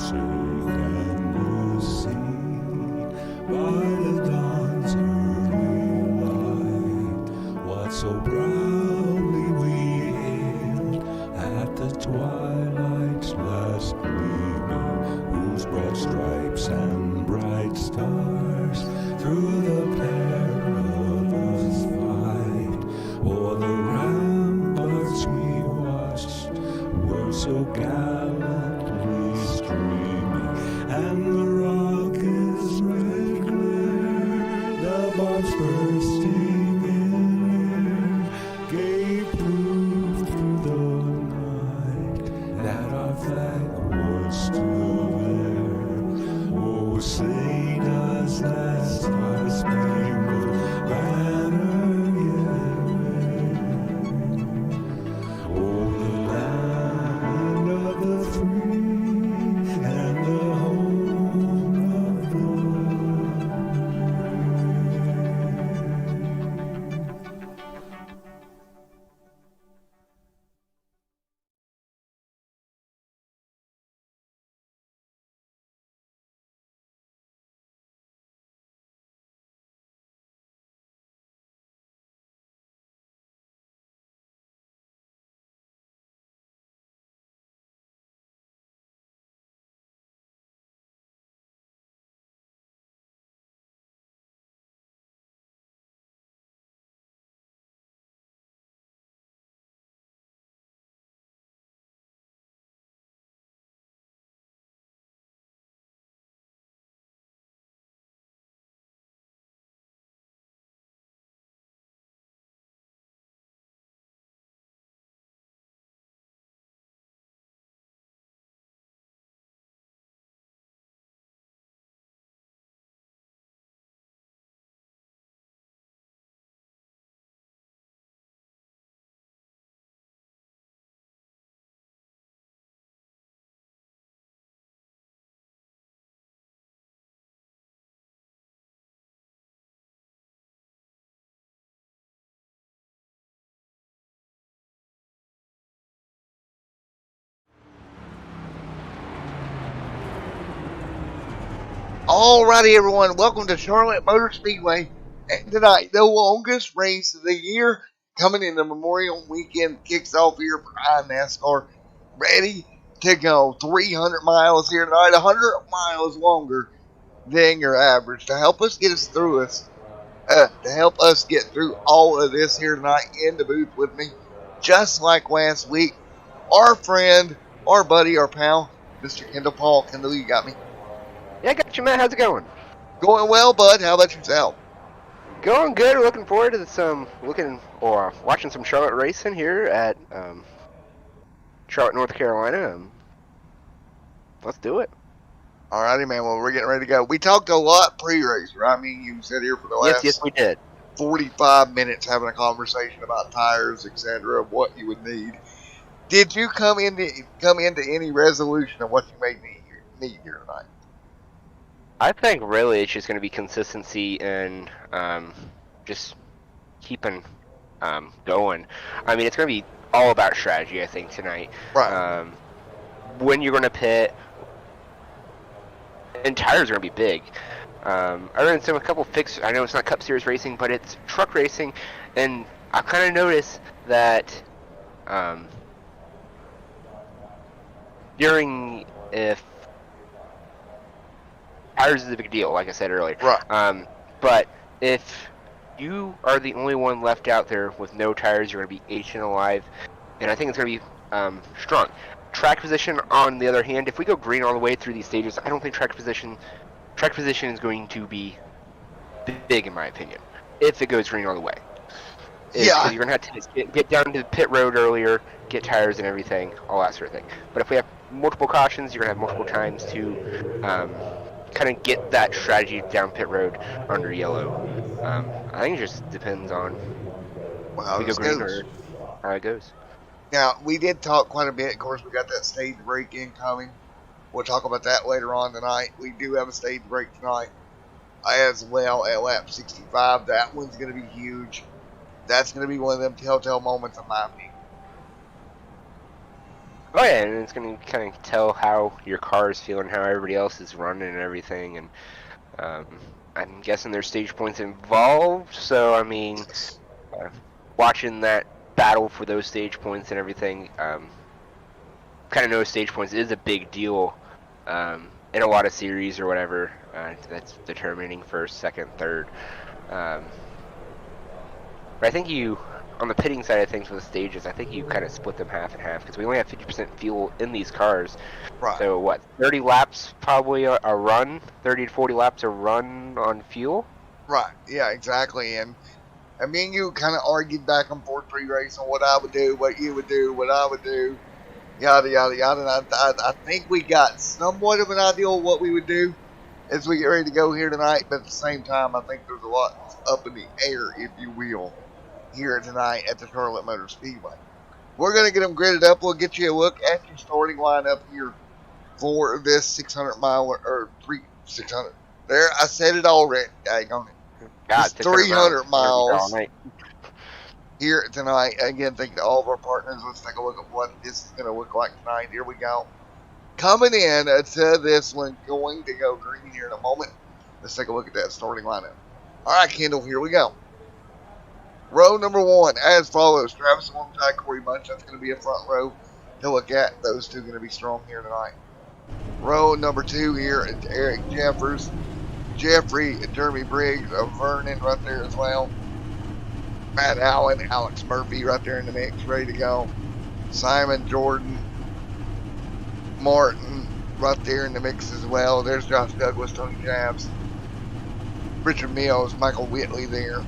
safe and we'll see by the dawn's early light what so proudly we hailed at the twilight's last gleaming, whose broad stripes and bright stars through the perilous fight o'er the ramparts we watched were so gallantly streaming, and the rocket's red glare, the bombs bursting in air, gave proof through the night that our flag was still there. Oh, say does that star-spangled banner yet wave? Oh, the land of the free and the home of the Alrighty, everyone, welcome to Charlotte Motor Speedway. And tonight, the longest race of the year, coming into Memorial Weekend, kicks off here for NASCAR. Ready to go. 300 miles here tonight, 100 miles longer than your average. To help us get through all of this here tonight in the booth with me, just like last week, our friend, our buddy, our pal, Mr. Kendall Paul. Kendall, you got me? Yeah, I got you, Matt. How's it going? Going well, bud. How about yourself? Going good. Looking forward to watching some Charlotte racing here at Charlotte, North Carolina. Let's do it. Alrighty, man. Well, we're getting ready to go. We talked a lot pre-race, right? I mean, you sat here for the last Yes, we did. 45 minutes having a conversation about tires, etc., what you would need. Did you come into any resolution of what you may need here tonight? I think really it's just going to be consistency and just keeping going. I mean, it's going to be all about strategy, I think, tonight. Right. When you're going to pit, and tires are going to be big. I ran a couple fixes. I know it's not Cup Series racing, but it's truck racing, and I kind of noticed that if tires is a big deal, like I said earlier. Right. But if you are the only one left out there with no tires, you're going to be ancient alive, and I think it's going to be strong. Track position, on the other hand, if we go green all the way through these stages, I don't think track position is going to be big, in my opinion, if it goes green all the way. Yeah. You're going to have to get down to the pit road earlier, get tires and everything, all that sort of thing. But if we have multiple cautions, you're going to have multiple times to kind of get that strategy down pit road under yellow. I think it just depends on if we go green or how it goes. Now, we did talk quite a bit. Of course, we got that stage break incoming. We'll talk about that later on tonight. We do have a stage break tonight as well at lap 65. That one's going to be huge. That's going to be one of them telltale moments in my opinion. Oh yeah, and it's gonna kind of tell how your car is feeling, how everybody else is running and everything, and I'm guessing there's stage points involved. So I mean, Yes. uh, watching that battle for those stage points and everything, kind of know stage points is a big deal in a lot of series or whatever. That's determining first, second, third. Um, but I think you, on the pitting side of things for the stages, I think you kind of split them half and half because we only have 50% fuel in these cars. Right. So what, 30 laps probably a run, 30 to 40 laps a run on fuel? Right. Yeah, exactly. And me and you kind of argued back and forth pre-race on what I would do, what you would do, what I would do, yada yada yada. And I think we got somewhat of an idea of what we would do as we get ready to go here tonight. But at the same time, I think there's a lot up in the air, if you will, here tonight at the Charlotte Motor Speedway. We're gonna get them gridded up. We'll get you a look at your starting lineup here for this 600 mile or 600. There, I said it already. Dang on it. This God, 600 miles. 300 We're gonna be here all miles night. here tonight. Again, thank you to all of our partners. Let's take a look at what this is going to look like tonight. Here we go. Coming in to this one, going to go green here in a moment. Let's take a look at that starting lineup. All right, Kendall, here we go. Row number one, as follows. Travis Warmtide, Corey Bunch. That's going to be a front row to look at. Those two going to be strong here tonight. Row number two here, it's Eric Jeffers, Jeffrey, Jeremy Briggs, Vernon right there as well. Matt Allen, Alex Murphy right there in the mix, ready to go. Simon Jordan, Martin right there in the mix as well. There's Josh Douglas, Tony Jabs, Richard Mills, Michael Whitley there.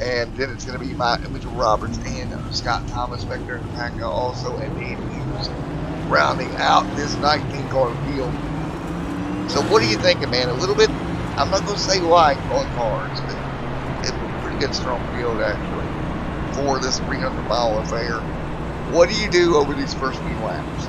And then it's going to be Mitchell Roberts and Scott Thomas back there in the pack also. And Danny Hughes rounding out this 19-car field. So what are you thinking, man? A little bit, I'm not going to say light on cars, but it's a pretty good strong field actually for this 300-mile affair. What do you do over these first few laps?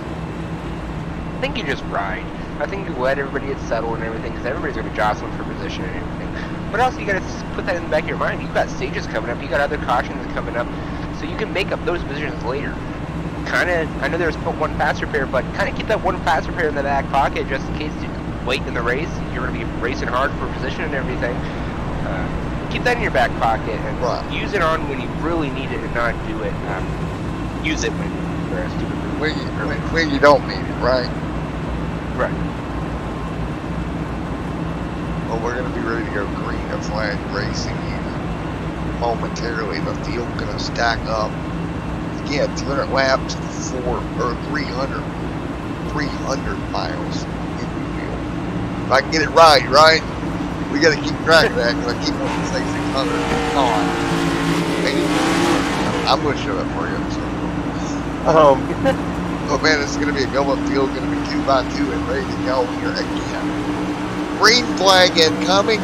I think you just ride. I think you let everybody get settled and everything, because everybody's going to be jostling for position and everything. But also, you got to put that in the back of your mind. You've got stages coming up. You got other cautions coming up, so you can make up those positions later. I know there's one fast repair, but kind of keep that one fast repair in the back pocket just in case late in the race you're going to be racing hard for position and everything. Keep that in your back pocket and use it on when you really need it and not do it. Use it when you don't need it, right? Right. Well, we're going to be ready to go green and flag racing here momentarily. The field going to stack up. Again, 200 laps for, or 300 miles in the field. If I can get it right? We got to keep track of that because I keep wanting to say 600 on. Maybe I'm going to shut up for you. So. But man, it's going to be a go-up field, going to be 2x2 and ready to go here again. Green flag incoming.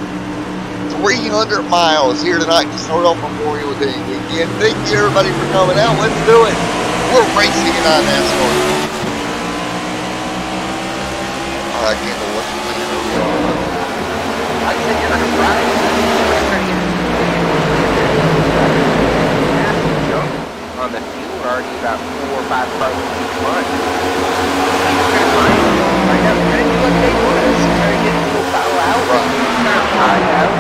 300 miles here tonight to start off Memorial Day weekend. Thank you everybody for coming out. Let's do it. We're racing in our NASCAR. All right, Kendall, what's your plan early on? I think you're going to ride. On the field, already about 4 or 5 cars each one. You're going to find out kind of what they was. Try to get a little battle out. Kind of ride out.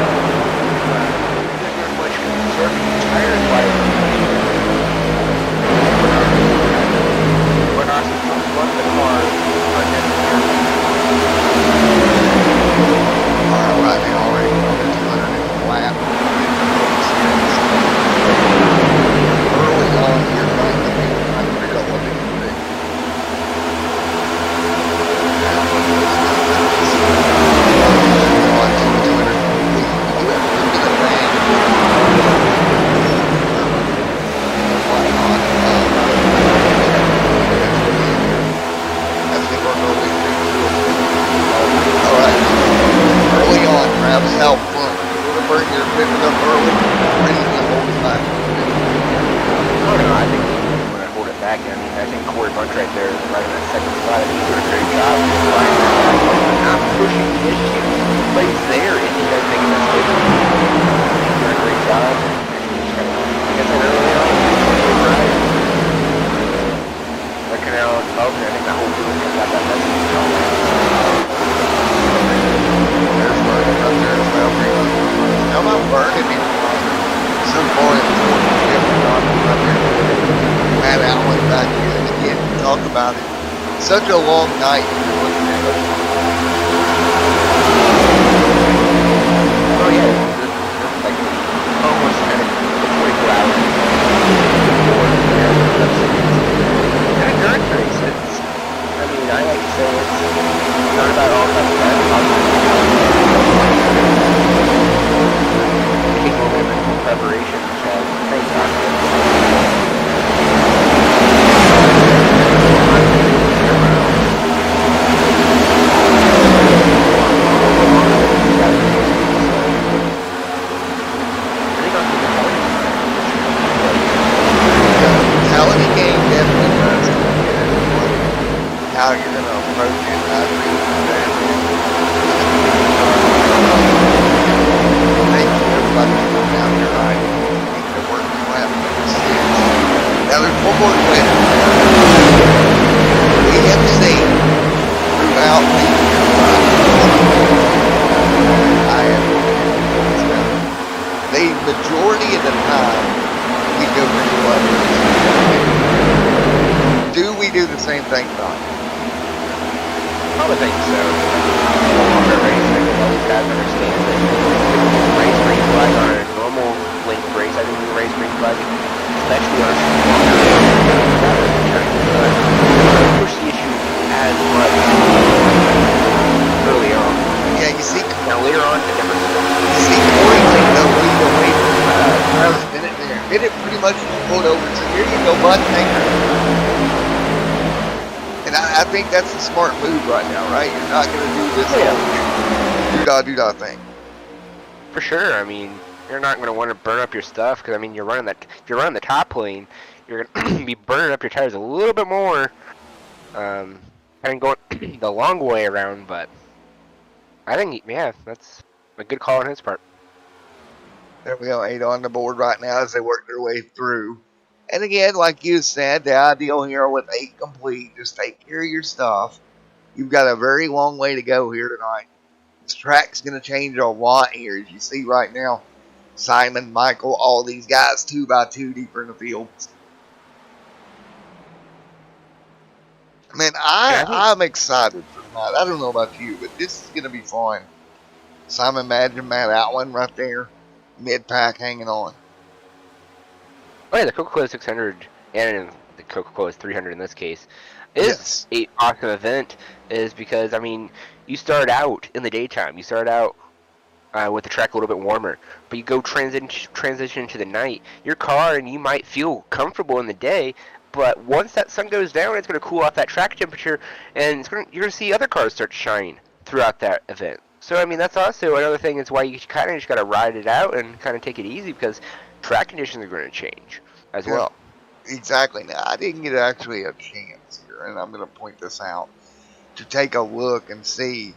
Not much conserving tires like. But also just run the car. All right, now already 200 in the lap. Early on here, trying to figure out what they can do. Early on, Travis out front. Remember, you're picking up early. Ready to hold it back. Oh, no, I think he's going to hold it back. I mean, I think Corey Bunch right there, right in that second spot, he's doing a great job. Not pushing the issue, but he's there if you guys make a mistake. He's doing a great job. I guess early on, right? The Canal got that message going. There's Vernon up there as well. How about Vernon anymore? So far in the fourth, Jeff Johnson up there. Matt Allen back here. And again, we talk about it. Such a long night. Oh yeah, it's like almost kind of 24 hours. And endurance races. I mean, I like to say it's not about all time bad. Taking a little bit of preparation, which I thank God for. Mentality game definitely does. How you're going to approach it. I agree with that. Thank you, everybody, for coming out here tonight. Thank you for working lap. Now, there's one more win. We have seen throughout the majority of the time we go pretty well. Do we do the same thing, Don? I would think so. Longer race, I think all these guys understand that race green flag on a normal length race. I think we race green flag, especially on a push the issue as much early on. Yeah, you see, Now later on, the difference. you see Corey take the lead away from Travis Bennett there. Bennett pretty much pulled over and said, here you go, bud, take her. And I think that's the smart move right now, right? You're not going to do this do-da thing. For sure. I mean, you're not going to want to burn up your stuff because I mean, you're running that. If you're running the top lane, you're going to be burning up your tires a little bit more. Kind of going the long way around, but I think yeah, that's a good call on his part. There we go, 8 on the board right now as they work their way through. And again, like you said, the ideal here with 8 complete, just take care of your stuff. You've got a very long way to go here tonight. This track's going to change a lot here, as you see right now. Simon, Michael, all these guys 2x2 deeper in the field. Man, I'm excited for tonight. I don't know about you, but this is going to be fun. Simon Madden, Matt Outland right there. Mid-pack hanging on. Oh yeah, the Coca-Cola 600 and the Coca-Cola 300 in this case is a awesome event. Is because I mean you start out in the daytime. You start out with the track a little bit warmer, but you go transition into the night. Your car and you might feel comfortable in the day, but once that sun goes down, it's going to cool off that track temperature, and you're going to see other cars start to shine throughout that event. So I mean that's also another thing is why you kind of just got to ride it out and kind of take it easy because track conditions are going to change as well. Exactly. Now, I didn't get actually a chance here, and I'm going to point this out, to take a look and see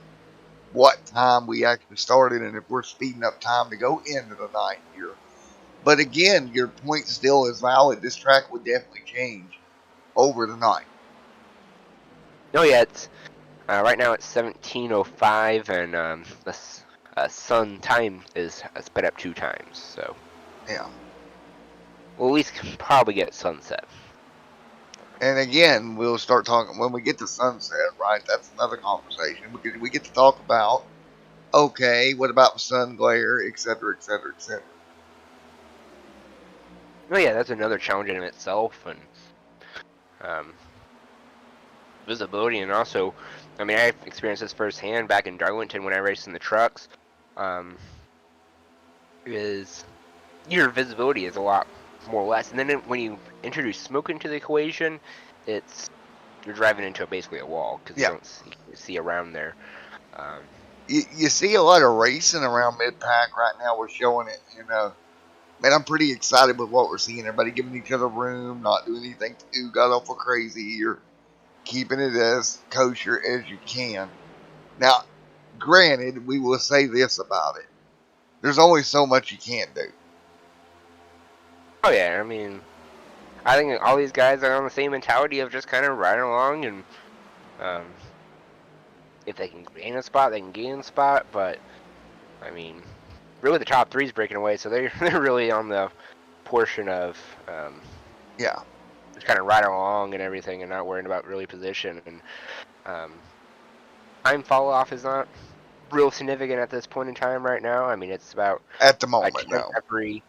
what time we actually started and if we're speeding up time to go into the night here. But again, your point still is valid. This track would definitely change over the night. No, yeah, it's right now it's 17:05, and the sun time is sped up 2 times. So Yeah. we'll at least probably get sunset. And again, we'll start talking when we get to sunset, right? That's another conversation because we get to talk about, okay, what about the sun glare, et cetera, et cetera, et cetera. Oh yeah, that's another challenge in itself, and visibility, and also, I mean, I've experienced this firsthand back in Darlington when I raced in the trucks. Is your visibility is a lot more or less, and then when you introduce smoke into the equation, you're driving into basically a wall because you don't see around there. You see a lot of racing around mid-pack right now. We're showing it, man, I'm pretty excited with what we're seeing. Everybody giving each other room, not doing anything too god awful crazy here, keeping it as kosher as you can. Now, granted, we will say this about it: there's only so much you can't do. Oh yeah, I mean, I think all these guys are on the same mentality of just kind of riding along and If they can gain a spot, they can gain a spot. But I mean, really, the top three is breaking away, so they're really on the portion of Yeah. just kind of riding along and everything, and not worrying about really position. And time fall off is not real significant at this point in time right now. I mean, it's about At the a moment, tenth no. every.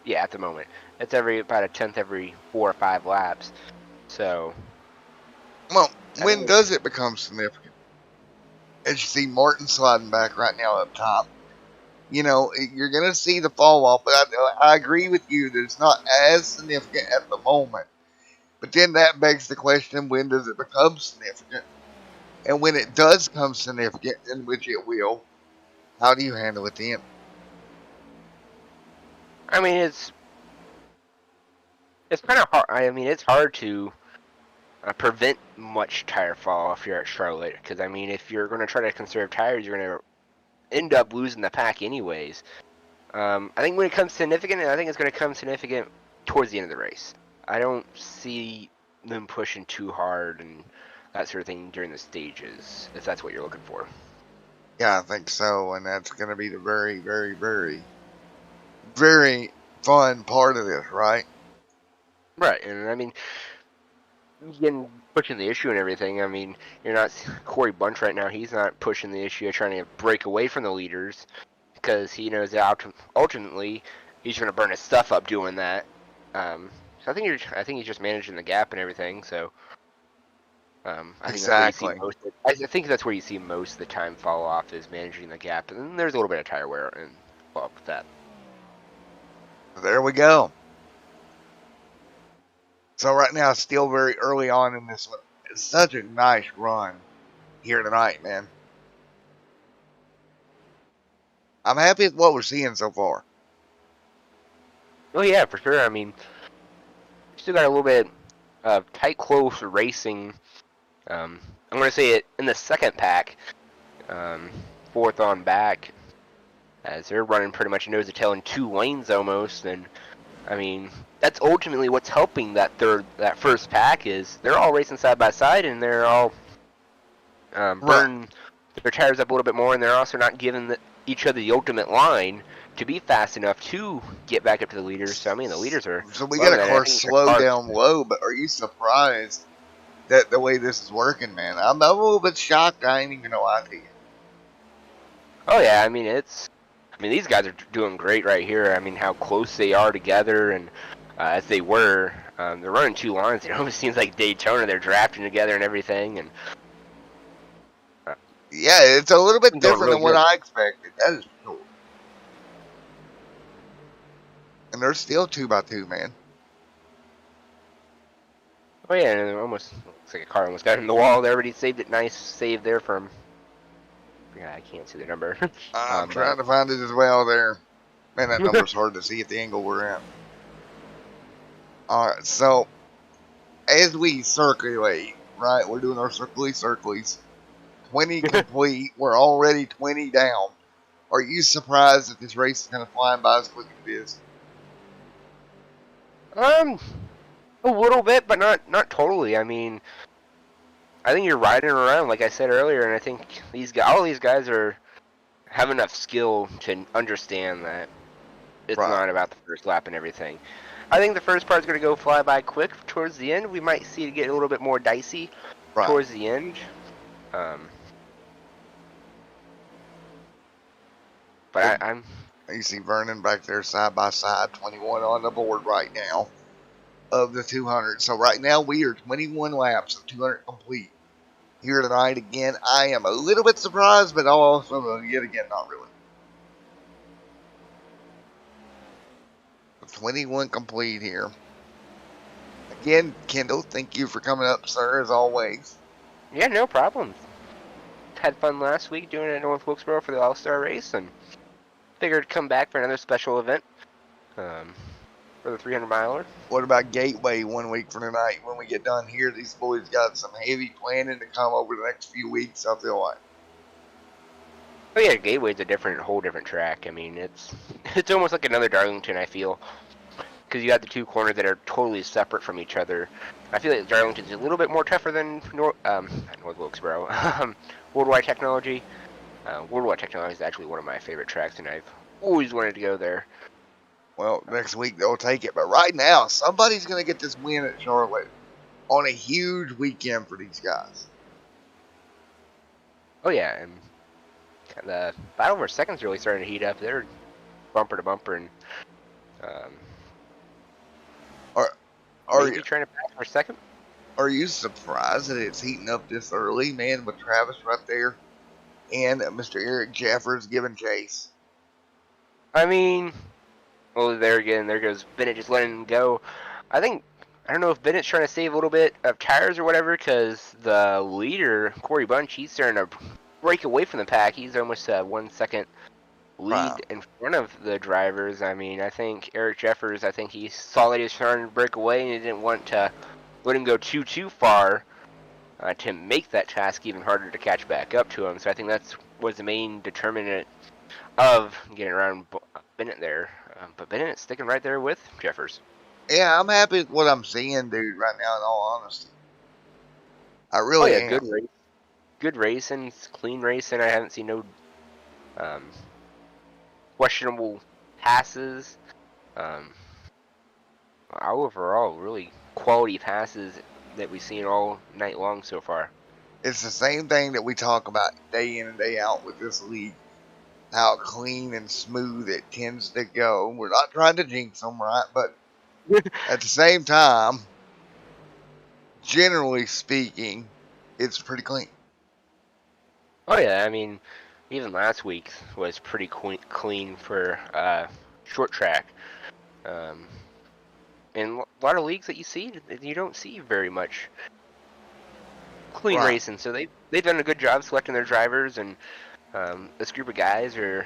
Yeah, at the moment, it's about a tenth every 4 or 5 laps. So, Well, I when think does it become significant? As you see Martin sliding back right now up top. You know, you're going to see the fall off, but I agree with you that it's not as significant at the moment. But then that begs the question, when does it become significant? And when it does become significant, in which it will, how do you handle it then? I mean it's kind of hard. I mean, it's hard to prevent much tire fall if you're at Charlotte, because I mean, if you're going to try to conserve tires, you're going to end up losing the pack anyways. I think when it comes significant, I think it's going to come significant towards the end of the race. I don't see them pushing too hard and that sort of thing during the stages, if that's what you're looking for. Yeah, I think so. And that's going to be the very, very, very, very fun part of this, right? Right, and I mean, again, pushing the issue and everything. I mean, you're not Corey Bunch right now. He's not pushing the issue of trying to break away from the leaders because he knows that ultimately he's going to burn his stuff up doing that. So I think he's just managing the gap and everything. So I think that's where you see Exactly. most. I think that's where you see most of the time fall off is managing the gap, and then there's a little bit of tire wear involved with that. There we go. So right now, still very early on in this one. It's such a nice run here tonight, man. I'm happy with what we're seeing so far. Oh yeah, for sure. I mean, still got a little bit of tight, close racing. I'm going to say it in the second pack, um, fourth on back, as they're running pretty much nose to tail in 2 lanes almost. And I mean, that's ultimately what's helping that first pack is they're all racing side by side and they're all Right. burning their tires up a little bit more, and they're also not giving each other the ultimate line to be fast enough to get back up to the leaders. So I mean, the leaders are So we got loving a that. And I car think the slow cars. down low, but are you surprised that the way this is working, man? I'm a little bit shocked. I ain't even know I did. Oh yeah, I mean these guys are doing great right here. I mean how close they are together, and as they were, they're running 2 lines. It almost seems like Daytona. They're drafting together and everything, and uh, Yeah, it's a little bit going different really than what good. I expected. That is for sure. And they're still 2x2, man. Oh yeah, and it almost looks like a car almost got in the wall. They already saved it. Nice save there from. Yeah, I can't see the number. I'm But trying to find it as well there. Man, that number's hard to see at the angle we're at. All right, so as we circulate, right, we're doing our circlies. 20 complete. We're already 20 down. Are you surprised that this race is going to fly by as quick as it is? um, a little bit, but not totally. I mean, I think you're riding around like I said earlier, and I think all these guys have enough skill to understand that it's Right, not about the first lap and everything. I think the first part's going to go fly by quick. Towards the end, we might see it get a little bit more dicey right. towards the end. Um, but And I'm you see Vernon back there side by side, 21 on the board right now of the 200. So right now we are 21 laps of 200 complete here tonight. Again, I am a little bit surprised, but also yet again not really. 21 complete here. Again, Kendall, thank you for coming up, sir, as always. yeah, no problem. Had fun last week doing it in North Wilkesboro for the All-Star race, and figured come back for another special event for the 300 miler. What about Gateway 1 week from tonight? When we get done here, these boys got some heavy planning to come over the next few weeks, I feel like. Oh yeah, Gateway's a whole different track. I mean, it's almost like another Darlington. I feel because you have the two corners that are totally separate from each other. I feel like Darlington's a little bit more tougher than North Wilkesboro. Worldwide Technology. Worldwide Technology is actually one of my favorite tracks, and I've always wanted to go there. Well, next week they'll take it. But right now, somebody's going to get this win at Charlotte on a huge weekend for these guys. Oh yeah, and the battle for second's really starting to heat up. They're bumper to bumper, and Are maybe trying to pass for second. Are you surprised that it's heating up this early, man, with Travis right there and Mr. Eric Jeffers giving chase? I mean, well, there again, there goes Bennett just letting him go. I don't know if Bennett's trying to save a little bit of tires or whatever, because the leader, Corey Bunch, he's starting to break away from the pack. He's almost 1 second lead Wow. in front of the drivers. I mean, I think Eric Jeffers, I think he saw that he was starting to break away, and he didn't want to let him go too far to make that task even harder to catch back up to him. So I think that was the main determinant of getting around Bennett there. But Bennett's sticking right there with Jeffers. Yeah, I'm happy with what I'm seeing, dude, right now, in all honesty. I really am. Good racing, clean racing. I haven't seen no questionable passes. Overall, really quality passes that we've seen all night long so far. It's the same thing that we talk about day in and day out with this league. How clean and smooth it tends to go. We're not trying to jinx them, right? But at the same time, generally speaking, it's pretty clean. Oh yeah, I mean, even last week was pretty clean for short track. In a lot of leagues that you don't see very much clean Right. racing. So they've done a good job selecting their drivers, and this group of guys are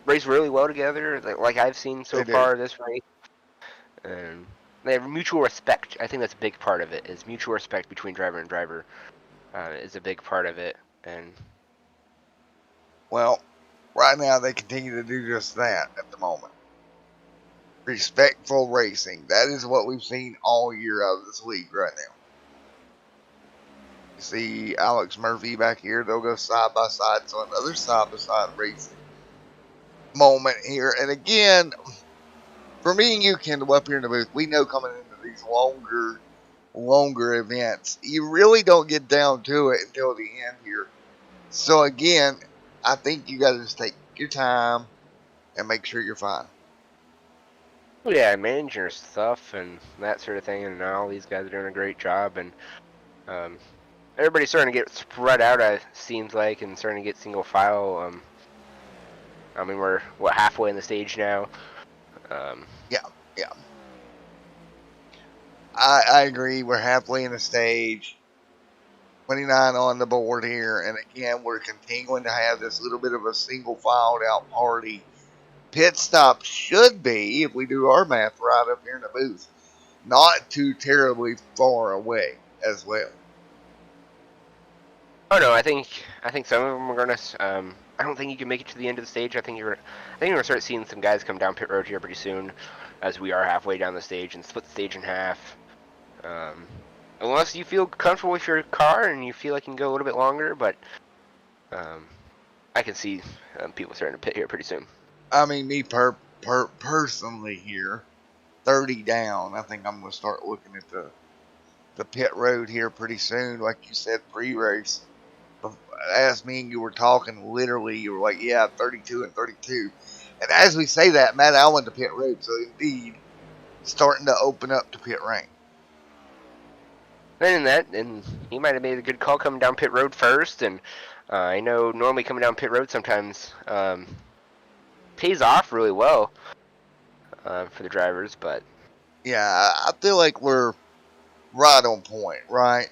race really well together, like I've seen so far this race. And they have mutual respect. I think that's a big part of it. Is mutual respect between driver and driver is a big part of it. And Well, right now they continue to do just that at the moment. Respectful racing. That is what we've seen all year out of this league right now. You see Alex Murphy back here. They'll go side by side. So another side by side racing moment here. And again, for me and you, Kendall, up here in the booth, we know coming into these longer events, you really don't get down to it until the end here. So again, I think you got to just take your time and make sure you're fine. yeah, manage your stuff and that sort of thing. And all these guys are doing a great job. And everybody's starting to get spread out, it seems like, and starting to get single file. I mean, we're halfway in the stage now. Yeah. I agree. We're halfway in the stage. 29 on the board here. And again, we're continuing to have this little bit of a single filed out party. Pit stop should be, if we do our math right up here in the booth, not too terribly far away as well. Oh no, I think some of them are gonna. I don't think you can make it to the end of the stage. I think you're gonna start seeing some guys come down pit road here pretty soon, as we are halfway down the stage and split the stage in half. Unless you feel comfortable with your car and you feel like you can go a little bit longer, but I can see people starting to pit here pretty soon. I mean, me personally here, 30 down. I think I'm gonna start looking at the pit road here pretty soon. Like you said, pre-race. As me and you were talking, literally, you were like, yeah, 32 and 32. And as we say that, Matt Allen to pit road. So indeed, starting to open up to pit rank. And he might have made a good call coming down pit road first. And I know normally coming down pit road sometimes pays off really well for the drivers, but yeah, I feel like we're right on point, right?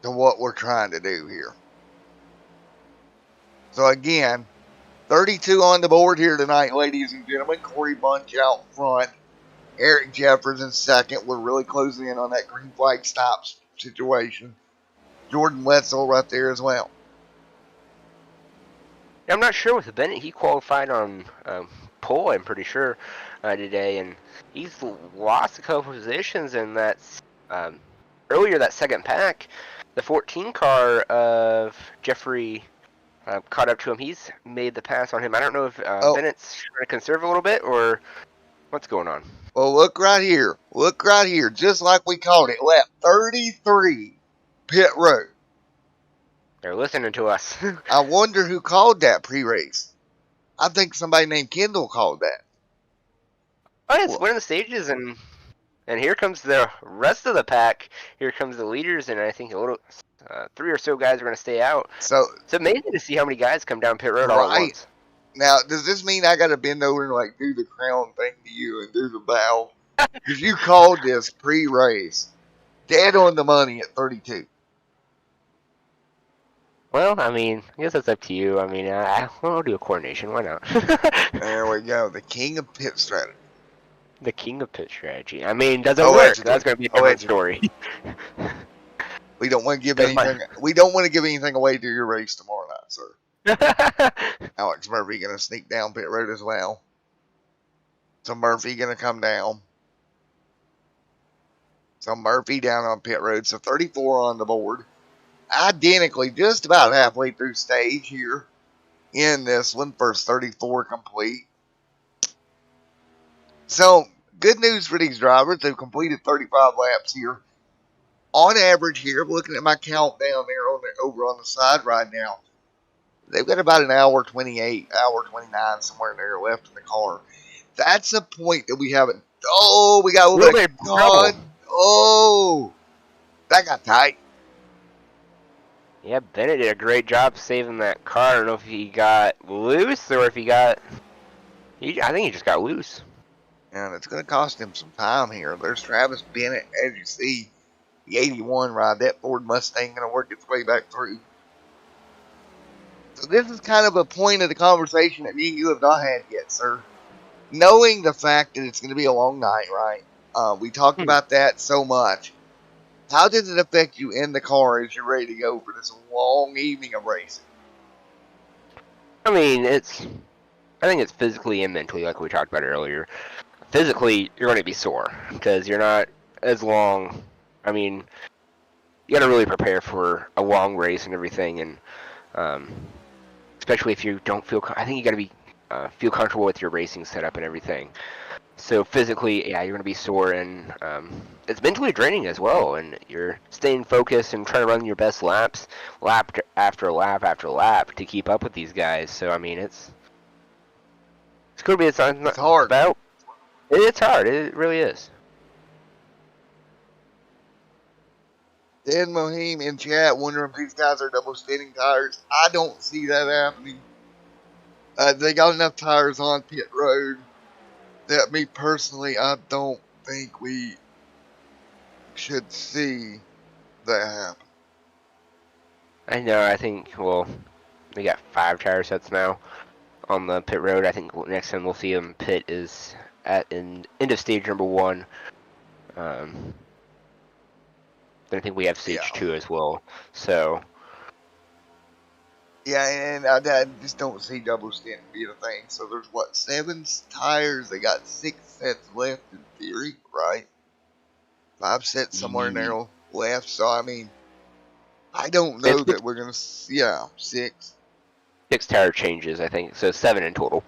To what we're trying to do here. So again, 32 on the board here tonight, ladies and gentlemen. Corey Bunch out front. Eric Jeffers in second. We're really closing in on that green flag stops situation. Jordan Wetzel right there as well. I'm not sure with Bennett. He qualified on pole, I'm pretty sure, today, and he's lost a couple positions in that um, earlier that second pack. The 14 car of Jeffrey caught up to him. He's made the pass on him. I don't know if Oh, Bennett's trying to conserve a little bit or what's going on. well, look right here. Look right here. Just like we called it. Lap 33, pit road. They're listening to us. I wonder who called that pre-race. I think somebody named Kendall called that. Oh, it's Well, one of the stages, and here comes the rest of the pack. Here comes the leaders, and I think a little 3 or so guys are going to stay out. so, It's amazing to see how many guys come down pit road all at right. once. Now, does this mean I got to bend over and like do the crown thing to you and do the bow? Because you called this pre-race. Dead on the money at 32. Well, I mean, I guess that's up to you. I mean, we'll do a coordination. Why not? There we go. The king of pit strategy. The king of pit strategy. I mean, does it Allegedly. work? That's going to be a different story. We don't want to give That's anything. We don't want to give anything away to your race tomorrow night, sir. my... Alex Murphy gonna sneak down pit road as well. So Murphy gonna come down. So Murphy down on pit road. So 34 on the board. Identically, just about halfway through stage here in this one. First 34 complete. So good news for these drivers. They've completed 35 laps here. On average here, looking at my count down there over on the side right now, they've got about an hour 28, hour 29 somewhere in there left in the car. That's a point that we haven't. Oh, we got a little bit of God. Oh, that got tight. Yeah, Bennett did a great job saving that car. I don't know if he got loose or if he got... I think he just got loose. And it's going to cost him some time here. There's Travis Bennett, as you see, the 81 ride. That Ford Mustang going to work its way back through. So this is kind of a point of the conversation that me and you have not had yet, sir. Knowing the fact that it's going to be a long night, right? We talked about that so much. How does it affect you in the car as you're ready to go for this long evening of racing? I mean, I think it's physically and mentally, like we talked about earlier. Physically, you're going to be sore because you're not as long. I mean, you got to really prepare for a long race and everything, and especially if you don't feel. I think you got to be feel comfortable with your racing setup and everything. So physically, yeah, you're going to be sore, and it's mentally draining as well. And you're staying focused and trying to run your best laps, lap after lap after lap, to keep up with these guys. So I mean, it's going to be it's hard. about. It's hard. It really is. Dan Mohim in chat wondering if these guys are double standing tires. I don't see that happening. They got enough tires on pit road that me personally, I don't think we should see that happen. I know. I think. Well, they got 5 tire sets now on the pit road. I think next time we'll see them pit is at end of stage number 1. Then I think we have stage 2 as well. So. Yeah, and I just don't see double standing being a thing. So there's what, 7 tires? They got 6 sets left in theory, right? 5 sets somewhere in there left. So I mean, I don't know that we're gonna. Yeah, 6. 6 tire changes, I think. So 7 in total.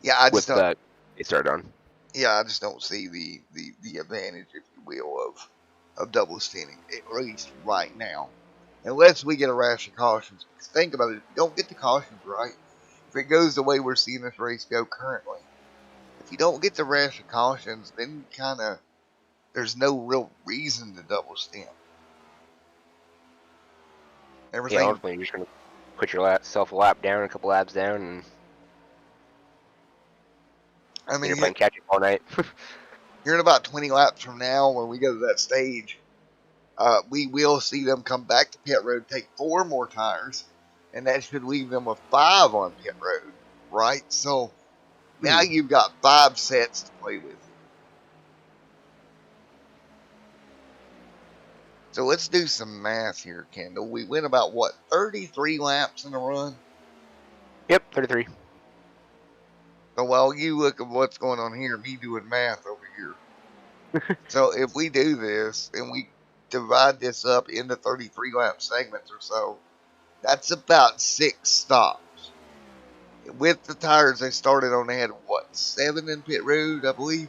Yeah, I just don't. They started on. Yeah, I just don't see the advantage, if you will, of double standing, at least right now. Unless we get a rash of cautions. Think about it. If you don't get the cautions right, if it goes the way we're seeing this race go currently, if you don't get the rash of cautions, then kind of there's no real reason to double stand. Everything. Yeah, ultimately you're just gonna put yourself a lap down, a couple laps down, and I mean, you're playing catch up all night. Here in about 20 laps from now, when we go to that stage, we will see them come back to pit road, take 4 more tires, and that should leave them with 5 on pit road, right? So now you've got 5 sets to play with. So let's do some math here, Kendall. We went about, what, 33 laps in a run? Yep, 33. So while you look at what's going on here, me doing math over here. So if we do this and we divide this up into 33 lap segments or so, that's about 6 stops. With the tires they started on, they had what, 7 in pit road, I believe.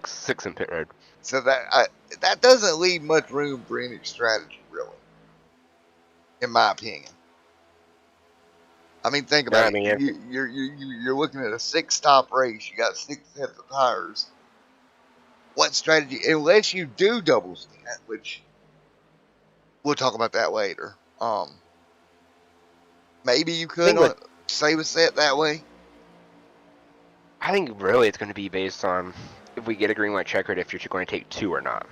Six in pit road. So that doesn't leave much room for any strategy, really, in my opinion. I mean, think No, about I it. mean, You're looking at a 6-stop race. You got 6 sets of tires. What strategy? Unless you do double stint, which we'll talk about that later. Maybe you I could think with save a set that way. I think really it's going to be based on if we get a green white checkered, if you're going to take 2 or not,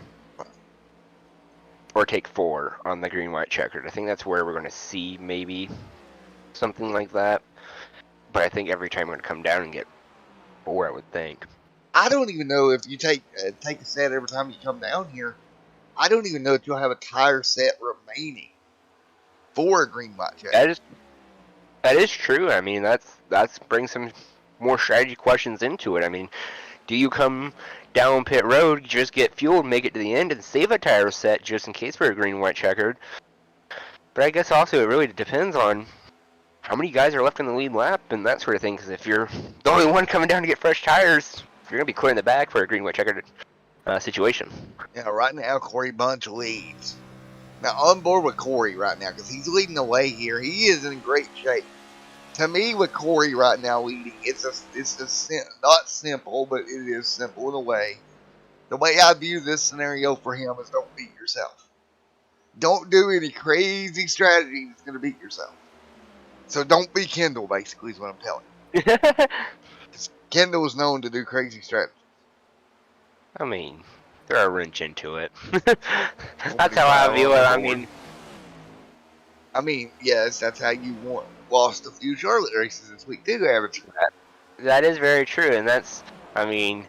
or take 4 on the green white checkered. I think that's where we're going to see maybe something like that. But I think every time we're going to come down and get 4, I would think. I don't even know if you take a set every time you come down here. I don't even know if you'll have a tire set remaining for a green white checker. That is true. I mean, that's brings some more strategy questions into it. I mean, do you come down pit road, just get fueled, make it to the end, and save a tire set just in case for a green white checkered? But I guess also it really depends on how many guys are left in the lead lap and that sort of thing. Because if you're the only one coming down to get fresh tires, you're gonna be clear in the back for a green white checkered situation. Yeah, right now Corey Bunch leads. Now on board with Corey right now because he's leading the way here. He is in great shape. To me, with Corey right now leading, it's not simple, but it is simple in a way. The way I view this scenario for him is don't beat yourself. Don't do any crazy strategy that's going to beat yourself. So don't be Kendall, basically, is what I'm telling you. Kendall is known to do crazy strategies. I mean, throw a wrench into it. That's how I view it. I mean, yes, that's how you lost a few Charlotte races this week too, haven't you? That is very true, and that's, I mean,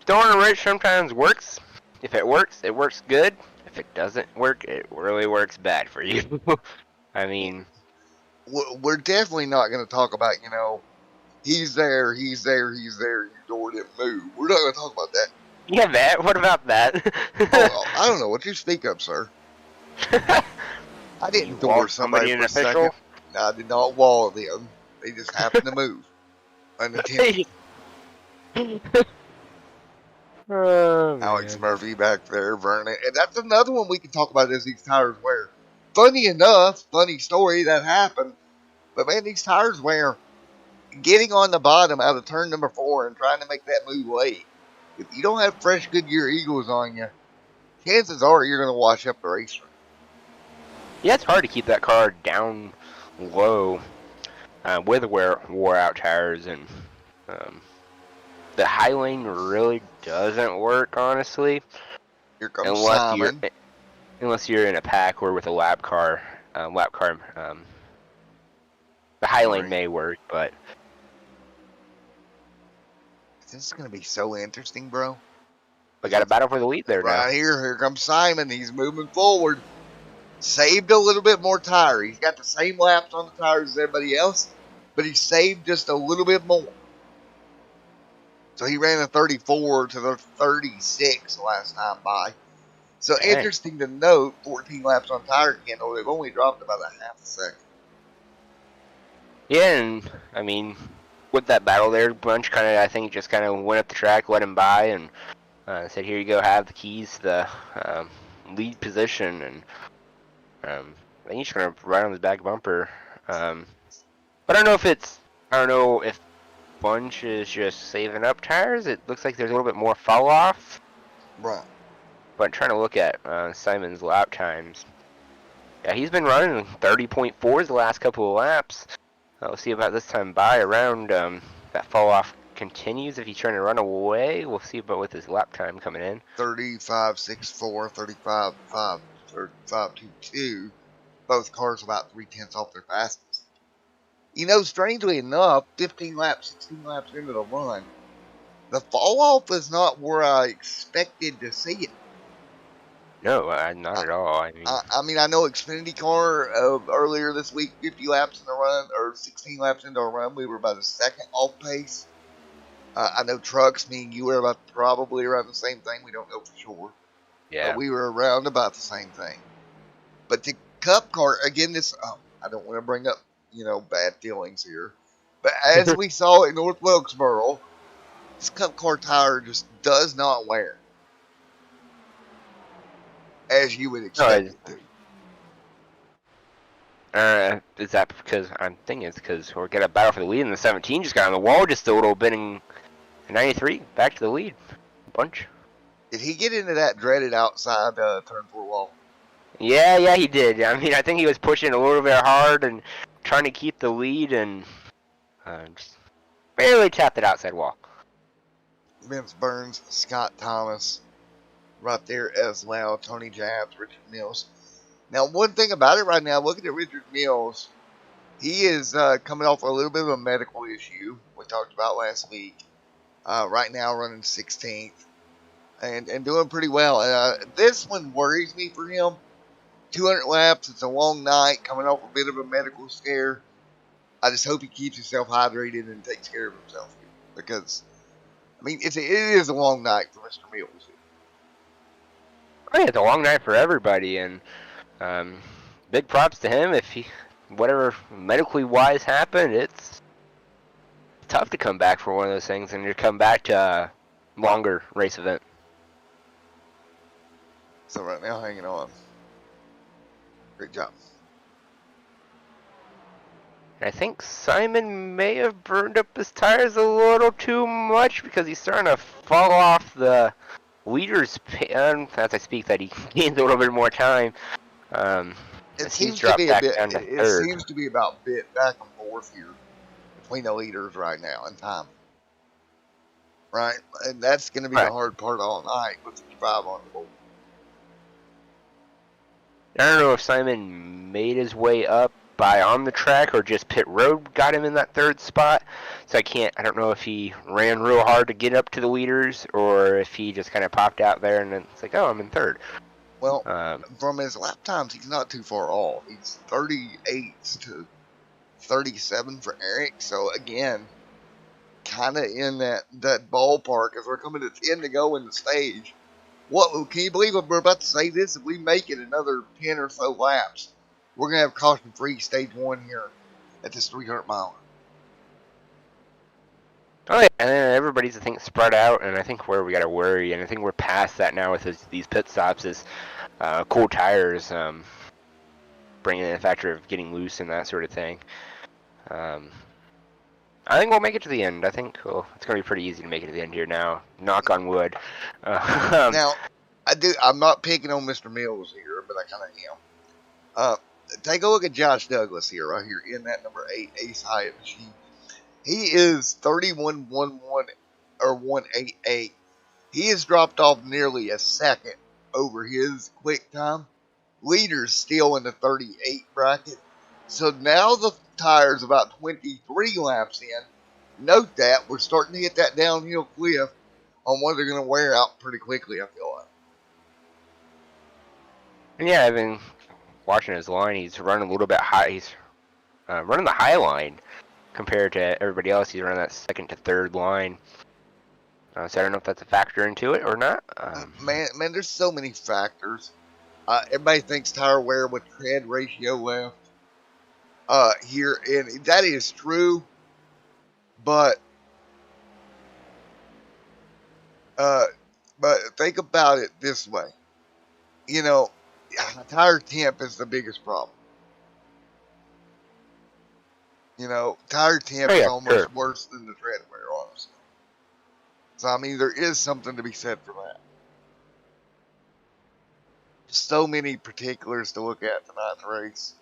throwing a wrench sometimes works. If it works good. If it doesn't work, it really works bad for you. I mean, We're definitely not going to talk about, he's there, your door didn't move. We're not going to talk about that. yeah, that. What about that? I don't know what you speak of, sir. I didn't door somebody for a second. No, I did not wall them. They just happened to move. Unintentionally. Oh, Alex Murphy back there, Vernon. And that's another one we can talk about is these tires wear. Funny enough, funny story that happened. But man, these tires wear. Getting on the bottom out of turn number 4 and trying to make that move late. If you don't have fresh Goodyear Eagles on you, chances are you're going to wash up the racetrack. Yeah, it's hard to keep that car down low with wore out tires, and the high lane really doesn't work, honestly. Here comes Simon. Unless you're in a pack or with a lap car. The high lane may work, but this is going to be so interesting, bro. We got a battle for the lead there now. Right here comes Simon. He's moving forward. Saved a little bit more tire. He's got the same laps on the tires as everybody else, but he saved just a little bit more. So he ran a 34 to the 36 last time by. So interesting to note, 14 laps on tire Kendall. They've only dropped about a half a second. Yeah, and I mean, with that battle there, Bunch I think just went up the track, let him by, and said, "Here you go, have the keys to the lead position." And I think he's gonna ride on his back bumper. But I don't know if Bunch is just saving up tires. It looks like there's a little bit more fall off. Right. But trying to look at Simon's lap times. Yeah, he's been running 30.4s the last couple of laps. We'll see about this time by around that fall off continues. If he's trying to run away, we'll see about with his lap time coming in. 35.64, 35.5, 35.22. Both cars about 3/10 off their fastest. Strangely enough, 15 laps, 16 laps into the run, the fall off is not where I expected to see it. No, not at all. I know Xfinity car earlier this week, 50 laps in the run, or 16 laps into a run, we were about a second off pace. I know trucks, me and you were about probably around the same thing. We don't know for sure. But Yeah. we were around about the same thing. But the Cup car, again, I don't want to bring up, bad feelings here. But as we saw at North Wilkesboro, this Cup car tire just does not wear as you would No, expect it to. is that because I'm thinking it's because we're getting a battle for the lead, and the 17 just got on the wall just a little bit in 93, back to the lead, bunch. Did he get into that dreaded outside turn 4 wall? Yeah, he did. I mean, I think he was pushing a little bit hard and trying to keep the lead, and just barely tapped it outside wall. Vince Burns, Scott Thomas, right there as well. Tony Jabs, Richard Mills. Now, one thing about it right now, looking at Richard Mills, he is coming off a little bit of a medical issue we talked about last week. Right now, running 16th and doing pretty well. This one worries me for him. 200 laps, it's a long night, coming off a bit of a medical scare. I just hope he keeps himself hydrated and takes care of himself because, I mean, it is a long night for Mr. Mills. Oh, yeah, it's a long night for everybody, and big props to him. If whatever medically wise happened, it's tough to come back for one of those things and you come back to a longer race event. So right now, hanging on. Great job. I think Simon may have burned up his tires a little too much because he's starting to fall off the leader's as I speak that he gains a little bit more time. It He's seems to dropped be a back bit. down to It third. seems to be about bit back and forth here between the leaders right now in time. Right, and that's going to be the Right. hard part all night with 55 on the board. I don't know if Simon made his way up by on the track or just pit road got him in that third spot. So I don't know if he ran real hard to get up to the leaders or if he just kind of popped out there and then it's like, oh, I'm in third. Well, from his lap times, he's not too far off. He's 38 to 37 for Eric. So again, kind of in that ballpark as we're coming to 10 to go in the stage. What can you believe we're about to say this? If we make it another 10 or so laps, we're gonna have caution-free stage 1 here at this 300 mile. Oh yeah, and then everybody's I think spread out, and I think where we got to worry, and I think we're past that now with these pit stops is cold tires, bringing in the factor of getting loose and that sort of thing. I think we'll make it to the end. I think it's going to be pretty easy to make it to the end here now. Knock on wood. Now, I'm not picking on Mr. Mills here, but I kind of am. Take a look at Josh Douglas here, right here in that number 8 Ace Hyatt machine. He is 31.11 or 188. He has dropped off nearly a second over his quick time. Leader's still in the 38 bracket. So now the tire's about 23 laps in. Note that we're starting to hit that downhill cliff on what they're going to wear out pretty quickly, I feel like. Yeah, I've been watching his line. He's running a little bit high. He's running the high line compared to everybody else. He's running that second to third line. So I don't know if that's a factor into it or not. Man, there's so many factors. Everybody thinks tire wear with tread ratio left here, and that is true. But think about it this way. Tire temp is the biggest problem. Tire temp is almost worse than the tread wear, honestly. So, I mean, there is something to be said for that. So many particulars to look at tonight's race.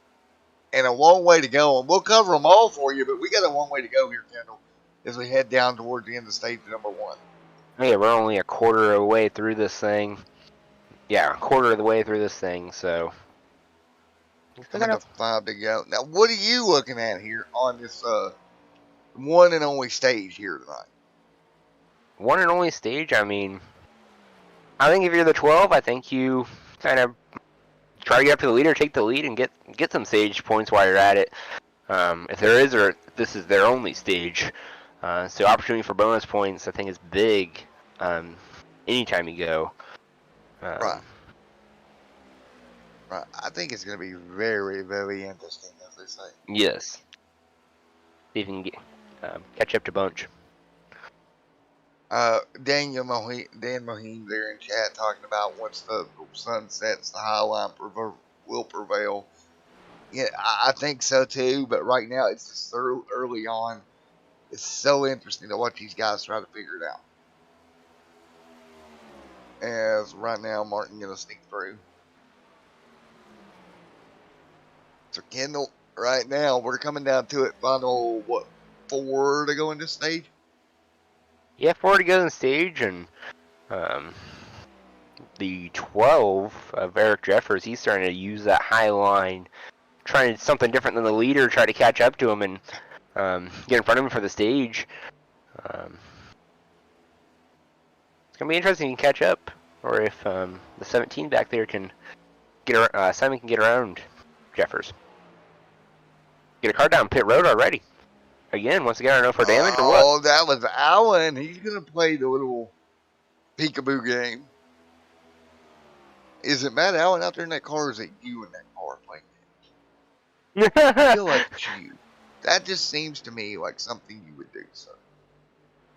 And a long way to go. And we'll cover them all for you, but we got a long way to go here, Kendall, as we head down towards the end of stage number 1. Yeah, we're only a quarter of the way through this thing. Yeah, a quarter of the way through this thing, so. Coming to 5 to go. Now, what are you looking at here on this one and only stage here tonight? One and only stage, I mean, I think if you're the 12, I think you kind of try to get up to the leader, take the lead, and get some stage points while you're at it. If there is, or if this is their only stage, So opportunity for bonus points, I think, is big. Anytime you go. Right. Right. I think it's going to be very, very interesting, as they say. Yes. See if you can get, catch up to Bunch. Dan Moheen there in chat talking about once the sun sets, the high line will prevail. Yeah, I think so too. But right now, it's just early on. It's so interesting to watch these guys try to figure it out. As right now, Martin gonna sneak through. So Kendall, right now we're coming down to it. Final 4 to go into stage. Yeah, 4 to go on stage, and the 12 of Eric Jeffers, he's starting to use that high line, trying something different than the leader, try to catch up to him and get in front of him for the stage. It's gonna be interesting to catch up, or if the 17 back there can get Simon can get around Jeffers. Get a car down pit road already. Again, once again, I don't know for damage or what. Oh, that was Allen. He's gonna play the little peekaboo game. Is it Matt Allen out there in that car, or is it you in that car playing games? I feel like it's you. That just seems to me like something you would do, sir.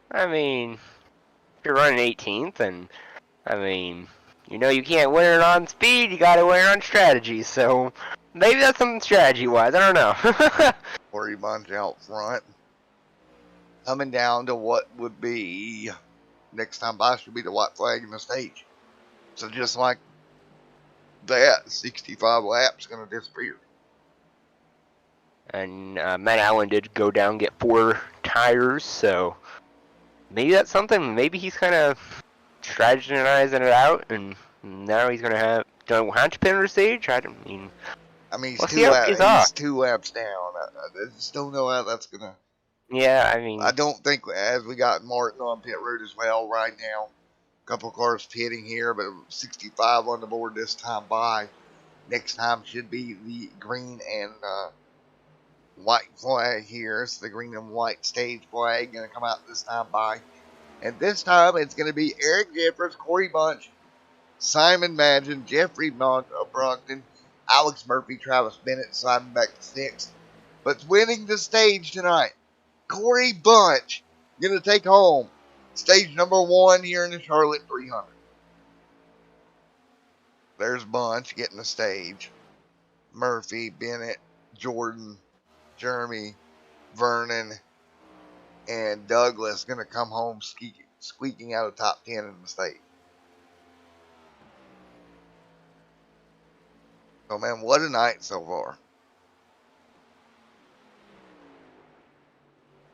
I mean, if you're running 18th, and I mean, you know you can't win it on speed, you gotta win it on strategy, so maybe that's something strategy-wise, I don't know. Corey Bunch out front. Coming down to what would be next time by should be the white flag in the stage. So just like that, 65 laps going to disappear. And Matt Allen did go down get 4 tires, so maybe that's something. Maybe he's kind of strategizing it out, and now he's gonna have don't have to pin on the stage. I mean, he's we'll see how it plays off. he's 2 laps down. I just don't know how that's gonna. Yeah, I mean, I don't think as we got Martin on pit road as well right now. A couple cars pitting here, but 65 on the board this time by. Next time should be the green and white flag here. It's the green and white stage flag going to come out this time by. And this time it's going to be Eric Jeffers, Corey Bunch, Simon Madgen, Jeffrey Brockton, Alex Murphy, Travis Bennett, sliding back to 6th. But winning the stage tonight, Corey Bunch going to take home stage number 1 here in the Charlotte 300. There's Bunch getting the stage. Murphy, Bennett, Jordan, Jeremy, Vernon, and Douglas going to come home squeaking out of top 10 in the state. So, man, what a night so far.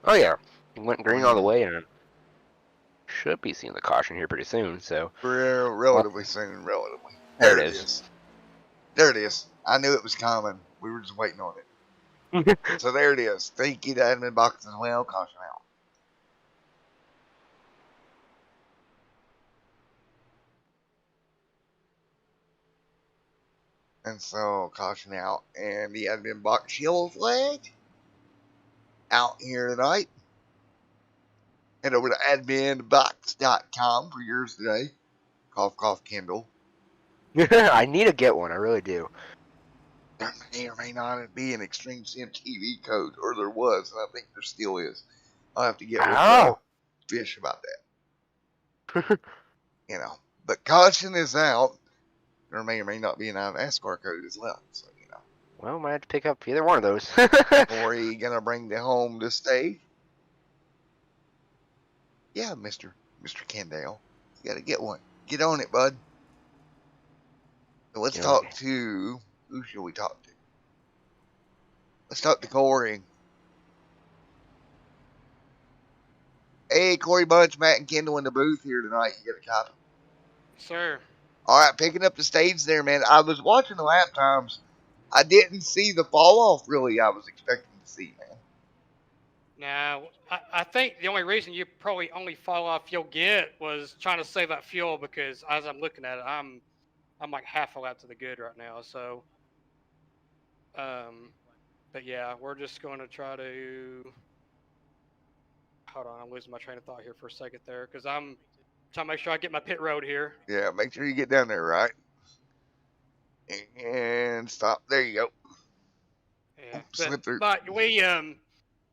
oh yeah, he went green all the way, and should be seeing the caution here pretty soon. So Relatively soon, relatively. there it is. There it is. I knew it was coming. We were just waiting on it. So there it is. Thank you to admin box as well. Caution out. And so caution out. And the admin box yellow flag out here tonight. Head over to adminbox.com for yours today. Cough, cough, Kindle. I need to get one. I really do. There may or may not be an Extreme Sim TV code, or there was, and I think there still is. I'll have to get with Fish about that. But caution is out. There may or may not be an NASCAR code as well. So, Well, might have to pick up either one of those. Corey gonna bring the home to stage. Yeah, Mr. Kendall. You gotta get one. Get on it, bud. So let's talk to who should we talk to? Let's talk to Corey. Hey, Corey Bunch, Matt and Kendall in the booth here tonight. You got a copy? Sir. All right, picking up the stage there, man. I was watching the lap times. I didn't see the fall off, really, I was expecting to see, man. Now, I think the only reason you probably only fall off you'll get was trying to save that fuel, because as I'm looking at it, I'm like half a lap to the good right now. So, but yeah, we're just going to try to. Hold on, I'm losing my train of thought here for a second there because I'm trying to make sure I get my pit road here. Yeah, make sure you get down there, right? And stop. There you go. Yeah, Slip through. but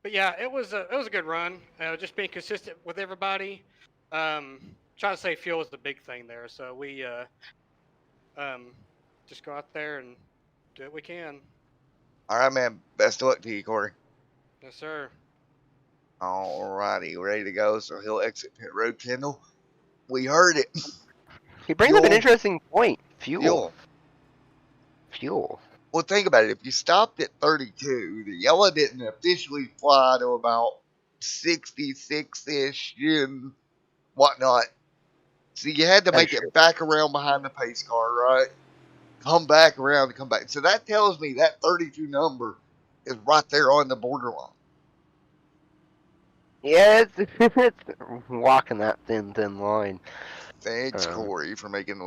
but yeah, it was a good run. Just being consistent with everybody. Trying to save fuel is the big thing there. So we just go out there and do what we can. All right, man. Best of luck to you, Corey. Yes, sir. All righty, ready to go. So he'll exit pit road, Kendall. We heard it. He brings up an Fuel. interesting point. Fuel. Well, think about it. If you stopped at 32, the yellow didn't officially fly to about 66-ish and whatnot. So you had to make it back around behind the pace car, right? Come back around to come back. So that tells me that 32 number is right there on the borderline. Yeah, it's walking that thin line. Thanks, Corey, for making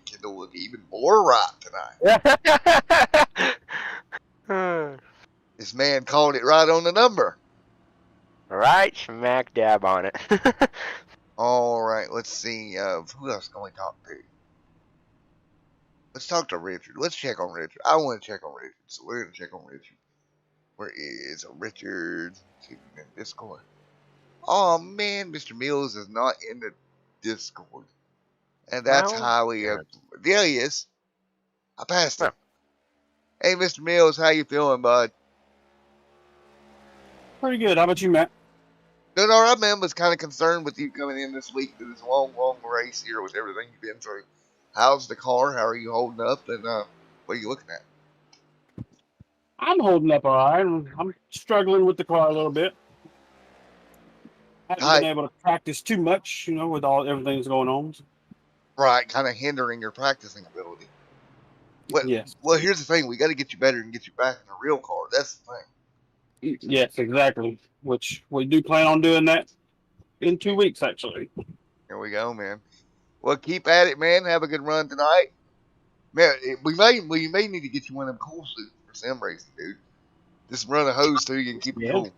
Kendall look even more right tonight. This man called it right on the number. Right smack dab on it. All right, let's see. Who else can we talk to? Let's talk to Richard. Let's check on Richard. I want to check on Richard, so we're going to check on Richard. Where is Richard? See if he's in Discord. Oh, man, Mr. Mills is not in the Discord. And that's highly... there he is. I passed him. Hey, Mr. Mills, how you feeling, bud? Pretty good. How about you, Matt? Doing all right, man. Was kind of concerned with you coming in this week to this long race here with everything you've been through. How's the car? How are you holding up? And what are you looking at? I'm holding up all right. I'm struggling with the car a little bit. Haven't been able to practice too much, with everything that's going on. Right, kind of hindering your practicing ability. Yes. Well, here's the thing. We got to get you better and get you back in a real car. That's the thing. Yes, exactly. Which we do plan on doing that in 2 weeks, actually. There we go, man. Well, keep at it, man. Have a good run tonight. Man, we may need to get you one of them cool suits for sim racing, dude. Just run a hose through you and keep it cool.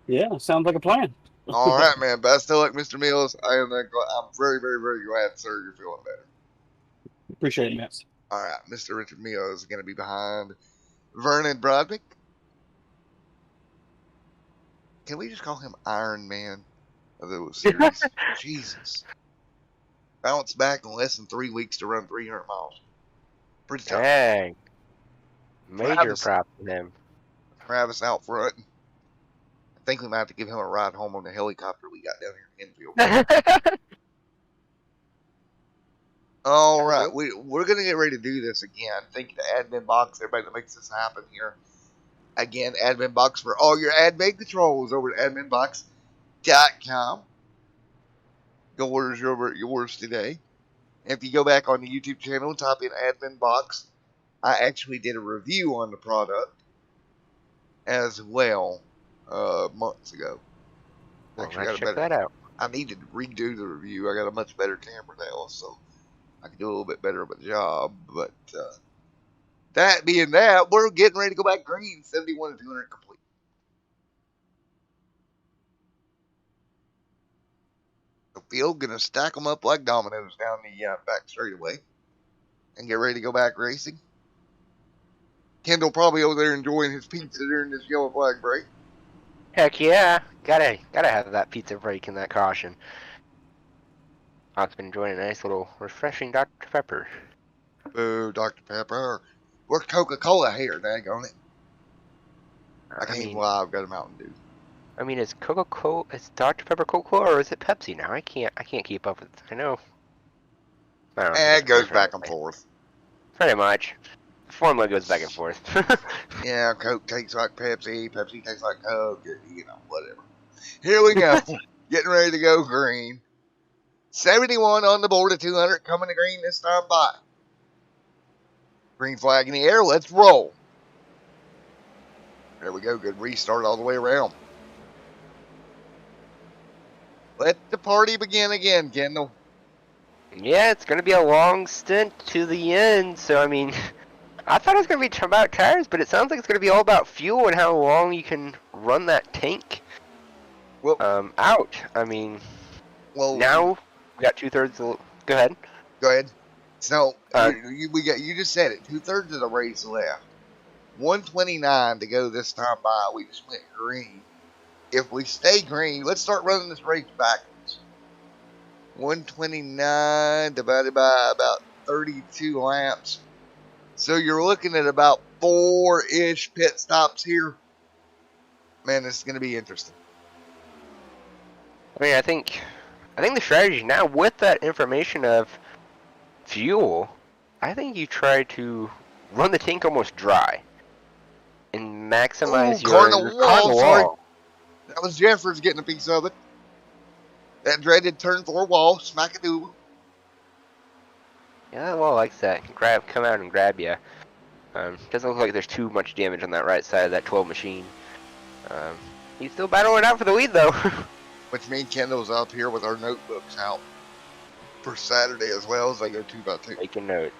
Yeah, sounds like a plan. All right, man. Best of luck, Mr. Mills. I'm very, very, very glad, sir, you're feeling better. Appreciate it, Matt. All right, Mr. Richard Mills is going to be behind Vernon Brodnick. Can we just call him Iron Man of the series? Jesus. Bounce back in less than 3 weeks to run 300 miles. Pretty tough. Dang. Major props to him. Travis out front. I think we might have to give him a ride home on the helicopter we got down here in Enfield. All right, we're going to get ready to do this again. Thank you to Admin Box, everybody that makes this happen here. Again, Admin Box for all your admin controls over at adminbox.com. Go order yours today. And if you go back on the YouTube channel and type in Admin Box, I actually did a review on the product as well months ago. Actually, check that out. I needed to redo the review. I got a much better camera now, so I can do a little bit better of a job. But that being that, we're getting ready to go back green. 71 to 200 complete. The field going to stack them up like dominoes down the back straightaway and get ready to go back racing. Kendall probably over there enjoying his pizza during this yellow flag break. Heck yeah. Gotta have that pizza break in that caution. I've been enjoying a nice little refreshing Dr. Pepper. Boo, Dr. Pepper. We're Coca-Cola here, daggone it. I can't even lie, I've got a Mountain Dew. I mean, is Coca-Cola, is Dr. Pepper Coca-Cola, or is it Pepsi now? I can't keep up with it. I know. It goes back and forth. Pretty much. The formula goes back and forth. Yeah, Coke tastes like Pepsi, Pepsi tastes like Coke, whatever. Here we go. Getting ready to go green. 71 on the board at 200, coming to green this time by. Green flag in the air, let's roll. There we go, good restart all the way around. Let the party begin again, Kendall. Yeah, it's going to be a long stint to the end, so I mean, I thought it was going to be about tires, but it sounds like it's going to be all about fuel and how long you can run that tank. Well, out. I mean, well, now we got 2/3. Go ahead. go ahead. So Uh, you just said it. 2/3 of the race left. 129 to go this time by. We just went green. If we stay green, let's start running this race backwards. 129 divided by about 32 laps. So you're looking at about 4-ish pit stops here. Man, this is going to be interesting. I mean, I think the strategy now with that information of fuel, I think you try to run the tank almost dry and maximize Ooh, car in your the car on wall. the Sorry. wall. That was Jeffers getting a piece of it. That dreaded turn 4 wall. Smack a doodle. Yeah, well, likes that. Come out and grab you. Doesn't look like there's too much damage on that right side of that 12 machine. He's still battling out for the lead, though. Which means Kendall's up here with our notebooks out for Saturday as well as I go 2x2. Make a note.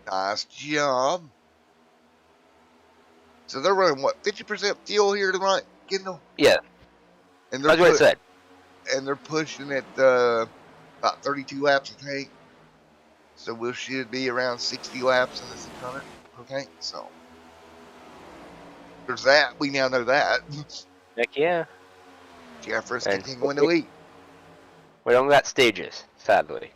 Nice job. So they're running what, 50% fuel here tonight, Kendall? Yeah, And that's what I said. And they're pushing it about 32 laps a tank. So we should be around 60 laps in the 600 per tank. So there's that. We now know that. Heck yeah. Jeffers And continuing to lead. we don't got stages, sadly.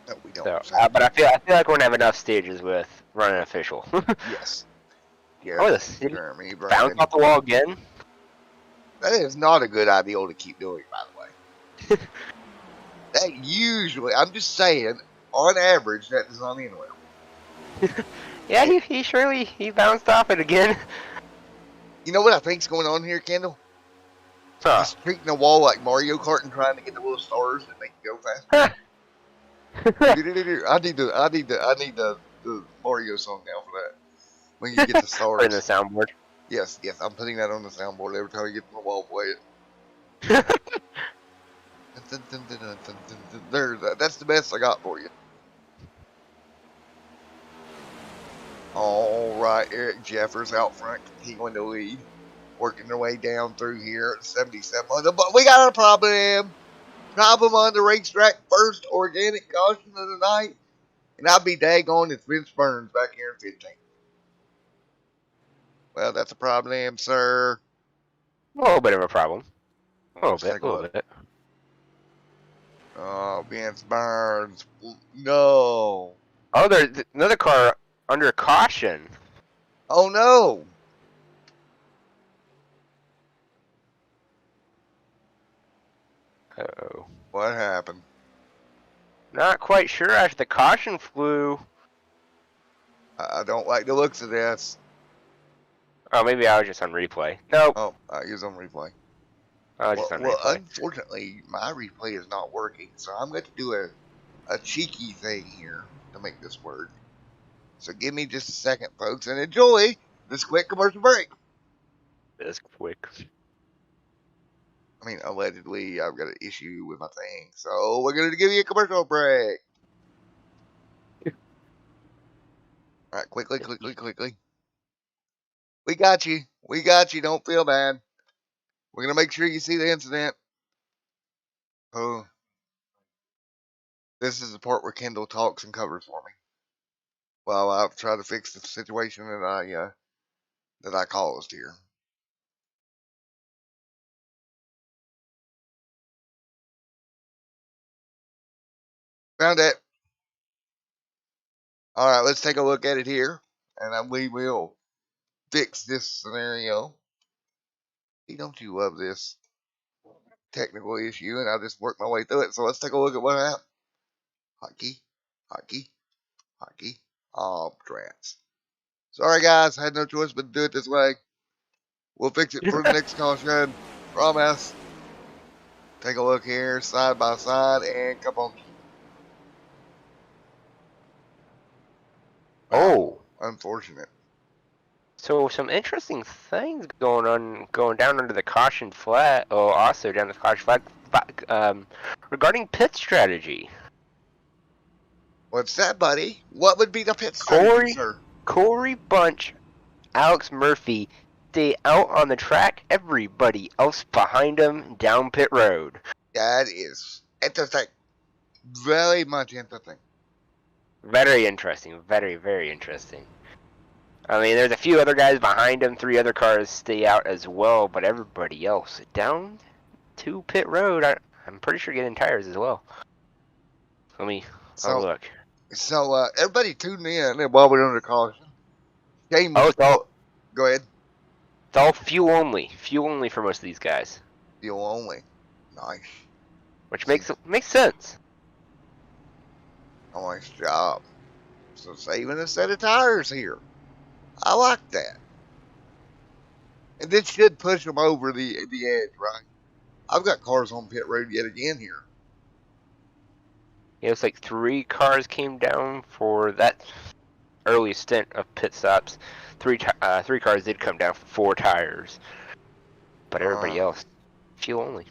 No, we don't. So, but I feel like we're gonna have enough stages with running official. Yes. Oh, this Jeremy, bounce Brandon. off the wall again. That is not a good idea to keep doing, by the way. That usually, I'm just saying, on average, that does not end well. Yeah, he bounced off it again. You know what I think's going on here, Kendall? Huh. He's treating the wall like Mario Kart and trying to get the little stars that make it go faster. I need the Mario song now for that. When you get the stars. Put in the soundboard. Yes, I'm putting that on the soundboard every time you get to the wall, play it. That's the best I got for you. All right, Eric Jeffers out front, continuing to lead, working their way down through here at 77. But we got a problem. Problem on the racetrack. First organic caution of the night, and I'll be daggone if Vince Burns back here in 15. Well, that's a problem, sir. A little bit of a problem. A Let's take a little look. bit. Oh, Vince Burns. No. Oh, there's another car under caution. Oh, no. Uh-oh. What happened? Not quite sure after the caution flew. I don't like the looks of this. Oh, maybe I was just on replay. Nope. Oh, I use on replay. I was just on replay. Unfortunately, my replay is not working, so I'm going to do a cheeky thing here to make this work. So give me just a second, folks, and enjoy this quick commercial break. This quick. I mean, allegedly, I've got an issue with my thing, so we're going to give you a commercial break. All right, quickly. We got you. Don't feel bad. We're going to make sure you see the incident. Oh. This is the part where Kendall talks and covers for me. While I try to fix the situation that I caused here. Found it. All right, let's take a look at it here, and we will fix this scenario. Hey, don't you love this technical issue? And I'll just work my way through it. So let's take a look at what happened. Hotkey. Oh, drats. Sorry, guys. I had no choice but to do it this way. We'll fix it for the next caution. Promise. Take a look here, side by side, and come on. Oh. Unfortunate. So some interesting things going down under the caution flat. Oh, also down the caution flat. Regarding pit strategy. What's that, buddy? What would be the pit strategy, sir? Corey Bunch, Alex Murphy stay out on the track. Everybody else behind them down pit road. That is interesting. Very much interesting. Very interesting. Very, very interesting. I mean, there's a few other guys behind him. 3 other cars stay out as well, but everybody else down to pit road. I'm pretty sure getting tires as well. Let me So, look. everybody tune in while we're under caution. Oh, it's all, Go ahead. it's all fuel only. Fuel only for most of these guys. Fuel only. Nice. Which makes sense. Nice job. So saving a set of tires here. I like that. And this should push them over the edge, right? I've got cars on pit road yet again here. It was like 3 cars came down for that early stint of pit stops. 3 cars did come down for 4 tires. But everybody else, fuel only.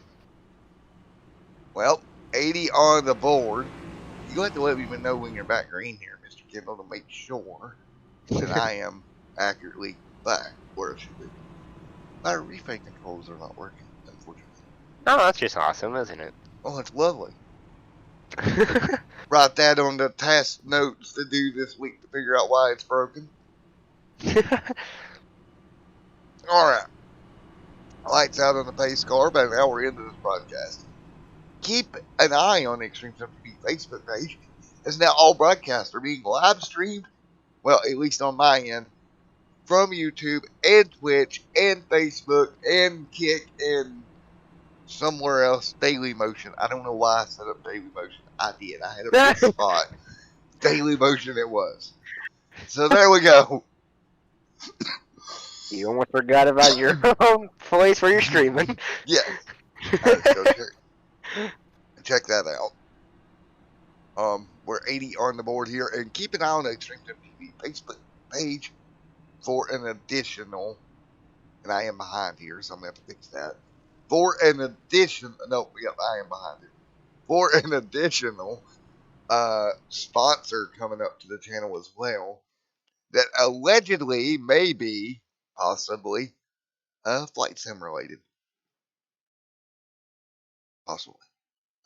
Well, 80 on the board. You have to let me know when you're back green here, Mr. Kendall, to make sure that I am accurately back where it should be. My refake controls are not working, unfortunately. Oh, that's just awesome, isn't it? Oh, it's lovely. Write that on the task notes to do this week to figure out why it's broken. Alright. Lights out on the pace car, about an hour into this broadcast. Keep an eye on the Extreme Stuff TV Facebook page, as now all broadcasts are being live streamed, well, at least on my end, from YouTube and Twitch and Facebook and Kick and somewhere else, Daily Motion. I don't know why I set up Daily Motion. I did. I had a good spot. Daily Motion it was. So there we go. You almost forgot about your own place where you're streaming. Yes. Let's go check that out. We're 80 on the board here, and keep an eye on the Extreme TV Facebook page for an additional, and I am behind here, so I'm going to have to fix that. For an additional, I am behind it. For an additional sponsor coming up to the channel as well, that allegedly may be, possibly, flight sim related. Possibly.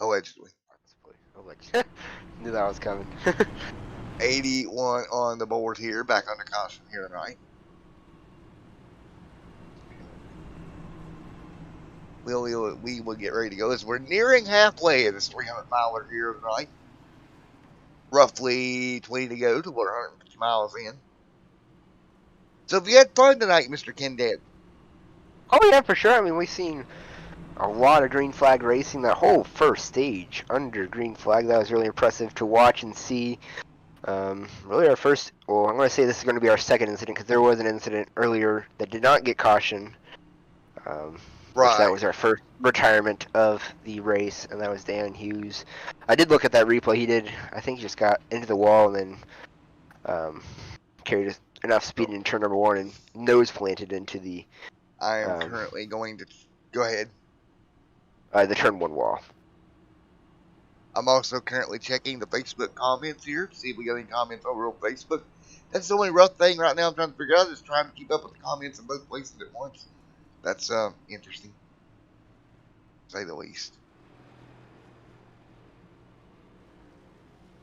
Allegedly. Knew that was coming. 81 on the board here, back under caution here tonight. We will get ready to go as we're nearing halfway of this 300-miler here tonight. Roughly 20 to go to 150 miles in. So if you had fun tonight, Mr. Ken Dead. Oh yeah, for sure. I mean, we've seen a lot of green flag racing. That whole first stage under green flag, that was really impressive to watch and see. Really our first, well, I'm going to say this is going to be our second incident, because there was an incident earlier that did not get caution. Right. That was our first retirement of the race, and that was Dan Hughes. I did look at that replay. He did, I think he just got into the wall and then carried enough speed in turn number 1 and nose planted into the... I am currently going to... Go ahead. The turn 1 wall. I'm also currently checking the Facebook comments here to see if we got any comments over on Facebook. That's the only rough thing right now I'm trying to figure out, is trying to keep up with the comments in both places at once. That's interesting, to say the least.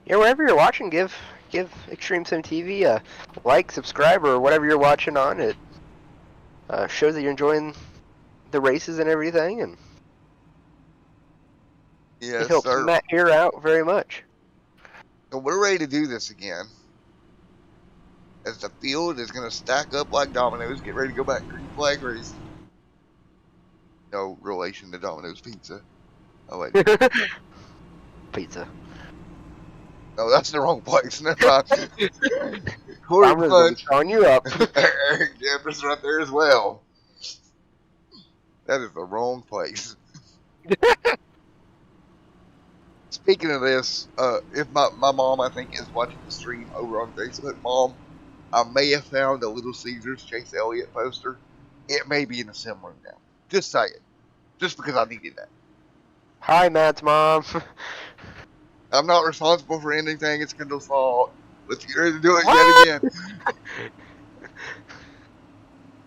Yeah, wherever you're watching, give Extreme Sim TV a like, subscribe, or whatever you're watching on. It shows that you're enjoying the races and everything, and yes, it helps sir. Matt here out very much. So we're ready to do this again. As the field is going to stack up like dominoes, get ready to go back green flag race. No relation to Domino's Pizza. Oh wait. Pizza. No, that's the wrong place. Never mind. I'm going to be calling you up. Eric Jeffers right there as well. That is the wrong place. Speaking of this, if my mom, I think, is watching the stream over on Facebook, Mom, I may have found a Little Caesars Chase Elliott poster. It may be in the sim room now. Just say it. Just because I needed that. Hi, Matt's mom. I'm not responsible for anything. It's Kendall's fault. Let's get ready to do it yet again.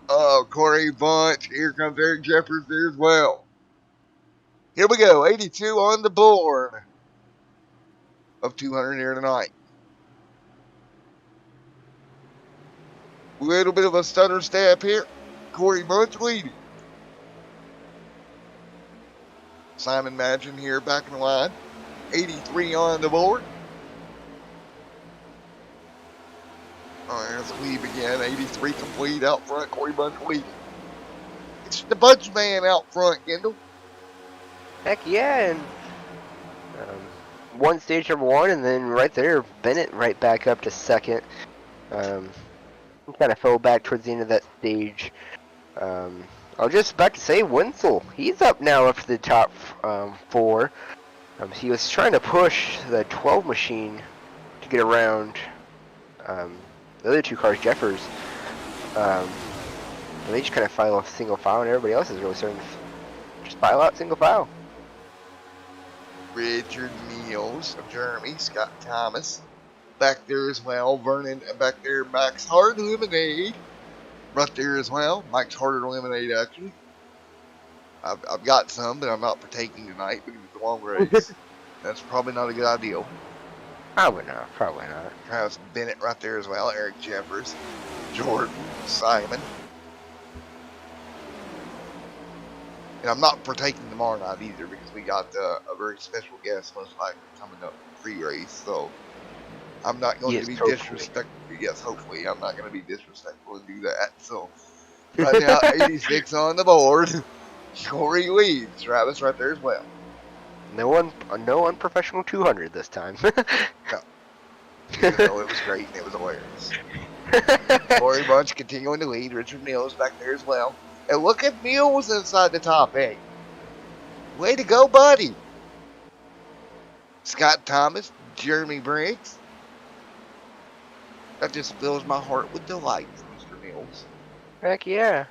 Oh, Corey Bunch. Here comes Eric Jeffers there as well. Here we go. 82 on the board of 200 here tonight. Little bit of a stutter step here. Corey Bunch leading. Simon Madgen here back in the line. 83 on the board. Oh, there's a lead again. 83 complete out front. Corey Bunch leading. It's the Bunch man out front, Kendall. Heck yeah, and one stage number one, and then right there, Bennett right back up to second. He kind of fell back towards the end of that stage. I was just about to say Wenzel. He's up now up to the top four. He was trying to push the 12 machine to get around the other two cars, Jeffers. And they just kind of file off single file, and everybody else is really starting to just file out single file. Richard Mills of Jeremy, Scott Thomas back there as well. Vernon back there, Max Hard Lemonade right there as well. Max Harder Lemonade actually. I've got some, but I'm not partaking tonight because it's a long race. That's probably not a good idea. Probably not. Probably not. Travis Bennett right there as well. Eric Jeffers, Jordan, Simon. And I'm not partaking tomorrow night either because we got a very special guest most likely coming up pre-race. So I'm not going to be disrespectful. Yes, hopefully I'm not going to be disrespectful and do that. So right now, 86 on the board. Corey leads. Travis right there as well. No unprofessional 200 this time. Even though it was great and it was hilarious. Corey Bunch continuing to lead. Richard Mills back there as well. And look at Mills inside the top 8. Way to go, buddy. Scott Thomas, Jeremy Briggs. That just fills my heart with delight for Mr. Mills. Heck yeah.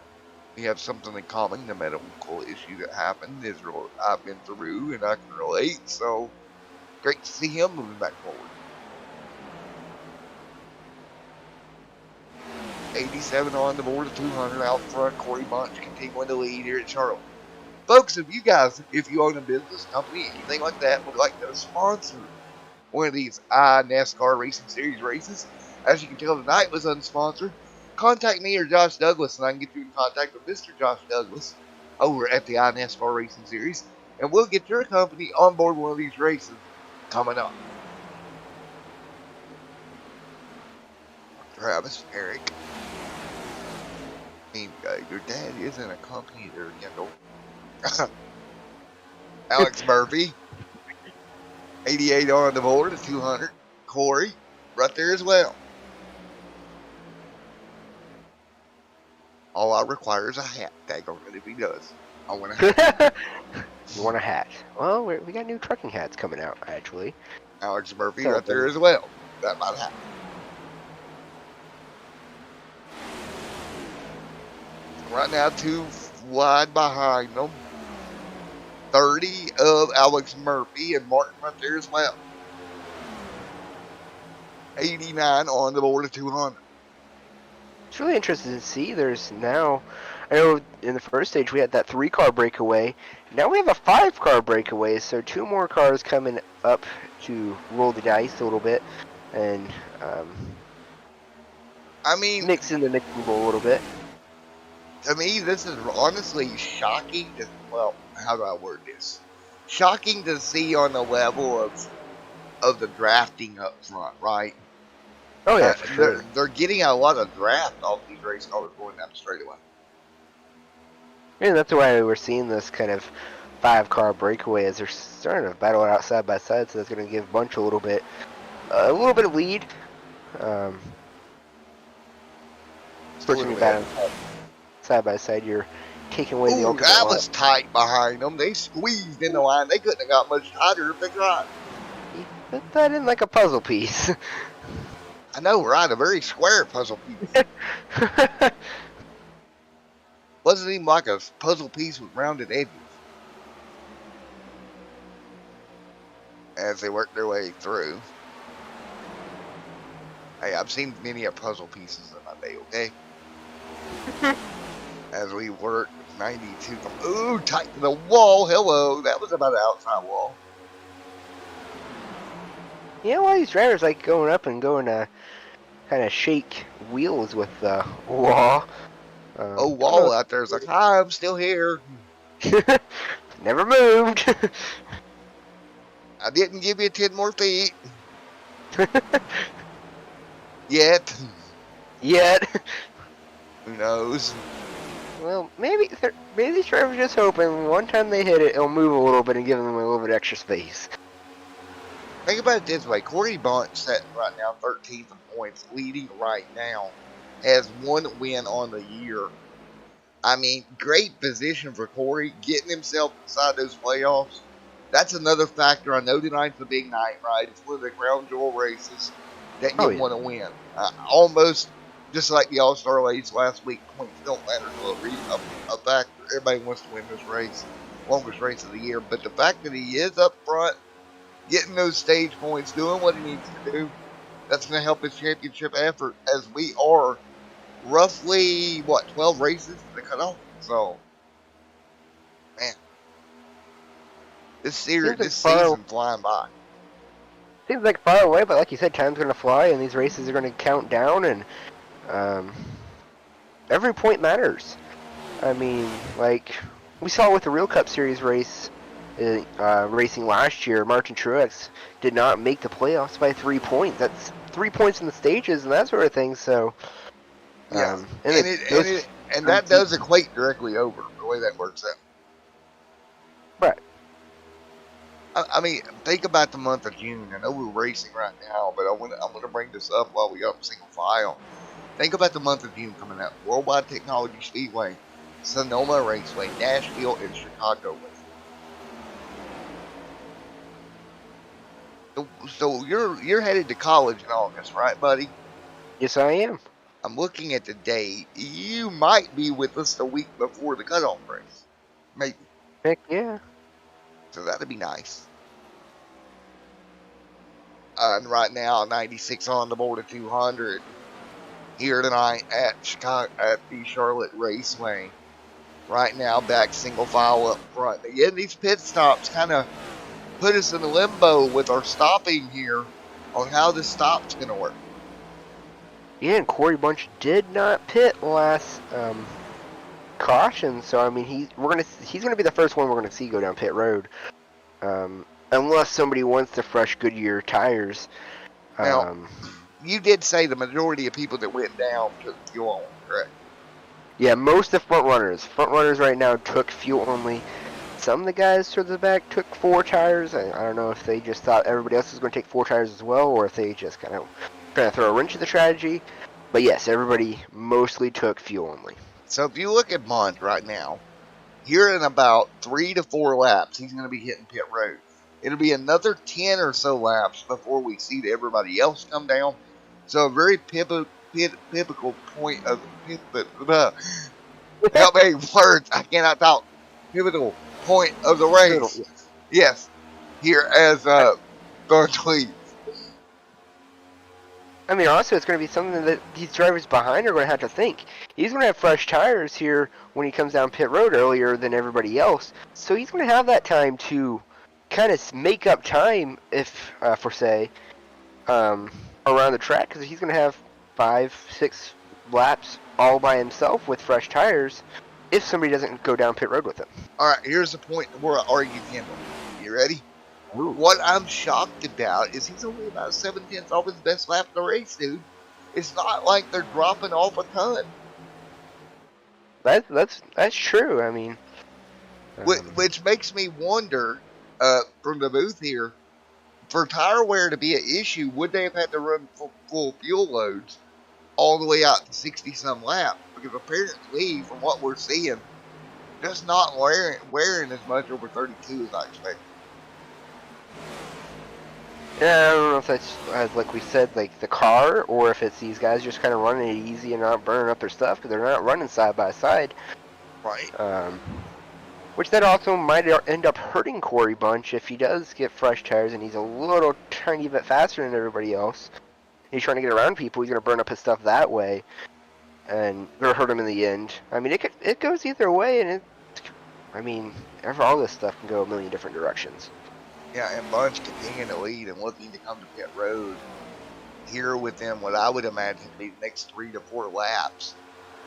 We have something in common, the medical issue that happened. Israel, I've been through and I can relate. So great to see him moving back forward. 87 on the board of 200 out front. Corey Bunch continuing to lead here at Charlotte. Folks, if you own a business, company, anything like that, would like to sponsor one of these NASCAR Racing Series races, as you can tell, tonight was unsponsored. Contact me or Josh Douglas, and I can get you in contact with Mr. Josh Douglas over at the NASCAR Racing Series, and we'll get your company on board one of these races coming up. Travis, Eric. Your dad is in a company there, Kendall. Alex Murphy. 88 on the board at 200. Corey, right there as well. All I require is a hat. Daggone it if he does. I want a hat. You want a hat? Well, we got new trucking hats coming out, actually. Alex Murphy right there as well. That might happen. Right now, 2 wide behind them. 30 of Alex Murphy and Martin right there as well. 89 on the board of 200. It's really interesting to see. There's now, I know in the first stage we had that 3-car breakaway. Now we have a 5-car breakaway, so 2 more cars coming up to roll the dice a little bit and mix in the mixing bowl a little bit. To me, this is honestly shocking to, well, how do I word this? Shocking to see on the level of the drafting up front, right? Oh yeah, for sure. They're getting a lot of draft off these race cars going down the straightaway. And that's why we're seeing this kind of 5-car breakaway as they're starting to battle it out side by side, so that's going to give Bunch a little bit of lead. Especially when you're battling side by side, you're taking away the ultimate that line. was tight behind them. They squeezed in the line. They couldn't have got much tighter if they tried. You put that in like a puzzle piece. I know, right? A very square puzzle piece. Wasn't even like a puzzle piece with rounded edges. As they worked their way through. Hey, I've seen many a puzzle pieces in my day, okay? as we work 92. Ooh, tight to the wall. Hello. That was about an outside wall. Yeah, why these drivers like going up and going to kind of shake wheels with the wall. Oh, I don't wall out there is like, hi, I'm still here. know. Never moved. I didn't give you 10 more feet yet. Yet. Who knows? Well, maybe these drivers just hoping one time they hit it, it'll move a little bit and give them a little bit extra space. Think about it this way. Corey Bunt sitting right now 13th in points, leading right now, has one win on the year. I mean, great position for Corey, getting himself inside those playoffs. That's another factor. I know tonight's a big night, right? It's one of the crown jewel races that you Oh, yeah. want to win. Almost just like the All-Star race last week, points don't matter to a factor. Everybody wants to win this race, longest race of the year. But the fact that he is up front, getting those stage points, doing what he needs to do, that's going to help his championship effort as we are roughly, 12 races to the cutoff? So, man, this season flying by. Seems like far away, but like you said, time's gonna fly, and these races are gonna count down, and every point matters. I mean, like we saw with the Real Cup Series race, racing last year, Martin Truex did not make the playoffs by 3 points. That's 3 points in the stages and that sort of thing. So, Yeah, and and that does equate directly over the way that works out. Right. I mean, think about the month of June. I know we're racing right now, but I'm gonna bring this up while we got single file. Think about the month of June coming up. Worldwide Technology Speedway, Sonoma Raceway, Nashville, and Chicago. So you're headed to college in August, right, buddy? Yes, I am. I'm looking at the date. You might be with us the week before the cutoff race, maybe. Heck yeah. So that'd be nice. And right now, 96 on the board of 200 here tonight at Chicago at the Charlotte Raceway. Right now, back single file up front. Again, these pit stops kind of put us in limbo with our stopping here on how this stop's going to work. Yeah, and Corey Bunch did not pit last caution, so I mean he's gonna be the first one we're gonna see go down pit road, unless somebody wants the fresh Goodyear tires. Now, you did say the majority of people that went down took fuel on, correct? Yeah, most of the front runners right now took fuel only. Some of the guys toward the back took 4 tires. I don't know if they just thought everybody else was going to take 4 tires as well, or if they just kind of trying to throw a wrench in the strategy. But yes, everybody mostly took fuel only. So if you look at Mont right now, here in about 3 to 4 laps, he's going to be hitting pit road. It'll be another 10 or so laps before we see everybody else come down. So a very pivotal point of help me words. I cannot talk. Pivotal point of the race. Yes, here as Thorn tweets. I mean, also, it's going to be something that these drivers behind are going to have to think. He's going to have fresh tires here when he comes down pit road earlier than everybody else. So he's going to have that time to kind of make up time, if, for say, around the track. Because he's going to have 5-6 laps all by himself with fresh tires if somebody doesn't go down pit road with him. All right, here's the point where I argue Kendall. You ready? Ooh. What I'm shocked about is he's only about 7/10 off his best lap of the race, dude. It's not like they're dropping off a ton. That's true. I mean, which makes me wonder, from the booth here, for tire wear to be an issue, would they have had to run full fuel loads all the way out to 60-some laps? Because apparently, from what we're seeing, just not wearing as much over 32 as I expected. yeah, I don't know if that's like we said, like the car, or if it's these guys just kind of running it easy and not burning up their stuff because they're not running side by side. Right. Which that also might end up hurting Corey Bunch if he does get fresh tires and he's a little tiny bit faster than everybody else. He's trying to get around people. He's going to burn up his stuff that way. and or hurt him in the end. I mean, it goes either way, and all this stuff can go a million different directions. Yeah, and Bunch continuing to lead and looking to come to pit road here within what I would imagine to be the next 3 to 4 laps.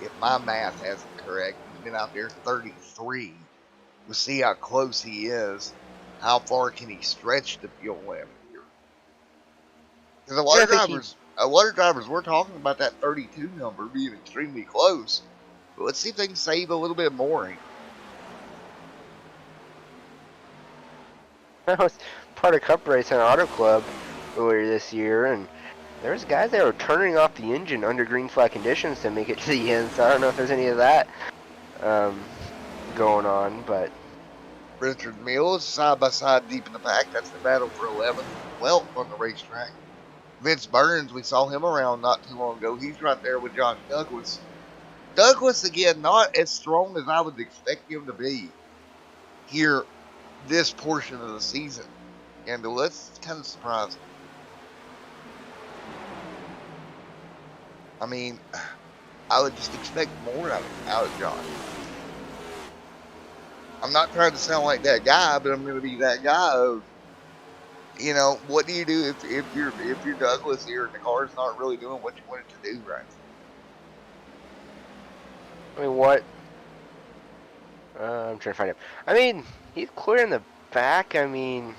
If my math hasn't correct, he's been out there 33. We'll see how close he is. How far can he stretch the fuel limit here? Because Yeah, I think a lot of drivers, we're talking about that 32 number being extremely close. But let's see if they can save a little bit more. I was part of Cup Race and Auto Club earlier this year, and there's guys that were turning off the engine under green flag conditions to make it to the end. So I don't know if there's any of that going on, but Richard Mills side by side deep in the pack. That's the battle for 11th and 12th on the racetrack. Vince Burns, we saw him around not too long ago. He's right there with Josh Douglas. Douglas, again, not as strong as I would expect him to be here this portion of the season. And that's kind of surprising. I mean, I would just expect more out of Josh. I'm not trying to sound like that guy, but I'm going to be that guy of, you know, what do you do if you're Douglas here and the car's not really doing what you want it to do, right? I mean, what? I'm trying to find him. I mean, he's clear in the back. I mean,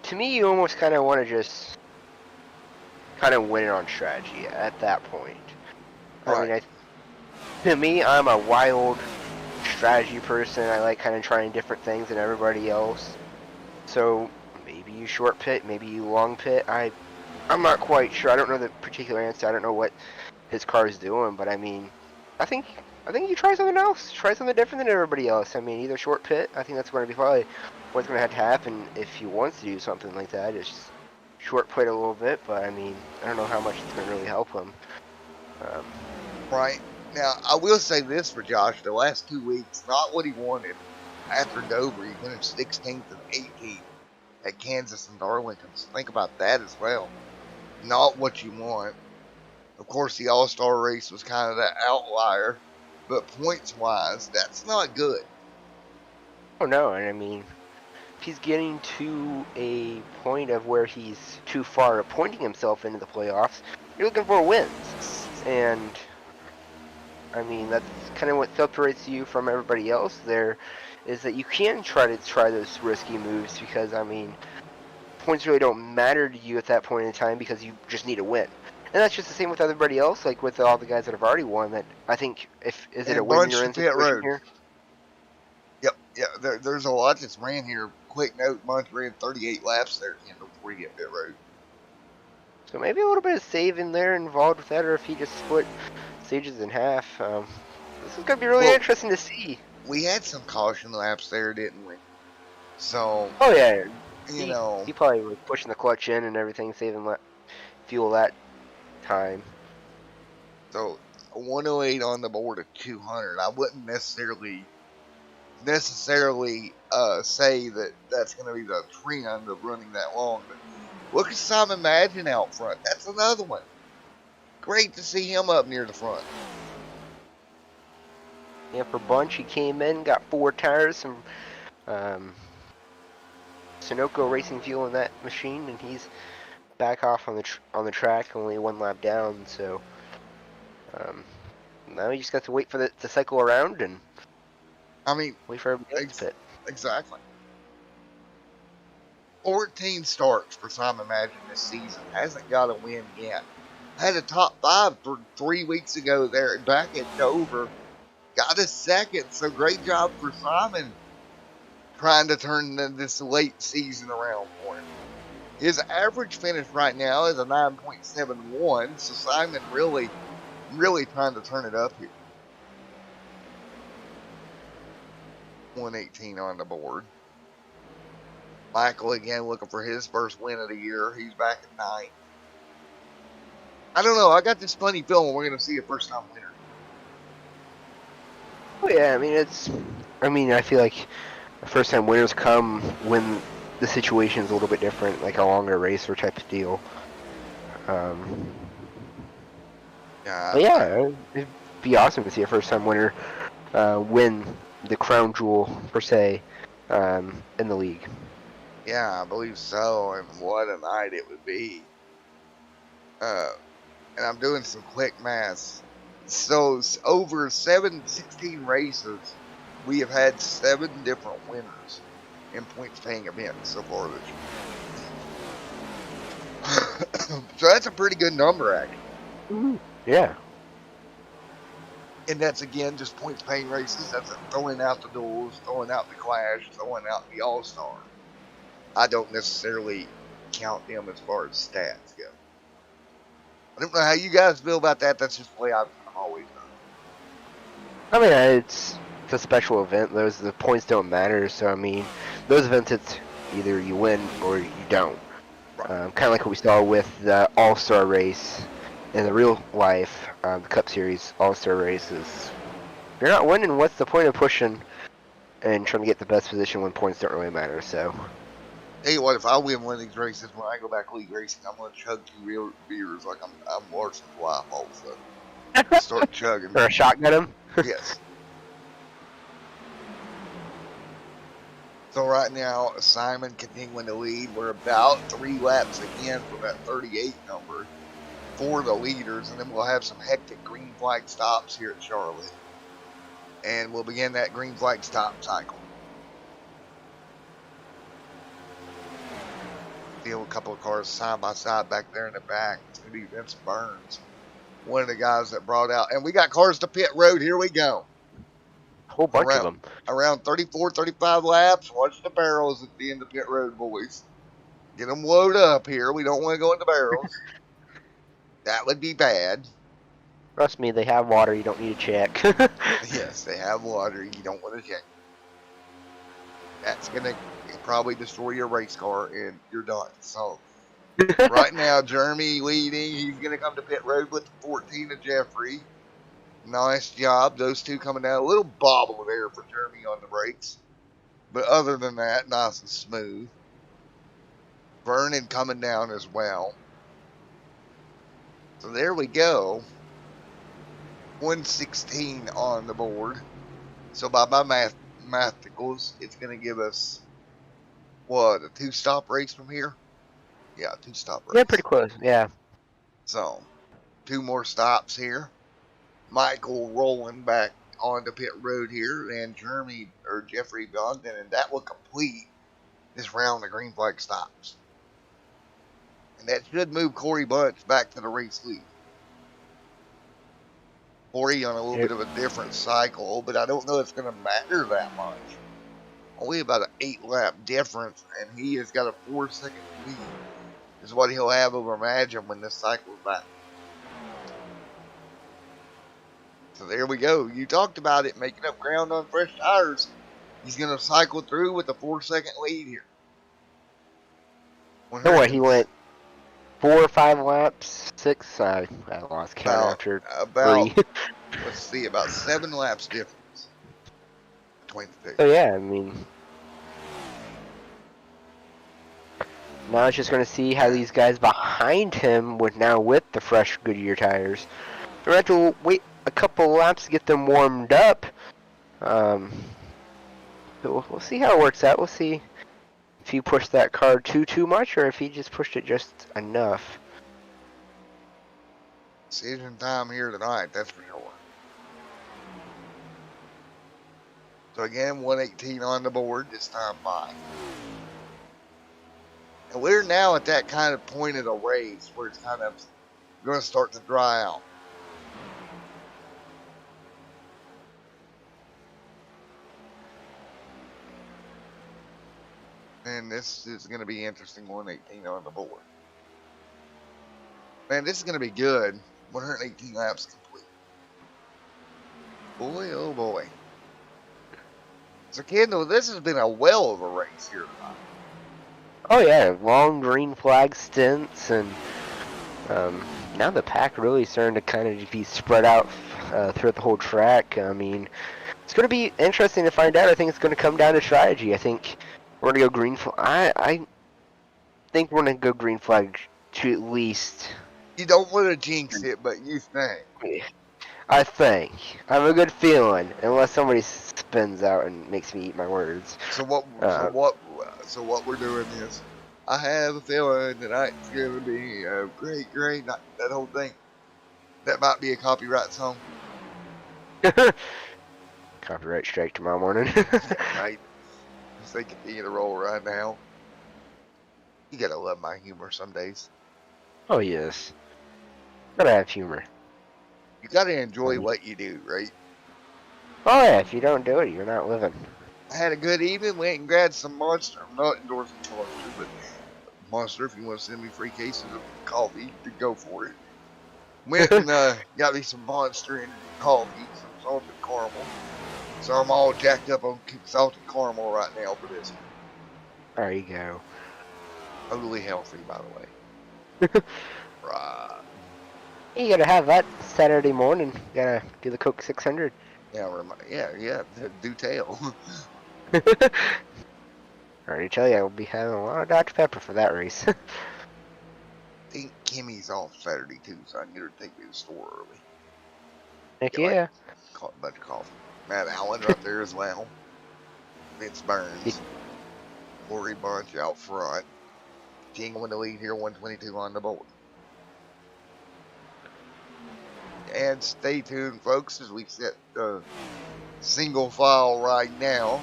to me, you almost kind of want to just kind of win it on strategy at that point. Right. I mean, to me, I'm a wild strategy person. I like kind of trying different things than everybody else. So maybe you short pit, maybe you long pit. I'm not quite sure. I don't know the particular answer. I don't know what his car is doing, but I mean, I think you try something else. Try something different than everybody else. I mean, either short pit. I think that's going to be probably what's going to have to happen if he wants to do something like that. Is short pit a little bit, but I mean, I don't know how much it's going to really help him. Right. Now, I will say this for Josh. The last 2 weeks, not what he wanted. After Dover, he finished 16th and 18th at Kansas and Darlington. So think about that as well. Not what you want. Of course, the All-Star race was kind of that outlier. But points-wise, that's not good. Oh, no. And I mean, if he's getting to a point of where he's too far appointing himself into the playoffs, you're looking for wins. And I mean, that's kind of what separates you from everybody else there, is that you can try those risky moves because, I mean, points really don't matter to you at that point in time because you just need a win. And that's just the same with everybody else, like with all the guys that have already won. That I think, is it a win you're in situation here? Yep, yeah. There's a lot that's ran here. Quick note: Bunch ran 38 laps there, Kendall, before you get pit road. So maybe a little bit of saving there involved with that, or if he just split stages in half. This is gonna be really interesting to see. We had some caution laps there, didn't we? So. Oh yeah. He probably was pushing the clutch in and everything, saving fuel that time. So 108 on the board at 200. I wouldn't necessarily say that that's going to be the trend of running that long. But look at Simon Madden out front. That's another one. Great to see him up near the front. Yeah, for Bunch, he came in, got 4 tires, some Sunoco Racing fuel in that machine, and he's back off on the track, only 1 lap down. So now you just got to wait for it to cycle around and wait for everybody to pit. Exactly. 14 starts for Simon Madden this season. Hasn't got a win yet. Had a top 5 for 3 weeks ago there back at Dover. Got a second, so great job for Simon trying to turn this late season around for him. His average finish right now is a 9.71, so Simon really trying to turn it up here. 118 on the board. Michael again looking for his first win of the year. He's back at 9th. I don't know. I got this funny feeling we're going to see a first-time winner. Oh yeah, I feel like first-time winners come when the situation's a little bit different, like a longer race or type of deal. Yeah, But yeah, it'd be awesome to see a first-time winner win the crown jewel per se in the league. yeah, I believe so. And what a night it would be. And I'm doing some quick math. So over 16 races, we have had 7 different winners in points paying events so far this year. So that's a pretty good number, actually. Yeah. And that's again just points paying races. That's throwing out the duels, throwing out the clash, throwing out the all star. I don't necessarily count them as far as stats go. I don't know how you guys feel about that. That's just the way I've always done it. I mean, it's a special event. The points don't matter. So I mean, those events, it's either you win or you don't. Right. Kind of like what we saw with the All Star race in the real life, the Cup Series All Star races. If you're not winning, what's the point of pushing and trying to get the best position when points don't really matter? So. Tell you what, if I win one of these races, when I go back league racing, I'm gonna chug 2 real beers like I'm Larson's wife all of a sudden. Start chugging. Or a shotgun him? Yes. So right now, Simon continuing to lead. We're about 3 laps again for that 38 number for the leaders, and then we'll have some hectic green flag stops here at Charlotte, and we'll begin that green flag stop cycle. Feel a couple of cars side by side back there in the back. It's gonna be Vince Burns, one of the guys that brought out, and we got cars to pit road. Here we go. Whole bunch of them. Around 34, 35 laps. Watch the barrels at the end of pit road, boys. Get them loaded up here. We don't want to go into barrels. That would be bad. Trust me, they have water. You don't need to check. Yes, they have water. You don't want to check. That's going to probably destroy your race car and you're done. So, right now, Jeremy leading. He's going to come to pit road with the 14 of Jeffrey. Nice job. Those two coming down. A little bobble there for Jeremy on the brakes. But other than that, nice and smooth. Vernon coming down as well. So there we go. 116 on the board. So by my mathicals, it's going to give us, what, a 2-stop race from here? Yeah, 2-stop race. Yeah, pretty close. Yeah. So, 2 more stops here. Michael rolling back onto pit road here, and Jeffrey Bogdan, and that will complete this round of green flag stops. And that should move Corey Bunch back to the race lead. Corey on a little bit of a different cycle, but I don't know if it's going to matter that much. Only about an 8-lap difference, and he has got a 4-second lead, is what he'll have over Imagine when this cycle is back. So there we go. You talked about it, making up ground on fresh tires. He's going to cycle through with a 4-second lead here. So what, he went 4 or 5 laps? 6? I lost count after 3. Let's see, about 7 laps difference between the two. So yeah, I mean, now it's just going to see how these guys behind him with the fresh Goodyear tires. We're going to have to wait a couple laps to get them warmed up. So we'll see how it works out. We'll see if he pushed that car too much or if he just pushed it just enough. Decision time here tonight, that's for sure. So again, 118 on the board this time by. And we're now at that kind of point of the race where it's kind of going to start to dry out. And this is going to be interesting, 118 on the board. Man, this is going to be good. 118 laps complete. Boy, oh boy. So, Kendall, this has been a well of a race here tonight. Oh yeah, long green flag stints, and now the pack really starting to kind of be spread out throughout the whole track. I mean, it's going to be interesting to find out. I think it's going to come down to strategy. I think we're going to go green flag. I think we're going to go green flag to at least You don't want to jinx it, but you think. I think. I have a good feeling, unless somebody spins out and makes me eat my words. So what? So Uh, what? So what we're doing is, I have a feeling tonight's gonna be a great night. That whole thing. That might be a copyright song. Copyright strike tomorrow morning. Yeah, right. I'm thinking the role right now. You gotta love my humor some days. Oh, yes. Gotta have humor. You gotta enjoy what you do, right? Oh, yeah, if you don't do it, you're not living. I had a good evening. Went and grabbed some Monster. I'm not endorsing Monster, but Monster, if you want to send me free cases of coffee, to go for it. Went and got me some Monster and coffee, some salted caramel. So I'm all jacked up on salted caramel right now for this. There you go. Totally healthy, by the way. Right. You gotta have that Saturday morning. You gotta do the Coke 600. Yeah, do tell. I already tell you, I will be having a lot of Dr. Pepper for that race. I think Kimmy's off Saturday too, so I can get her to take me to the store early. Heck Get like yeah. a bunch of coffee. Matt Allen right there as well. Vince Burns. Corey Bunch out front. King in the lead here, 122 on the board. And stay tuned, folks, as we set the single file right now.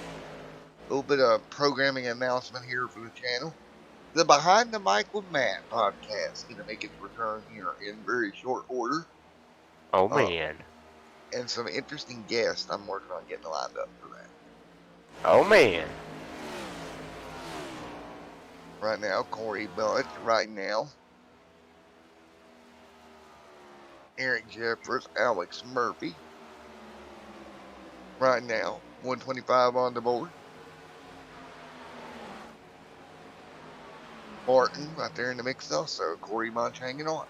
A little bit of programming announcement here for the channel. The Behind the Mic with Matt podcast going to make its return here in very short order. Oh, man. And some interesting guests I'm working on getting lined up for that. Oh, man. Right now, Corey Bunch. Right now, Eric Jeffers, Alex Murphy. Right now, 125 on the board. Martin right there in the mix also. Corey Bunch hanging on.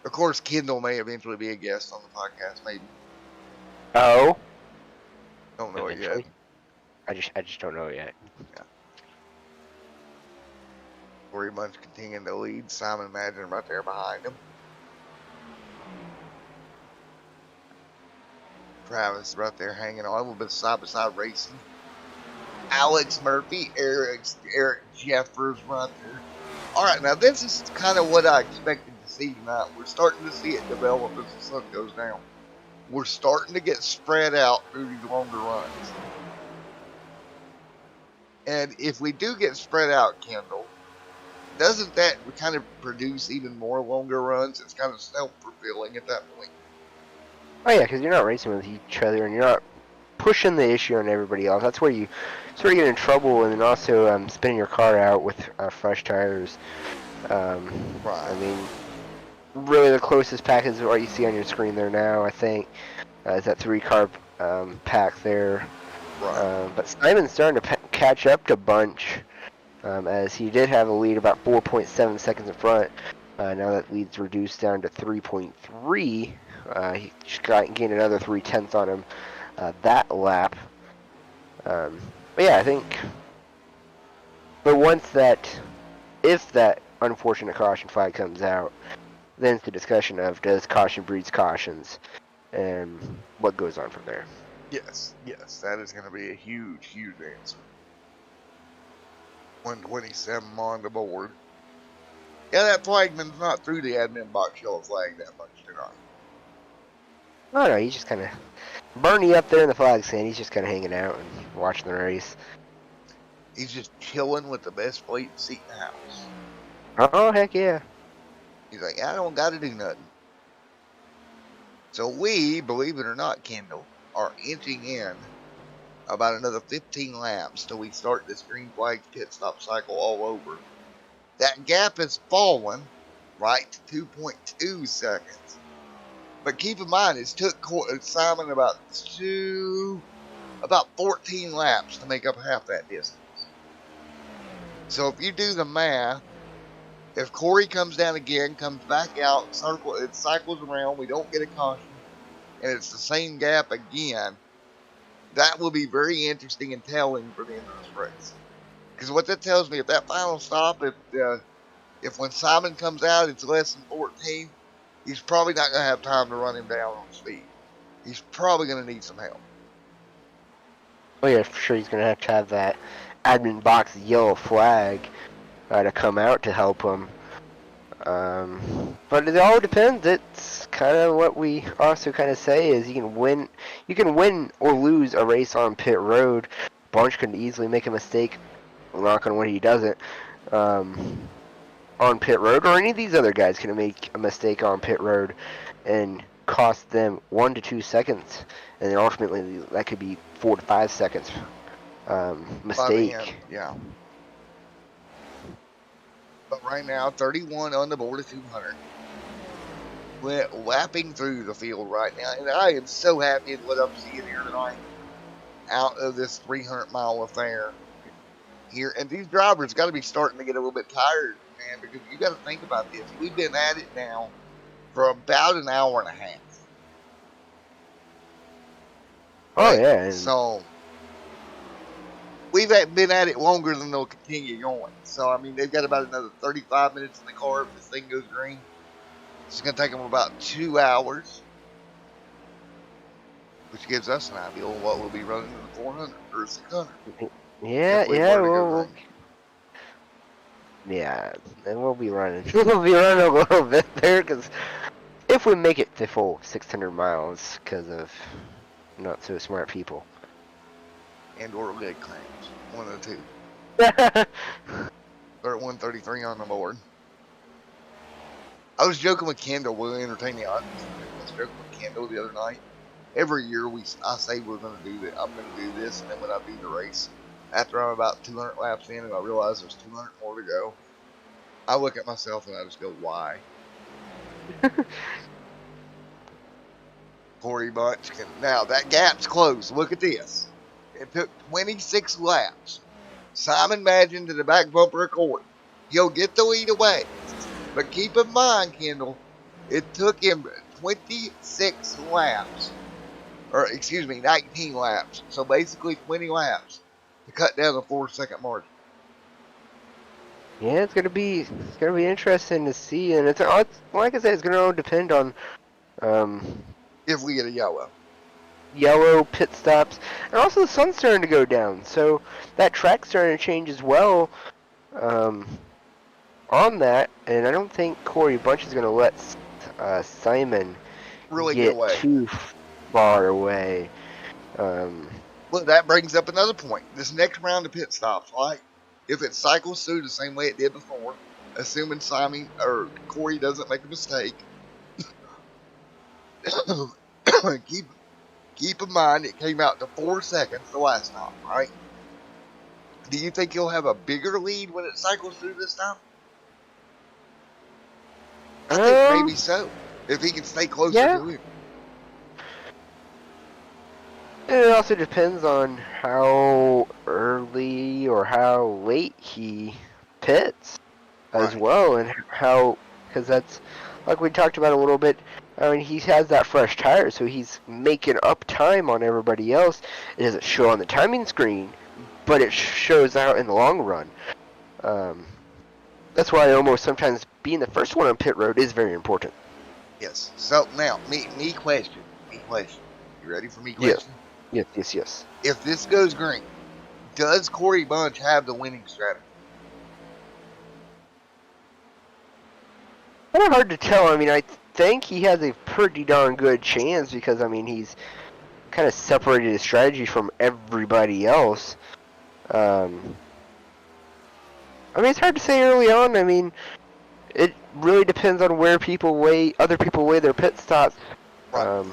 Of course, Kendall may eventually be a guest on the podcast, maybe. Oh. Don't know Eventually. it yet. I just don't know yet. Yeah. Corey Bunch continuing to lead. Simon Madden right there behind him. Travis right there hanging on. A little bit of side-by-side racing. Alex Murphy, Eric Jeffers right there. All right, now this is kind of what I expected to see tonight. We're starting to see it develop as the sun goes down. We're starting to get spread out through these longer runs. And if we do get spread out, Kendall, doesn't that kind of produce even more longer runs? It's kind of self-fulfilling at that point. Oh, yeah, because you're not racing with each other and you're not pushing the issue on everybody else. That's where you sort of get in trouble, and then also spinning your car out with fresh tires. Right. I mean, really the closest pack is what you see on your screen there now, I think. Is that 3-car pack there. Right. But Simon's starting to catch up to Bunch, as he did have a lead about 4.7 seconds in front. Now that lead's reduced down to 3.3. He just gained another 0.3 on him that lap. But yeah, I think. But if that unfortunate caution flag comes out, then it's the discussion of does caution breeds cautions, and what goes on from there. Yes, that is going to be a huge answer. 127 on the board. Yeah, that flagman's not through the admin box yellow flag that much tonight. Oh no, he's just kind of Bernie up there in the flag stand. He's just kind of hanging out and watching the race. He's just chilling with the best plate seat in the house. Oh heck yeah! He's like, I don't got to do nothing. So we, believe it or not, Kendall, are inching in about another 15 laps till we start this green flag pit stop cycle all over. That gap has fallen right to 2.2 seconds. But keep in mind, it took Simon about 14 laps to make up half that distance. So if you do the math, if Corey comes down again, comes back out, it cycles around, we don't get a caution, and it's the same gap again, that will be very interesting and telling for the end of this race. Because what that tells me, if that final stop, if If when Simon comes out it's less than 14, he's probably not going to have time to run him down on speed. He's probably going to need some help. Oh yeah, for sure he's gonna have that admin box yellow flag to come out to help him. But it all depends. It's kind of what we also kind of say is you can win or lose a race on pit road. Bunch can easily make a mistake. Knock on wood, he doesn't. On pit road, or any of these other guys can make a mistake on pit road and cost them 1 to 2 seconds, and then ultimately that could be 4 to 5 seconds mistake. Yeah. But right now, 31 on the board of 200. Went lapping through the field right now, and I am so happy with what I'm seeing here tonight out of this 300-mile affair here. And these drivers got to be starting to get a little bit tired, man, because you got to think about this. We've been at it now for about an hour and a half. Oh, yeah. So we've been at it longer than they'll continue going. So, I mean, they've got about another 35 minutes in the car if this thing goes green. It's going to take them about 2 hours, which gives us an idea of what we'll be running in the 400 or 600. Yeah, and we'll be running. We'll be running a little bit there, because if we make it to full 600 miles, because of not so smart people. And or leg clamps. One of the two. They're at 133 on the board. I was joking with Kendall. We'll entertain the audience. I was joking with Kendall the other night. Every year I say we're going to do that. I'm going to do this, and then when I do the race, after I'm about 200 laps in and I realize there's 200 more to go, I look at myself and I just go, why? Corey Bunch can. Now, that gap's closed. Look at this. It took 26 laps. Simon Madgen to the back bumper of Corey. He'll get the lead away. But keep in mind, Kendall, it took him 26 laps. Or, excuse me, 19 laps. So basically 20 laps to cut down the 4-second margin. Yeah, it's gonna be interesting to see, and it's like I said, it's gonna depend on if we get a yellow pit stops, and also the sun's starting to go down, so that track's starting to change as well. On that, and I don't think Corey Bunch is gonna let Simon really get away. too far away. Well, that brings up another point. This next round of pit stops, right? If it cycles through the same way it did before, assuming Simon or Corey doesn't make a mistake, keep in mind it came out to 4 seconds the last time, right? Do you think he'll have a bigger lead when it cycles through this time? I think maybe so. If he can stay closer to him. It also depends on how early or how late he pits as well, and how, because that's, like we talked about a little bit, I mean, he has that fresh tire, so he's making up time on everybody else. It doesn't show on the timing screen, but it shows out in the long run. That's why almost sometimes being the first one on pit road is very important. Yes. So now, me question. You ready for me question? Yes. If this goes green, does Corey Bunch have the winning strategy? Kind of hard to tell. I mean, I think he has a pretty darn good chance because, I mean, he's kind of separated his strategy from everybody else. I mean, it's hard to say early on. I mean, it really depends on where other people weigh their pit stops. Right.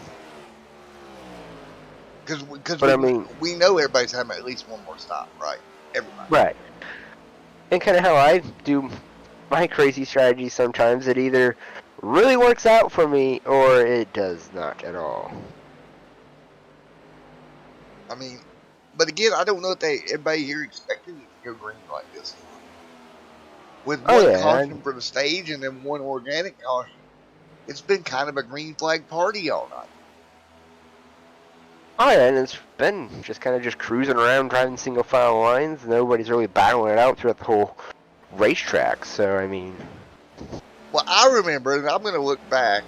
Because I mean, we know everybody's having at least one more stop, right? Everybody. Right. And kind of how I do my crazy strategy sometimes, it either really works out for me or it does not at all. I mean, but again, I don't know if everybody here expected it to go green like this. With one caution for the stage and then one organic caution, it's been kind of a green flag party all night. Oh yeah, and it's been just kind of just cruising around, driving single file lines. Nobody's really battling it out throughout the whole racetrack. So I mean, Well, I remember, and I'm going to look back.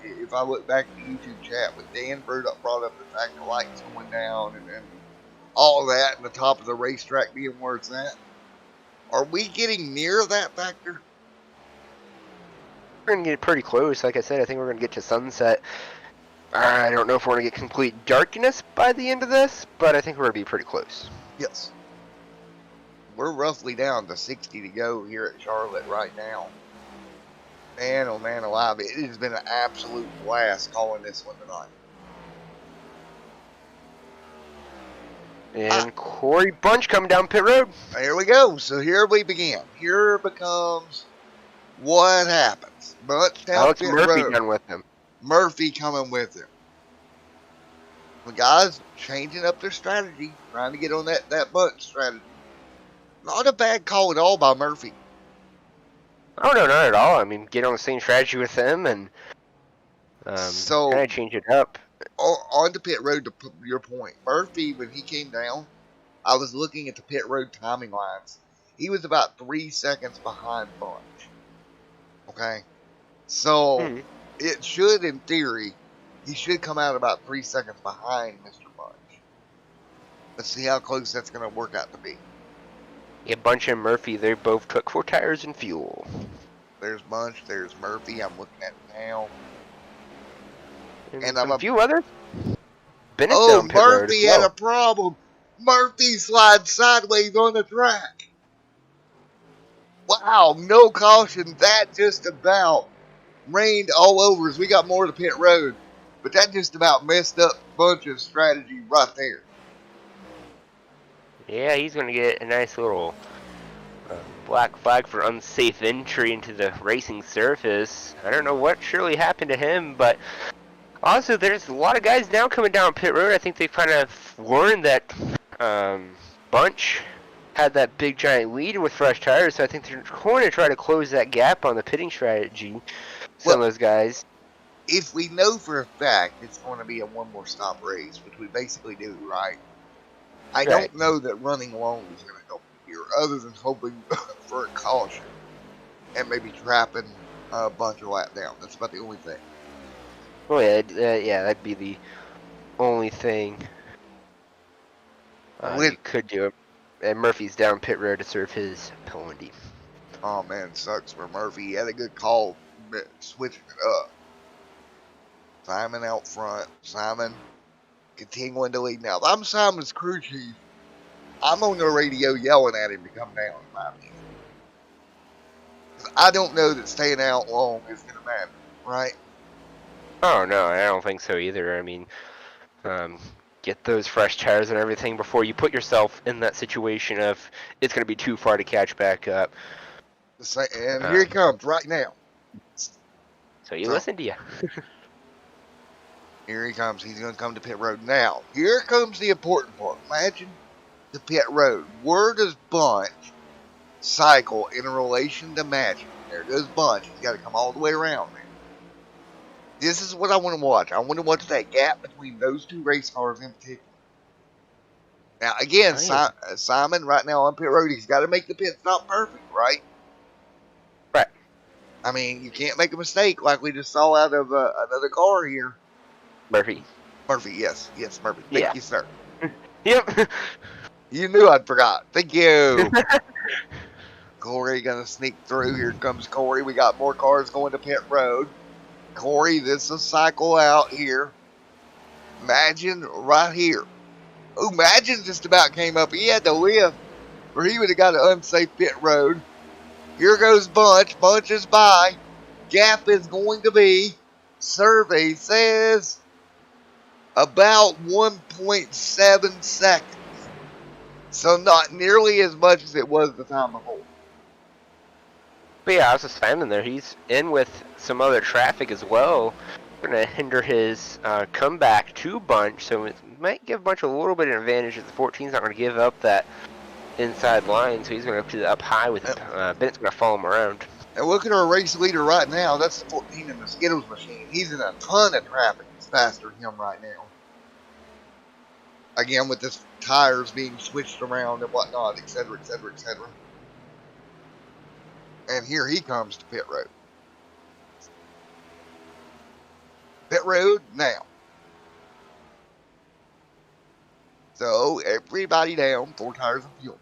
If I look back at the YouTube chat when Dan brought up the fact the lights going down and all that, and the top of the racetrack being where it's at. Are we getting near that factor? We're gonna get pretty close. Like I said, I think we're gonna get to sunset. I don't know if we're gonna get complete darkness by the end of this, but I think we're gonna be pretty close. Yes. We're roughly down to 60 to go here at Charlotte right now. Man, oh man alive, it has been an absolute blast calling this one tonight. And Corey Bunch coming down pit road. Here we go. So here we begin. Here becomes what happens. Bunch down Alex pit Murphy road. done with him. Murphy coming with him. The guys changing up their strategy, trying to get on that bunch strategy. Not a bad call at all by Murphy. Oh no, not at all. I mean, get on the same strategy with them and So kind of change it up. on the pit road, to your point, Murphy, when he came down, I was looking at the pit road timing lines. He was about 3 seconds behind Bunch. Okay? So it should, in theory, he should come out about 3 seconds behind Mr. Bunch. Let's see how close that's going to work out to be. Yeah, Bunch and Murphy, they both took 4 tires and fuel. There's Bunch, there's Murphy, I'm looking at it now. And I'm a few others. Bennett's Oh, down pit road Murphy as well. had a problem. Murphy slides sideways on the track. Wow, no caution. That just about rained all over us. We got more to pit road, but that just about messed up Bunch's strategy right there. Yeah, he's going to get a nice little black flag for unsafe entry into the racing surface. I don't know what surely happened to him, but also there's a lot of guys now coming down pit road. I think they've kind of learned that Bunch had that big giant lead with fresh tires, so I think they're going to try to close that gap on the pitting strategy. Some of those guys. If we know for a fact it's going to be a one more stop race, which we basically do, right? I don't know that running long is going to help here, other than hoping for a caution and maybe trapping a bunch of lap down. That's about the only thing. Oh yeah, that'd be the only thing you could do. And Murphy's down pit road to serve his penalty. Oh man, sucks for Murphy. He had a good call, switching it up. Simon out front. Simon continuing to lead now. If I'm Simon's crew chief, I'm on the radio yelling at him to come down, in my opinion. I don't know that staying out long is going to matter, right? Oh no, I don't think so either. I mean, get those fresh tires and everything before you put yourself in that situation of it's going to be too far to catch back up. And here he comes right now. So you listen to you. Here he comes. He's going to come to pit road. Now, here comes the important part. Imagine the pit road. Where does Bunch cycle in relation to Magic? There goes Bunch. He's got to come all the way around there. This is what I want to watch. I want to watch that gap between those two race cars in particular. Now, again, Simon right now on pit road, he's got to make the pit stop perfect, right? Right. I mean, you can't make a mistake like we just saw out of another car here. Murphy, yes, Murphy. Thank you, sir. Yep. You knew I'd forgot. Thank you. Corey gonna sneak through. Here comes Corey. We got more cars going to pit road. Corey, this is cycle out here. Imagine right here. Oh, Imagine just about came up. He had to lift, or he would have got an unsafe pit road. Here goes Bunch. Bunch is by. Gap is going to be, survey says, about 1.7 seconds. So not nearly as much as it was the time before. But yeah, I was just standing there. He's in with some other traffic as well. Going to hinder his comeback to Bunch, so it might give Bunch a little bit of advantage if the 14's not going to give up that inside line, so he's going to go to the up high with Bennett's going to follow him around. And look at our race leader right now. That's the 14 in the Skittles machine. He's in a ton of traffic. It's faster than him right now. Again, with this tires being switched around and whatnot, etc., etc., etc. And here he comes to pit road. Pit road now. So everybody down, 4 tires of fuel.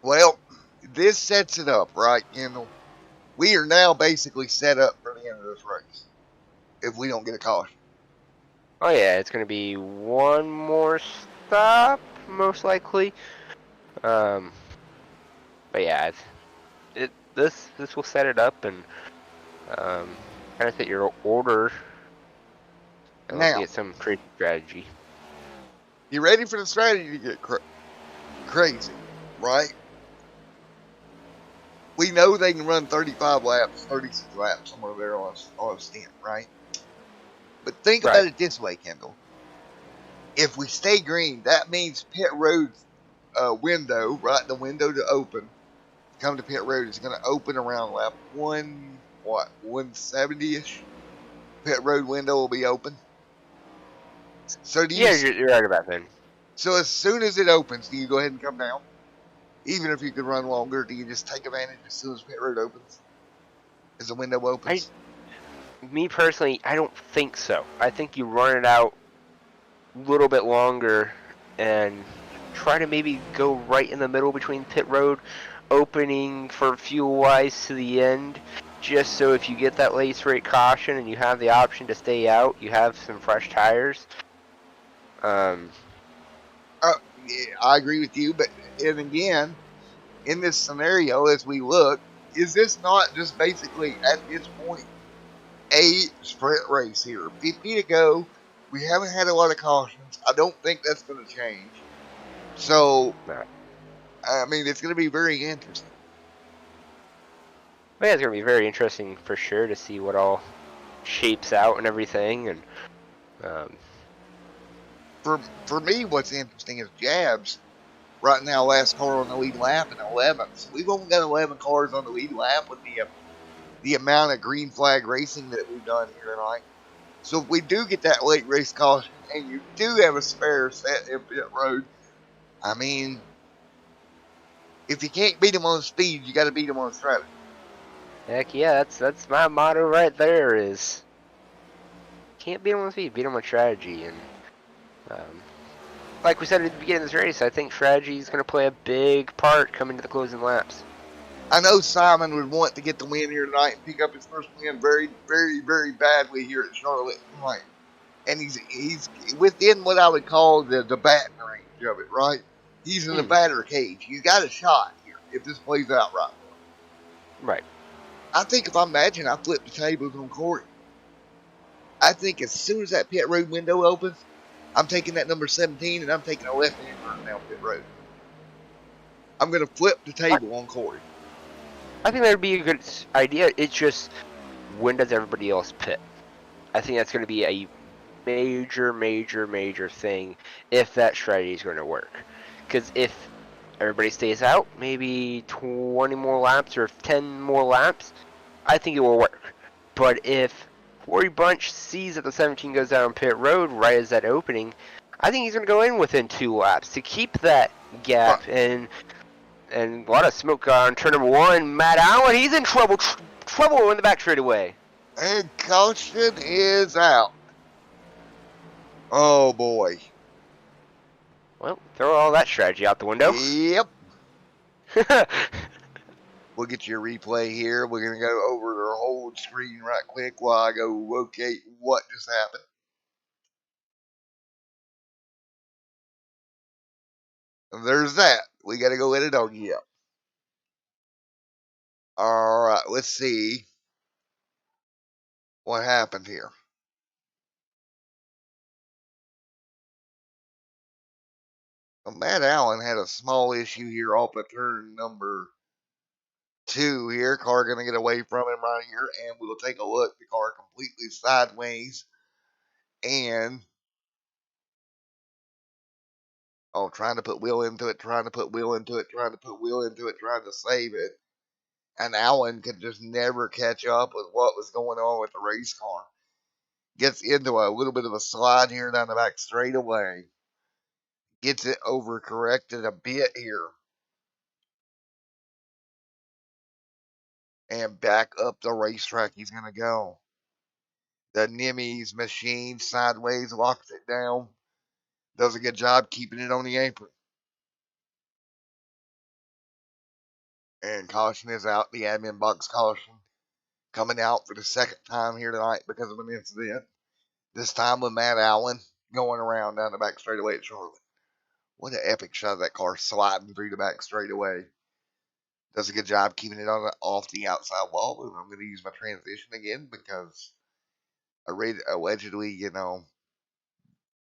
Well, this sets it up, right, Kendall? We are now basically set up for the end of this race if we don't get a caution. Oh yeah, it's gonna be one more stop, most likely. But yeah, this will set it up and kind of set your order. And looking Now, at some trading strategy. you ready for the strategy to get crazy, right? We know they can run 35 laps, 36 laps, somewhere there on a stint, right? But think Right. about it this way, Kendall. If we stay green, that means pit road's window, right? The window to open, come to pit road is going to open around lap 170 ish. Pit road window will be open. So do you? Yeah, you're right about that. So as soon as it opens, do you go ahead and come down? Even if you could run longer, do you just take advantage as soon as pit road opens? As the window opens? Me personally, I don't think so. I think you run it out a little bit longer and try to maybe go right in the middle between pit road opening for fuel wise to the end, just so if you get that late straight caution and you have the option to stay out, you have some fresh tires. Yeah, I agree with you, but and again, in this scenario, as we look, is this not just basically at this point a sprint race here? 50 to go. We haven't had a lot of cautions. I don't think that's going to change. So, I mean, it's going to be very interesting. But yeah, it's gonna be very interesting for sure to see what all shapes out and everything. And For me, what's interesting is Jabs right now last car on the lead lap in 11th. So we've only got 11 cars on the lead lap with the amount of green flag racing that we've done here tonight. So if we do get that late race caution and you do have a spare set in pit road, I mean, if you can't beat them on speed, you got to beat them on strategy. heck yeah, that's my motto right there. Is can't beat them on speed, beat them on strategy. And like we said at the beginning of this race, I think strategy is going to play a big part coming to the closing laps. I know Simon would want to get the win here tonight and pick up his first win very, very, very badly here at Charlotte tonight. And he's within what I would call the batting range of it, right? He's in the batter cage. He's got a shot here if this plays out right for him. Right. I think if I imagine I flip the tables on Corey, I think as soon as that pit road window opens, I'm taking that number 17 and I'm taking a left hand turn down pit road. I'm going to flip the table on Corey. I think that would be a good idea. It's just, when does everybody else pit? I think that's going to be a major thing if that strategy is going to work. Because if everybody stays out, maybe 20 more laps or 10 more laps, I think it will work. But if Corey Bunch sees that the 17 goes down pit road right as that opening, I think he's going to go in within 2 laps to keep that gap. And a lot of smoke on turn number 1. Matt Allen, he's in trouble in the back straightaway. And caution is out. Oh boy. Well, throw all that strategy out the window. Yep. We'll get you a replay here. We're going to go over the whole screen right quick while I go locate what just happened. And there's that. We got to go let a doggy up. All right, let's see what happened here. Well, Matt Allen had a small issue here off of turn number 2 here. Car going to get away from him right here, and we'll take a look. The car completely sideways, and trying to put wheel into it, trying to put wheel into it, trying to put wheel into it, trying to save it. And Allen could just never catch up with what was going on with the race car. Gets into a little bit of a slide here down the back straightaway. Gets it overcorrected a bit here. And back up the racetrack he's going to go. The Nimmy's machine sideways locks it down. Does a good job keeping it on the apron. And caution is out. The admin box caution coming out for the second time here tonight because of an incident. This time with Matt Allen going around down the back straightaway at Charlotte. What an epic shot of that car sliding through the back straightaway. Does a good job keeping it on off the outside wall. And I'm going to use my transition again because allegedly,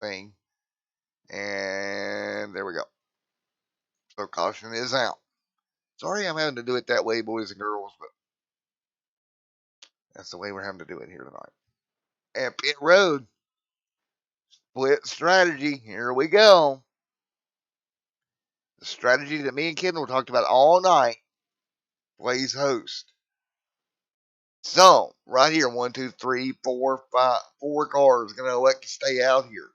thing. And there we go. So caution is out. Sorry I'm having to do it that way, boys and girls, but that's the way we're having to do it here tonight. And pit road. Split strategy. Here we go. The strategy that me and Kendall talked about all night plays host. So, right here, 1, 2, 3, 4, 5, 4 cars going to elect to stay out here.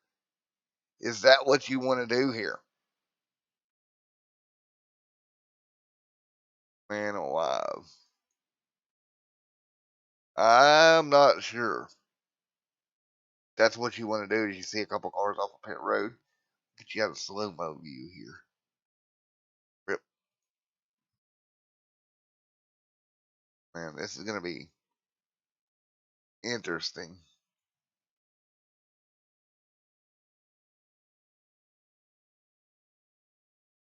Is that what you want to do here? Man alive. I'm not sure. That's what you want to do. Is you see a couple cars off of pit road. Get you out a slow-mo view here. Rip. Man, this is going to be interesting.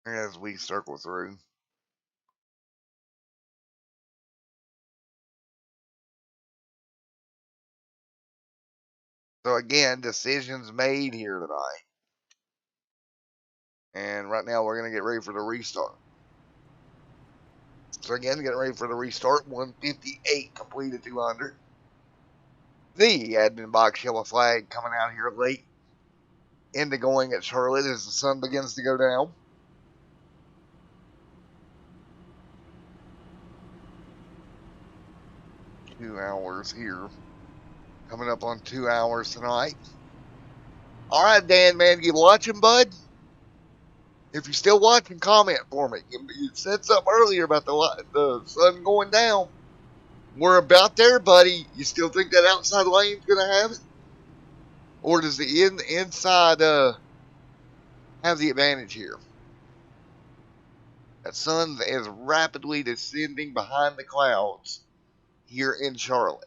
As we circle through. So again, decisions made here tonight. And right now we're going to get ready for the restart. So again, getting ready for the restart. 158 completed 200. The admin box yellow flag coming out here late into going at Charlotte as the sun begins to go down. Two hours here. Coming up on 2 hours tonight. All right, Dan, man, you watching, bud? If you're still watching, comment for me. You said something earlier about the sun going down. We're about there, buddy. You still think that outside lane's going to have it? Or does the inside have the advantage here? That sun is rapidly descending behind the clouds here in Charlotte.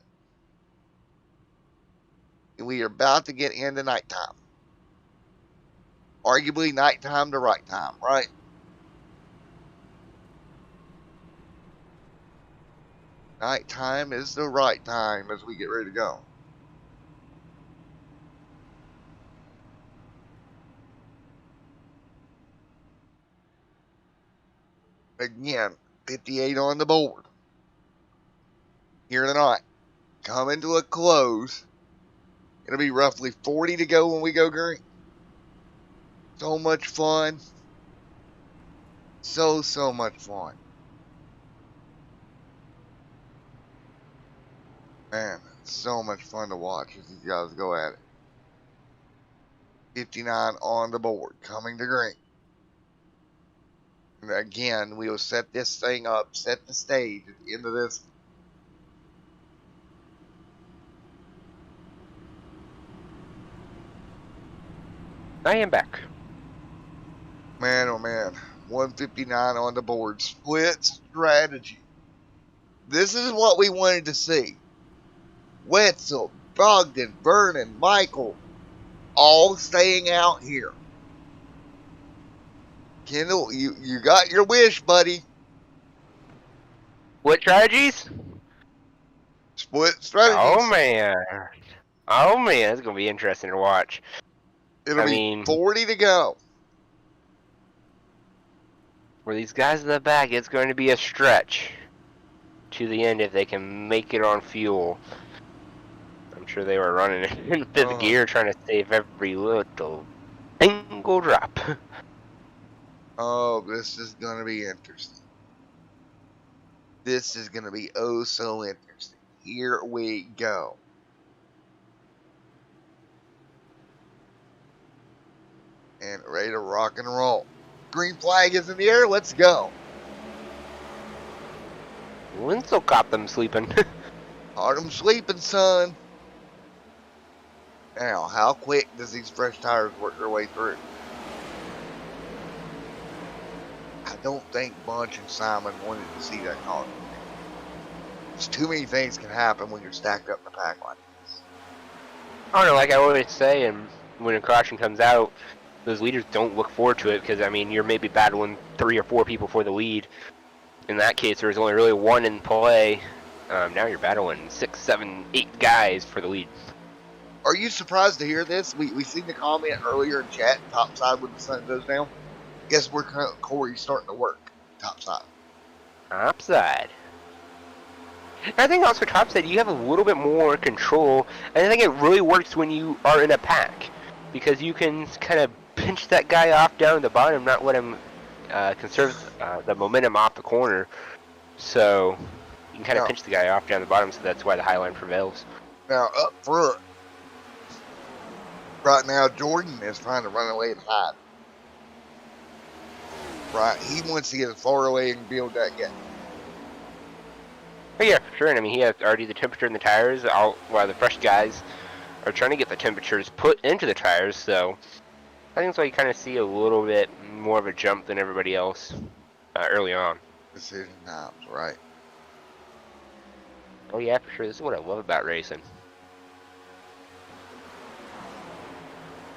And we are about to get into nighttime. Arguably nighttime to right time, right? Nighttime is the right time as we get ready to go. Again, 58 on the board. Here tonight. Coming to a close. It'll be roughly 40 to go when we go green. So much fun. So much fun. Man, so much fun to watch as these guys go at it. 59 on the board, coming to green. And again, we will set this thing up, set the stage at the end of this. I am back. Man, oh man, 159 on the board. Split strategy. This is what we wanted to see. Wetzel, Bogdan, Vernon, Michael, all staying out here. Kendall, you got your wish, buddy. What strategies? Split strategies. Oh man, it's gonna be interesting to watch. It'll be 40 to go. For these guys in the back, it's going to be a stretch to the end if they can make it on fuel. I'm sure they were running it in fifth gear trying to save every little single drop. Oh, this is going to be interesting. This is going to be oh so interesting. Here we go. And ready to rock and roll. Green flag is in the air. Let's go. Winslow caught them sleeping. Caught them sleeping, son. Now, how quick does these fresh tires work their way through? I don't think Bunch and Simon wanted to see that car. There's too many things can happen when you're stacked up in the pack like this. I don't know, like I always say, and when a caution comes out, those leaders don't look forward to it because, I mean, you're maybe battling 3 or 4 people for the lead. In that case, there was only really 1 in play. Now you're battling 6, 7, 8 guys for the lead. Are you surprised to hear this? We seen the comment earlier in chat, topside when the sun goes down. Guess where Corey's starting to work? Topside. Topside. I think also topside, you have a little bit more control, and I think it really works when you are in a pack, because you can kind of pinch that guy off down at the bottom, not let him conserve the momentum off the corner. So you can kind of pinch the guy off down the bottom, so that's why the high line prevails. Now up front, right now Jordan is trying to run away and hide. Right, he wants to get as far away and build that gap. But yeah, sure. And I mean, he has already the temperature in the tires. While the fresh guys are trying to get the temperatures put into the tires, so I think that's why you kind of see a little bit more of a jump than everybody else early on. Decision times, right? Oh yeah, for sure. This is what I love about racing.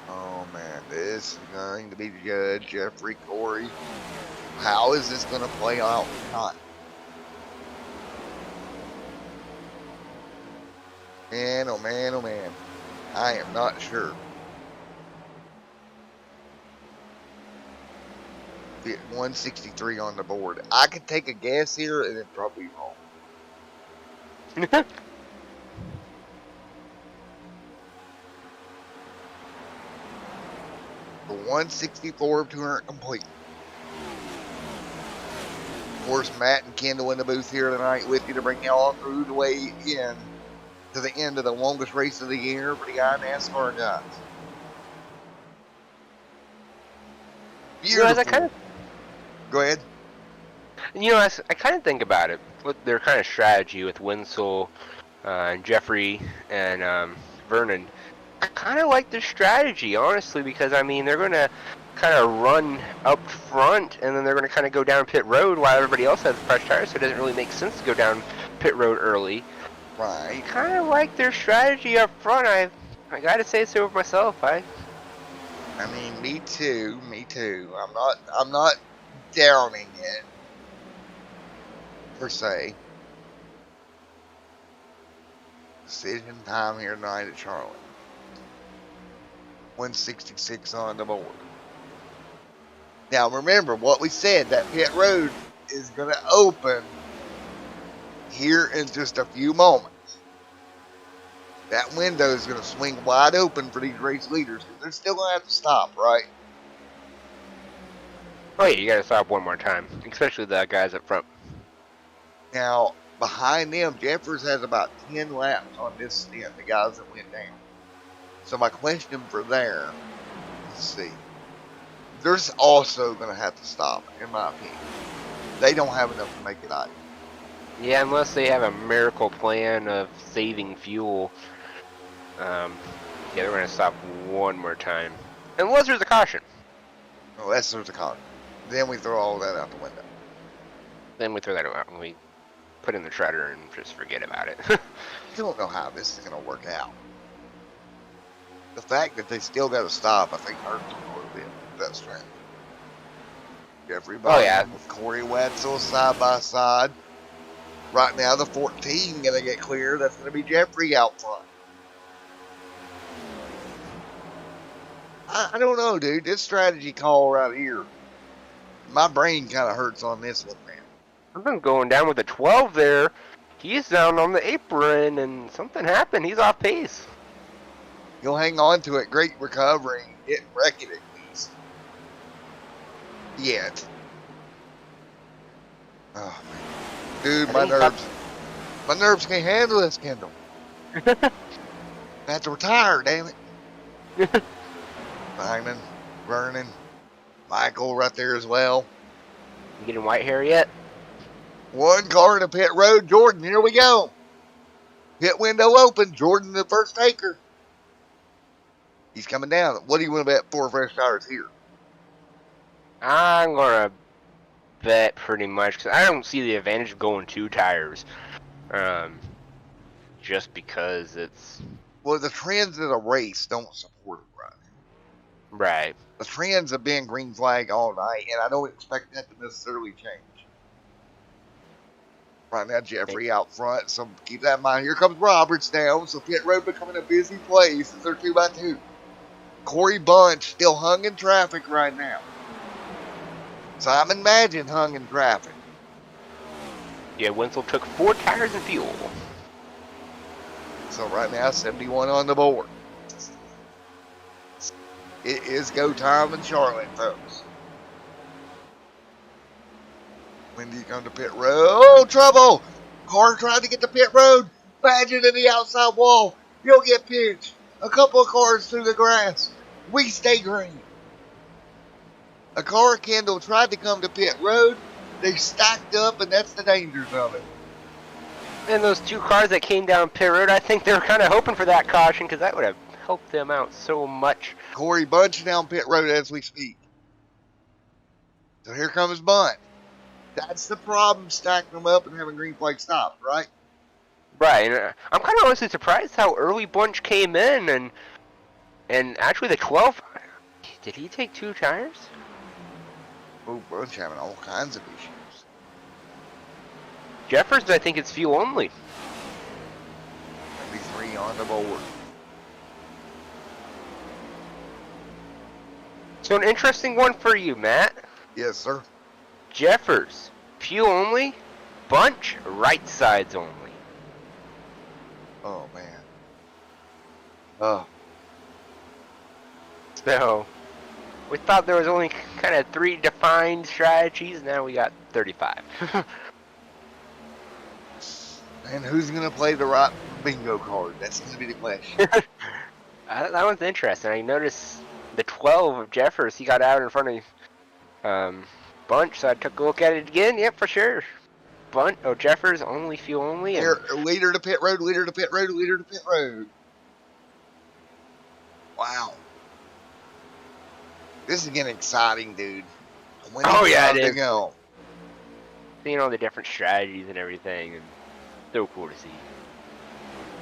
Oh man, this is going to be Judge Jeffrey Corey. How is this going to play out tonight? Man, oh man, oh man. I am not sure. 163 on the board. I could take a guess here and it'd probably be wrong. For 164 of 200 complete. Of course, Matt and Kendall in the booth here tonight with you to bring y'all through the way in to the end of the longest race of the year for the NRS guys. Beautiful. Go ahead. You know, I kind of think about it with their kind of strategy with Winslow and Jeffrey and Vernon. I kind of like their strategy, honestly, because I mean they're going to kind of run up front and then they're going to kind of go down pit road while everybody else has fresh tires, so it doesn't really make sense to go down pit road early. Right. I kind of like their strategy up front. I got to say so myself. I mean, me too. I'm not downing it per se. Decision time here tonight at Charlotte. 166 on the board. Now remember what we said, that pit road is going to open here in just a few moments. That window is going to swing wide open for these race leaders because they're still going to have to stop, right? Oh yeah, you got to stop one more time, especially the guys up front. Now, behind them, Jeffers has about 10 laps on this stint, the guys that went down. So my question for there, let's see. They're also going to have to stop, in my opinion. They don't have enough to make it out. Yeah, unless they have a miracle plan of saving fuel. Yeah, they're going to stop one more time. Unless there's a caution. Unless there's a caution. Then we throw all that out the window. Then we throw that out and we put in the shredder and just forget about it. I don't know how this is going to work out. The fact that they still got to stop, I think, hurts them a little bit. That's right. Everybody with Corey Wetzel side by side. Right now, the 14 going to get clear. That's going to be Jeffrey out front. I don't know, dude. This strategy call right here, my brain kind of hurts on this one, man. I've been going down with a 12 there. He's down on the apron, and something happened. He's off pace. He'll hang on to it. Great recovery. Getting wrecked at least. Yet. Oh, man. Dude, my nerves can't handle this, Kendall. I have to retire, damn it. Simon, Vernon, Michael right there as well. You getting white hair yet? One car in the pit road. Jordan, here we go. Pit window open. Jordan, the first taker. He's coming down. What do you want to bet 4 fresh tires here? I'm gonna bet pretty much because I don't see the advantage of going 2 tires. Just because it's Well, the trends of the race don't support it right now. right. The trends have been green flag all night, and I don't expect that to necessarily change. Right now, Jeffrey out front, so keep that in mind. Here comes Roberts down, so pit road becoming a busy place as they're 2x2. Corey Bunch still hung in traffic right now. Simon Magin hung in traffic. Yeah, Wenzel took 4 tires and fuel. So right now, 71 on the board. It is go time in Charlotte, folks. When do you come to pit road? Oh, trouble! Car tried to get to pit road. Badging in the outside wall. You'll get pinched. A couple of cars through the grass. We stay green. A car Kendall tried to come to pit road. They stacked up, and that's the dangers of it. And those 2 cars that came down pit road, I think they were kind of hoping for that caution because that would have helped them out so much. Corey Bunch down pit road as we speak. So here comes Bunt. That's the problem, stacking them up and having green flag stops, right? Right, and I'm kind of honestly surprised how early Bunch came in, and actually the 12, did he take 2 tires? Oh, Bunch having all kinds of issues. Jeffers, I think it's fuel only. 73 on the board. So an interesting one for you, Matt. Yes, sir. Jeffers, fuel only, Bunch, right sides only. Oh, man. Oh. So, we thought there was only kind of 3 defined strategies, now we got 35. And who's going to play the right bingo card? That's going to be the question. That one's interesting. I noticed the 12 of Jeffers, he got out in front of Bunch, so I took a look at it again. Yep, for sure. Jeffers, only fuel only. And Here, leader to pit road, leader to pit road, leader to pit road. Wow. This is getting exciting, dude. Oh, yeah, it is. Go. seeing all the different strategies and everything, and so cool to see.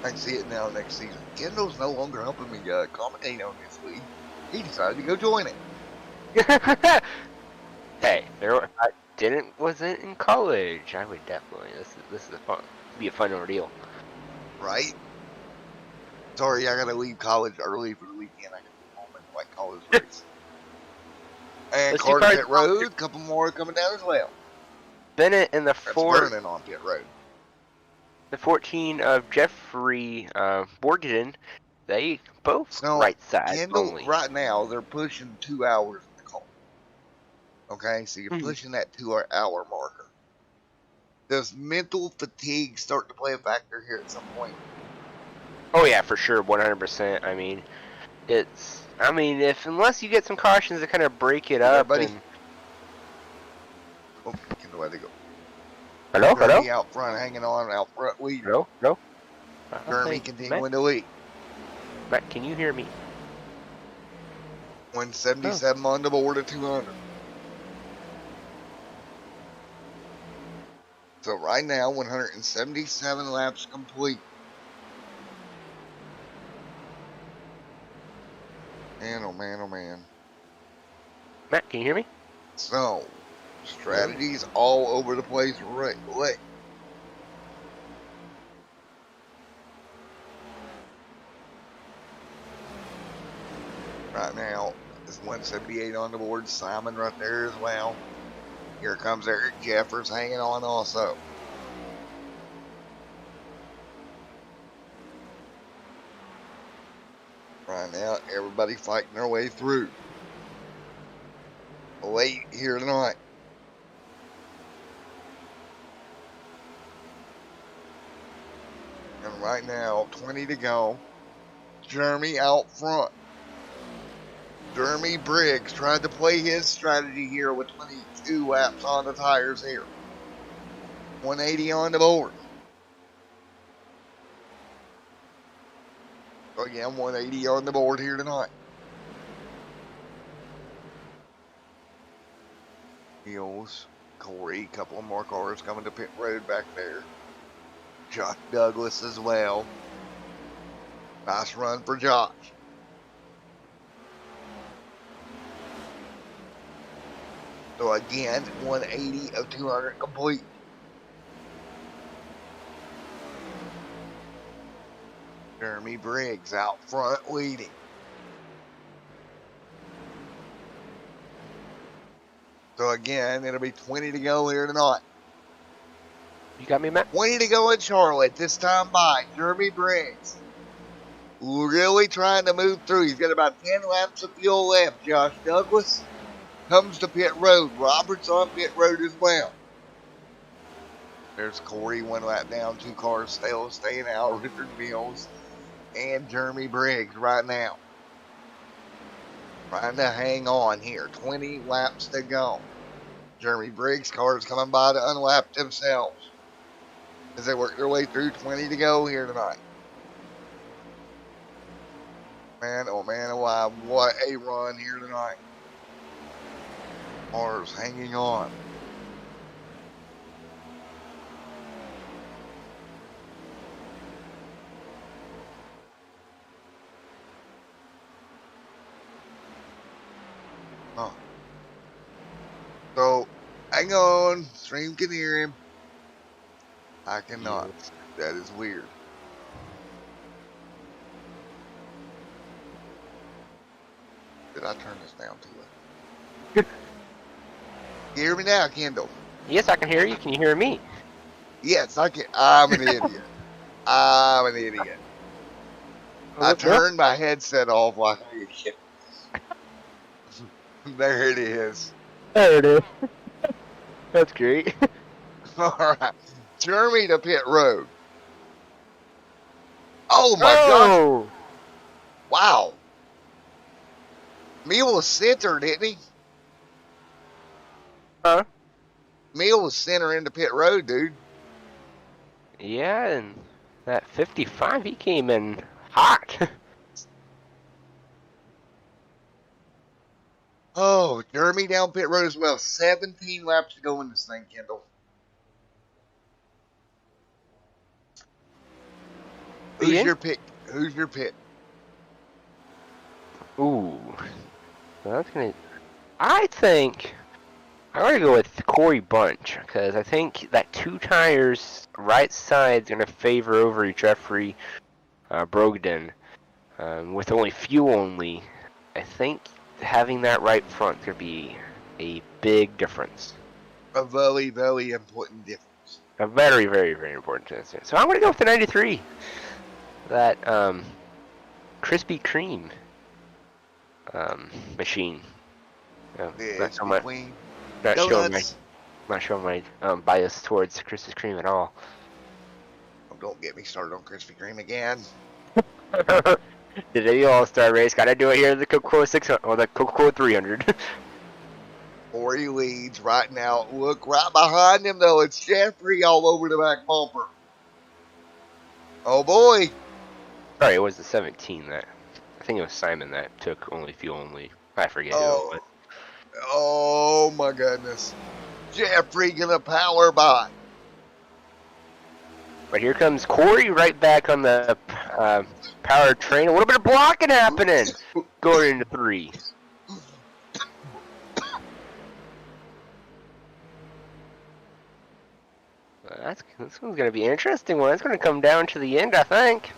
I can see it now next season. Kendall's no longer helping me commentate on this league. He decided to go join it. Hey, wasn't in college. I would definitely. This is a fun. Be a fun ordeal. Right? Sorry, I gotta leave college early for the weekend. I gotta go home and fight college race. And Let's do Carter cards- Pit Road, a couple more coming down as well. Bennett and the That's four. Vernon on Pit Road. The 14 of Jeffrey Borgden, they both So, right side Kendall, only. right now, they're pushing 2 hours in the car. Okay, so you're Mhm. pushing that 2 hour marker. Does mental fatigue start to play a factor here at some point? Oh yeah, for sure, 100%. I mean, unless you get some cautions to kind of break it Yeah, up. buddy. And... Oh, Kendall had to go. Hello, Jeremy out front, hanging on, out front leader. Hello. Jeremy continuing to lead. Matt, can you hear me? 177 on the board at 200. So right now, 177 laps complete. Man, oh man, oh man. Matt, can you hear me? So, strategies all over the place right away. Right now, it's 178 on the board. Simon right there as well. Here comes Eric Jeffers hanging on also. Right now, everybody fighting their way through. Late here tonight. And right now, 20 to go. Jeremy out front. Jeremy Briggs tried to play his strategy here with 22 laps on the tires here. 180 on the board. So again, 180 on the board here tonight. Hills, Corey, couple of more cars coming to pit road back there. Josh Douglas as well. Nice run for Josh. So again, 180 of 200 complete. Jeremy Briggs out front leading. So again, it'll be 20 to go here tonight. You got me, Matt? 20 to go in Charlotte. This time by Jeremy Briggs. Really trying to move through. He's got about 10 laps of fuel left. Josh Douglas comes to pit road. Roberts on pit road as well. There's Corey, 1 lap down, 2 cars still staying out. Richard Mills and Jeremy Briggs right now. Trying to hang on here. 20 laps to go. Jeremy Briggs' cars coming by to unlap themselves as they work their way through. 20 to go here tonight. Man, oh wow, what a run here tonight. Cars hanging on. Huh. So, hang on. Stream can hear him. I cannot. Yes. That is weird. Did I turn this down too low? You hear me now, Kendall? Yes, I can hear you. Can you hear me? Yes, I can. I'm an idiot. I'm an idiot. I turned my headset off like an idiot. There it is. There it is. That's great. All right. Jeremy to pit road. Oh my gosh. Oh! Wow. Meal was center, didn't he? Huh? Meal was center into pit road, dude. Yeah, and that 55, he came in hot. Oh, Jeremy down pit road as well. 17 laps to go in this thing, Kendall. Who's Ian? your pick? Who's your pick? Ooh. Well, that's gonna... I think I'm gonna go with Corey Bunch, because I think that 2 tires right side's gonna favor over Jeffrey Brogdon. With only fuel only, I think having that right front's gonna be a big difference. A very, very important difference. A very, very, very important difference. So I'm gonna go with the 93. That Krispy Kreme machine. It's Not between showing donuts. my bias towards Krispy Kreme at all. Oh, don't get me started on Krispy Kreme again. Did any All-Star race? Gotta do it here at the Coca-Cola 600 or the Coca-Cola 300. Corey leads right now. Look right behind him, though. It's Jeffrey all over the back bumper. Oh, boy. Sorry, it was the 17 that... I think it was Simon that took only fuel only. I forget who it was. Oh, my goodness. Jeffrey gonna power by. But here comes Corey right back on the power train. A little bit of blocking happening. Going into 3. This one's going to be an interesting one. It's going to come down to the end, I think.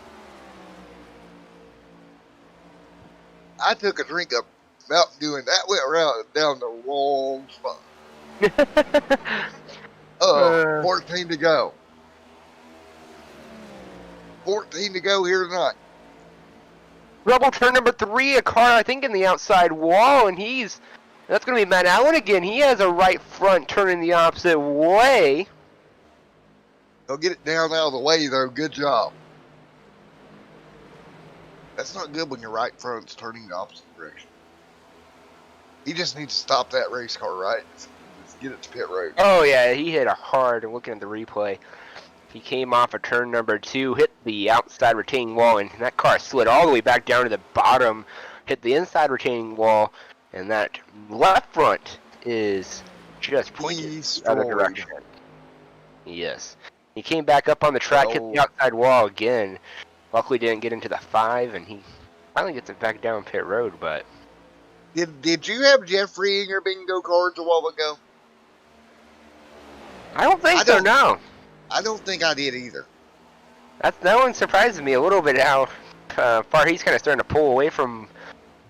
I took a drink of Mountain Dew and that went around down the wrong spot. 14 to go. 14 to go here tonight. Rebel turn number 3, a car I think in the outside wall, and that's going to be Matt Allen again. He has a right front turning the opposite way. He'll get it down out of the way, though. Good job. That's not good when your right front's turning the opposite direction. He just needs to stop that race car, right? get it to pit road. Oh yeah, he hit a hard. And looking at the replay, he came off of turn number 2, hit the outside retaining wall, and that car slid all the way back down to the bottom, hit the inside retaining wall, and that left front is just pointed the other Destroyed. direction. Yes. He came back up on the track, hit the outside wall again. Luckily didn't get into the 5, and he finally gets it back down pit road, but... Did you have Jeffrey in your bingo cards a while ago? I don't think so, no. I don't think I did either. That one surprises me a little bit how far he's kind of starting to pull away from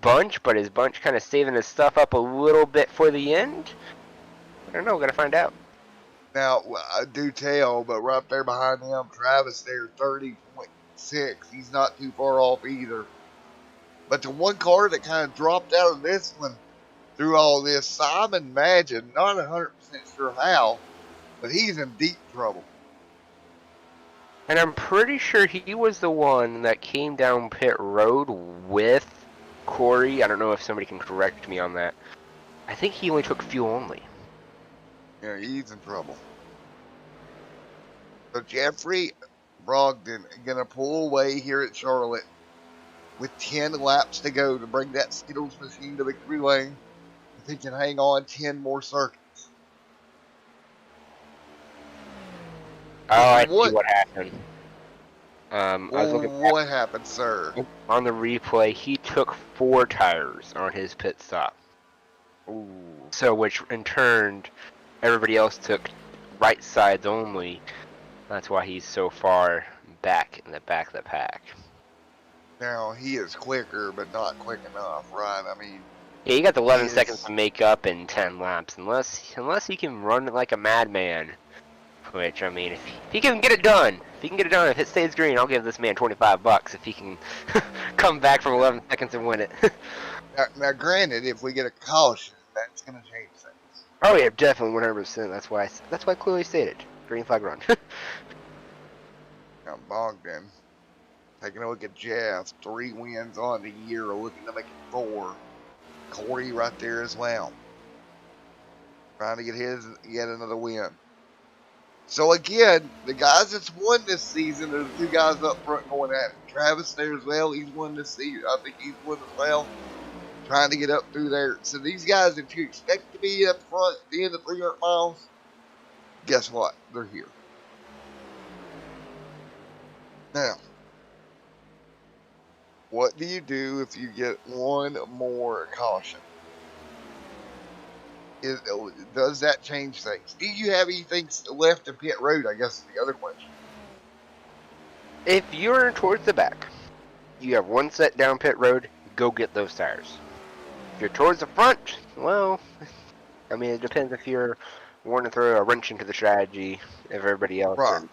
Bunch, but is Bunch kind of saving his stuff up a little bit for the end? I don't know, gotta find out. Now, I do tell, but right there behind him, Travis there, 30.6. He's not too far off either. But the one car that kind of dropped out of this one through all this, Simon Magin, not 100% sure how, but he's in deep trouble. And I'm pretty sure he was the one that came down pit road with Corey. I don't know if somebody can correct me on that. I think he only took fuel only. Yeah, he's in trouble. So Jeffrey Brogdon gonna pull away here at Charlotte with 10 laps to go to bring that Skittles machine to victory lane. If he can hang on 10 more circuits. Oh, I see what happened. I was looking what happened, sir? on the replay. He took 4 tires on his pit stop. Ooh. So, which in turn, everybody else took right sides only. That's why he's so far back in the back of the pack. Now, he is quicker, but not quick enough, right? I mean... Yeah, you got the 11 seconds to make up in 10 laps, unless he can run it like a madman. Which, I mean, if he can get it done, if it stays green, I'll give this man $25 if he can come back from 11 seconds and win it. now, granted, if we get a caution, that's going to change things. Oh yeah, definitely 100%. That's why I clearly stated green flag run. Now, Bogdan, taking a look at Jeff, 3 wins on the year, looking to make it 4. Corey right there as well, trying to get his yet another win. So again, the guys that's won this season are the 2 guys up front going at it. Travis there as well, he's won this season. I think he's won as well, trying to get up through there. So these guys that you expect to be up front at the end of 300 miles, guess what? They're here. Now, what do you do if you get one more caution? Does that change things? Do you have anything left in pit road, I guess is the other question. If you're towards the back, you have 1 set down pit road, go get those tires. If you're towards the front, well, I mean, it depends if you're wanting to throw a wrench into the strategy of everybody else. Right.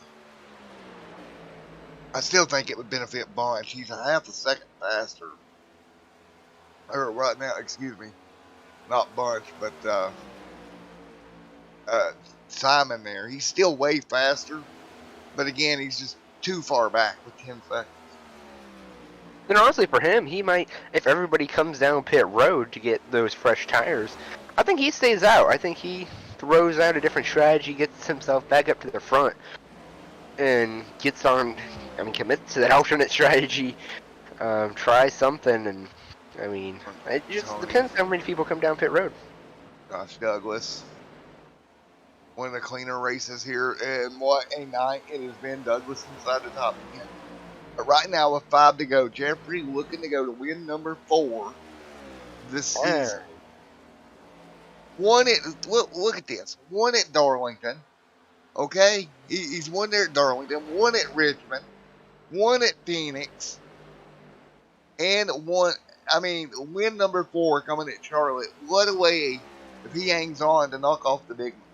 I still think it would benefit Bunch. He's a half a second faster. Or right now, excuse me. Not Bunch, but Simon there. He's still way faster. But again, he's just too far back with 10 seconds. And honestly, for him, he might, if everybody comes down pit road to get those fresh tires, I think he stays out. I think he throws out a different strategy, gets himself back up to the front, and gets on, I mean, commits to that alternate strategy, try something, and, I mean, it just depends how many people come down pit road. Josh Douglas. One of the cleaner races here, and what a night it has been. Douglas inside the top 10. But right now, with 5 to go, Jeffrey looking to go to win number 4 this season. Won it. Look at this. Won at Darlington. Okay, he's won there at Darlington. Won at Richmond. Won at Phoenix. And won. I mean, win number 4 coming at Charlotte. What a way if he hangs on to knock off the big ones.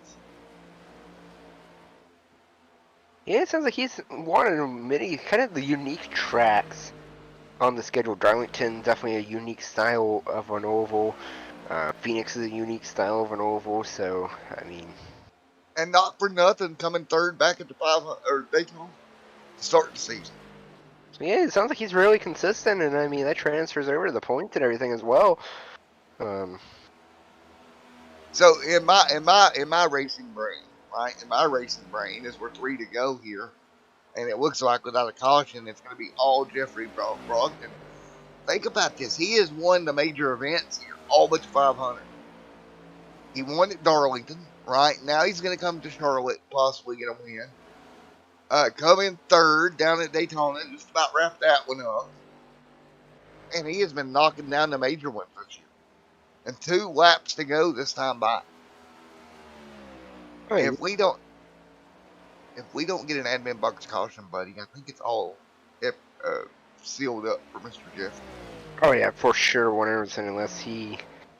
Yeah, it sounds like he's wanted many kind of the unique tracks on the schedule. Darlington, definitely a unique style of an oval. Phoenix is a unique style of an oval, so, I mean... And not for nothing, coming 3rd back at the 500, or Daytona, to start the season. So yeah, it sounds like he's really consistent, and I mean, that transfers over to the points and everything as well. So in my racing brain, right? In my racing brain, as we're 3 to go here, and it looks like without a caution, it's going to be all Jeffrey Brogdon. Think about this. He has won the major events here, all but 500. He won at Darlington, right? Now he's going to come to Charlotte, possibly get a win. Come in third down at Daytona, just about wrap that one up. And he has been knocking down the major ones this year. And 2 laps to go this time by. Oh, yeah. If we don't get an admin box caution, buddy, I think it's all sealed up for Mr. Jeff. Oh yeah, for sure, 100%. Unless he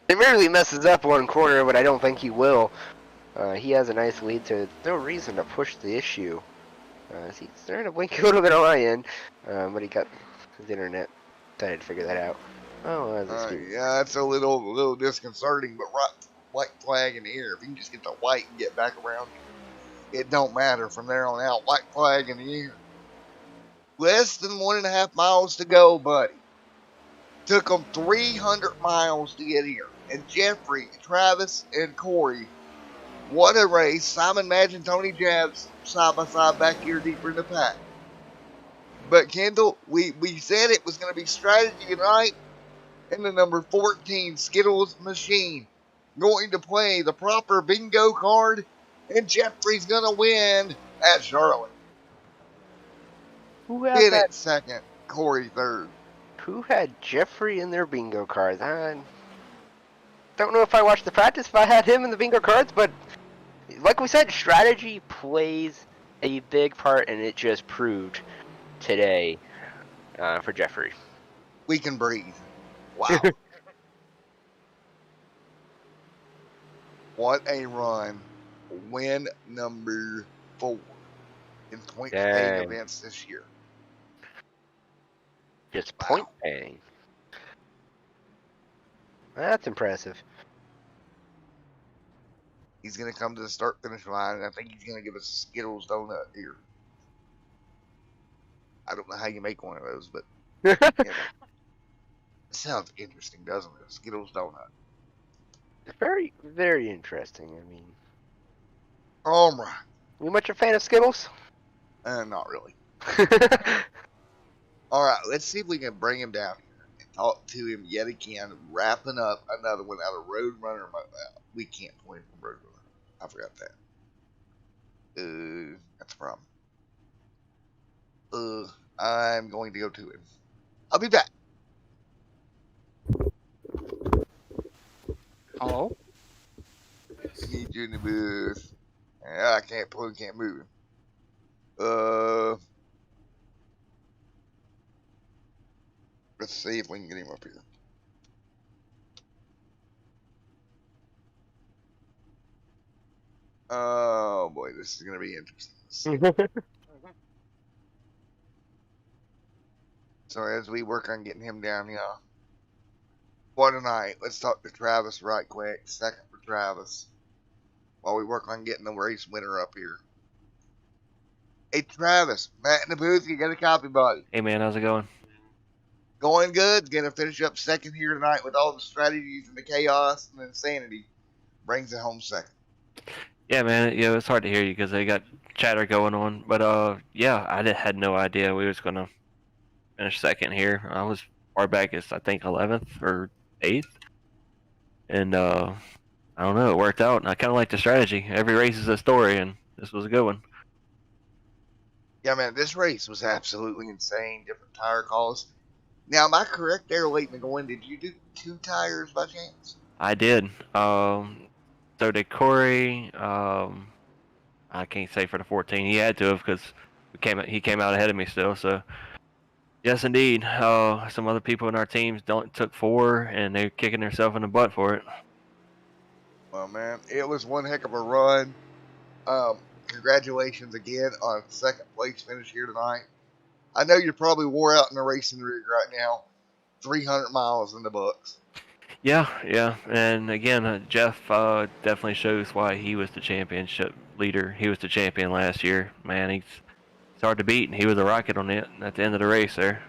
merely messes up one corner, but I don't think he will. He has a nice lead, so no reason to push the issue. He's starting to blink a little bit on my end, but he got his internet. Decided to figure that out. Oh, Yeah, it's a little disconcerting, but white flag in the air. If you can just get the white and get back around, it don't matter from there on out. White flag in the air. Less than 1.5 miles to go, buddy. Took them 300 miles to get here. And Jeffrey, Travis, and Corey, what a race. Simon Madge and Tony Jabs side by side back here deeper in the pack. But Kendall, we said it was going to be strategy tonight. And the number 14 Skittles machine going to play the proper bingo card. And Jeffrey's going to win at Charlotte. who had Bennett second, Corey third. Who had Jeffrey in their bingo cards? I don't know if I watched the practice if I had him in the bingo cards, but like we said, strategy plays a big part, and it just proved today for Jeffrey. We can breathe. Wow. What a run. Win number 4 in point paying events this year. Just point paying. That's impressive. He's going to come to the start finish line, and I think he's going to give us a Skittles donut here. I don't know how you make one of those, but you know, it sounds interesting, doesn't it? Skittles donut. Very, very interesting. I mean, All right. you much a fan of Skittles? Not really. All right, let's see if we can bring him down here and talk to him yet again, wrapping up another one out of Roadrunner. We can't play from Roadrunner. I forgot that. That's a problem. I'm going to go to him. I'll be back. Hello? Need you in the booth. I can't move him. Let's see if we can get him up here. Oh boy, this is going to be interesting. So as we work on getting him down here, what a night. Let's talk to Travis right quick. Second for Travis. While we work on getting the race winner up here. Hey Travis, Matt in the booth, you got a copy, buddy. Hey man, how's it going? Going good. Gonna finish up second here tonight with all the strategies and the chaos and insanity. Brings it home second. Yeah man, it's hard to hear you because they got chatter going on. But yeah, I had no idea we was gonna finish second here. I was far back as I think 11th or 8th, and I don't know, it worked out. And I kind of like the strategy. Every race is a story, and this was a good one. Yeah, man, this race was absolutely insane. Different tire calls. Now, am I correct there, late McGowan? Did you do 2 tires by chance? I did. So did Corey. I can't say for the 14. He had to have because he came out ahead of me still. So yes, indeed. Some other people in our teams took 4, and they're kicking themselves in the butt for it. Well, man, it was one heck of a run. Congratulations again on second place finish here tonight. I know you're probably wore out in the racing rig right now. 300 miles in the books. Yeah. And again, Jeff definitely shows why he was the championship leader. He was the champion last year. Man, it's hard to beat, and he was a rocket on it at the end of the race there.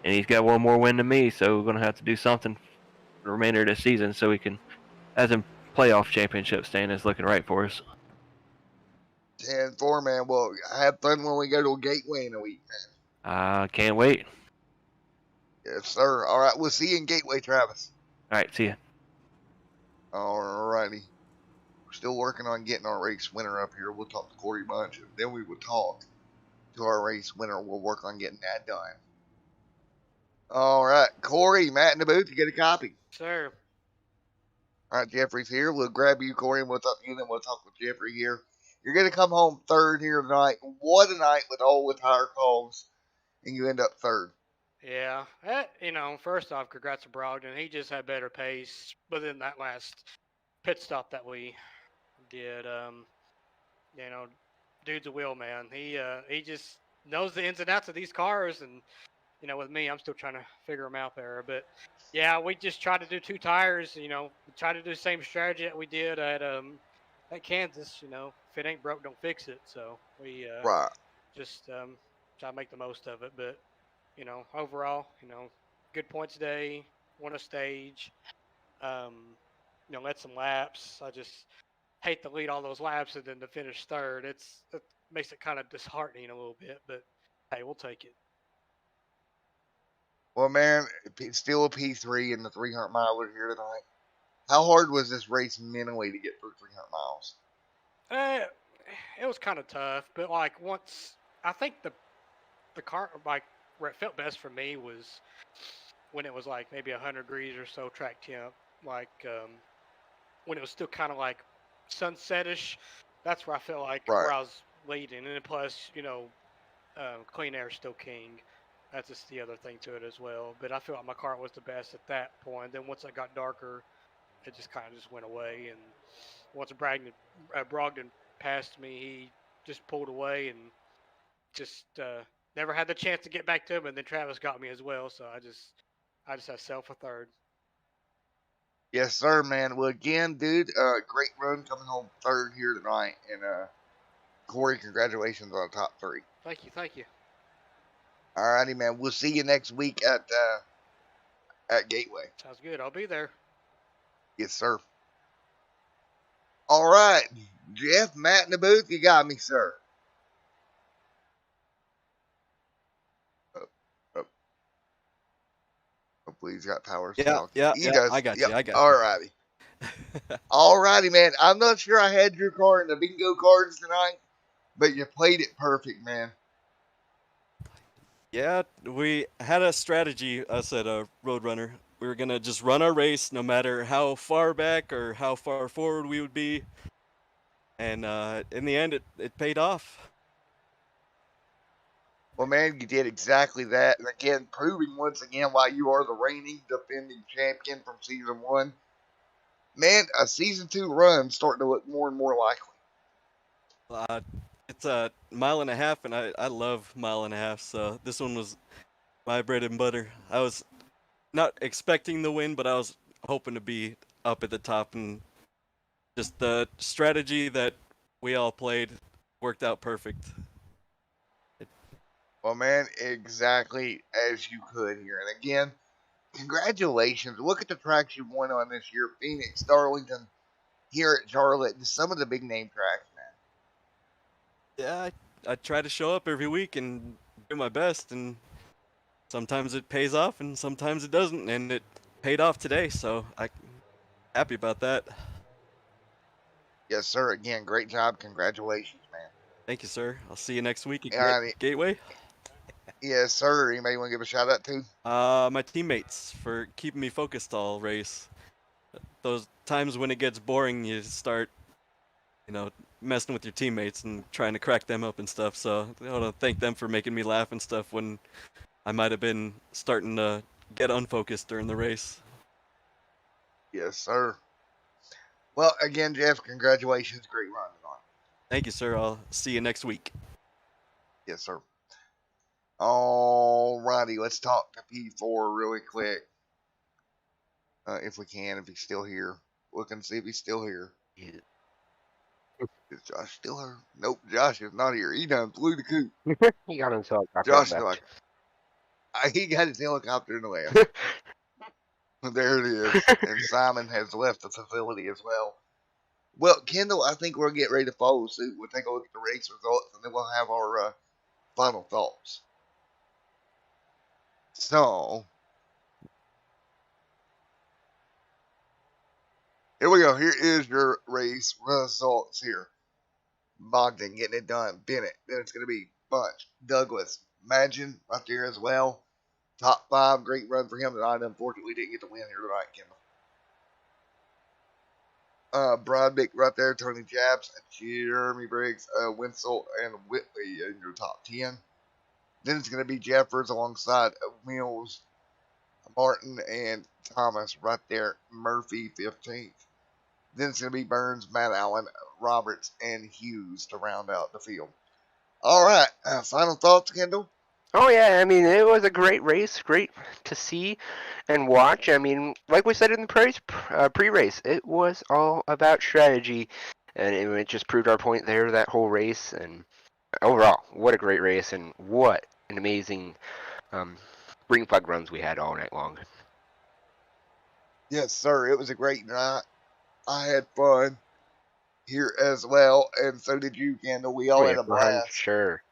And he's got one more win than me, so we're going to have to do something for the remainder of the season so we can, as in playoff championship stand is looking right for us. 10-4, man. Well, have fun when we go to a Gateway in a week, man. Can't wait. Yes, sir. All right, we'll see you in Gateway, Travis. All right, see ya. All righty. We're still working on getting our race winner up here. We'll talk to Corey Bunch, and then we will talk to our race winner. We'll work on getting that done. All right, Corey, Matt in the booth, you get a copy. Sir. All right, Jeffrey's here. We'll grab you, Corey, and we'll talk to you, and then we'll talk with Jeffrey here. You're going to come home third here tonight. What a night with all with higher calls, and you end up third. Yeah. First off, congrats to Brogdon. He just had better pace within that last pit stop that we did. Dude's a wheel man. He just knows the ins and outs of these cars, and with me, I'm still trying to figure them out there. But yeah, we just tried to do 2 tires. We tried to do the same strategy that we did at Kansas. If it ain't broke, don't fix it. So we Right. just try to make the most of it. But overall, good points day, won a stage. Led some laps. I just hate to lead all those laps and then to finish third. It makes it kind of disheartening a little bit, but hey, we'll take it. Well, man, it's still a P3 in the 300 miler here tonight. How hard was this race mentally to get through 300 miles? It was kind of tough, but once I think the car where it felt best for me was when it was maybe 100 degrees or so track temp, when it was still kind of sunsetish. That's where I felt where I was leading, and then plus clean air is still king. That's just the other thing to it as well. But I feel like my car was the best at that point. Then once it got darker, it just kind of just went away. And once Brogdon passed me, he just pulled away and just never had the chance to get back to him. And then Travis got me as well. So I just had self a third. Yes, sir, man. Well, again, dude, great run coming home third here tonight. And Corey, congratulations on the top 3. Thank you. All righty, man. We'll see you next week at Gateway. Sounds good. I'll be there. Yes, sir. All right, Jeff, Matt in the booth, you got me, sir. Hopefully he's got power. Yeah, he does. I got you. All righty. All righty, man. I'm not sure I had your car in the bingo cards tonight, but you played it perfect, man. Yeah, we had a strategy, us at Roadrunner. We were going to just run our race no matter how far back or how far forward we would be. And in the end, it paid off. Well, man, you did exactly that. And again, proving once again why you are the reigning defending champion from Season 1. Man, a Season 2 run starting to look more and more likely. It's a 1.5 miles, and I love 1.5 miles, so this one was my bread and butter. I was not expecting the win, but I was hoping to be up at the top, and just the strategy that we all played worked out perfect. Well, man, exactly as you could here. And again, congratulations. Look at the tracks you've won on this year. Phoenix, Darlington, here at Charlotte, and some of the big name tracks, man. Yeah, I try to show up every week and do my best, and sometimes it pays off and sometimes it doesn't, and it paid off today, so I'm happy about that. Yes, sir. Again, great job. Congratulations, man. Thank you, sir. I'll see you next week All at right. Gateway. Yes, sir. Anybody want to give a shout out to? My teammates for keeping me focused all race. Those times when it gets boring, you start, messing with your teammates and trying to crack them up and stuff. So I want to thank them for making me laugh and stuff when I might have been starting to get unfocused during the race. Yes, sir. Well, again, Jeff, congratulations. Great run tonight. Thank you, sir. I'll see you next week. Yes, sir. All righty, let's talk to P4 really quick. If we can, if he's still here. Look and see if he's still here. Yeah. Is Josh still here? Nope, Josh is not here. He done flew the coop. He got himself. Josh is like, he got his helicopter in the way. There it is. And Simon has left the facility as well. Well, Kendall, I think we'll get ready to follow suit. We'll take a look at the race results, and then we'll have our final thoughts. So, here we go. Here is your race results here. Bogdan getting it done. Bennett. Then it's going to be Bunch. Douglas. Magin right there as well. Top 5. Great run for him tonight. Unfortunately, didn't get the win here tonight, Kendall. Brodbeck right there. Tony Jabs. Jeremy Briggs. Winsel and Whitley in your top 10. Then it's going to be Jeffers alongside Mills, Martin, and Thomas right there. Murphy 15th. Then it's going to be Burns, Matt Allen, Roberts, and Hughes to round out the field. All right. Final thoughts, Kendall? Oh yeah, I mean it was a great race, great to see and watch. I mean, like we said in the pre-race, it was all about strategy, and it just proved our point there that whole race. And overall, what a great race, and what an amazing green flag runs we had all night long. Yes, sir. It was a great night. I had fun here as well, and so did you, Kendall. We all Oh had yeah, a for 100 blast sure.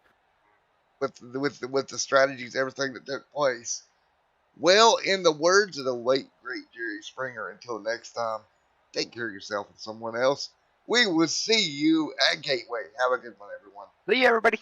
with the strategies, everything that took place. Well, in the words of the late great Jerry Springer, until next time, take care of yourself and someone else. We will see you at Gateway. Have a good one, everyone. See you, everybody.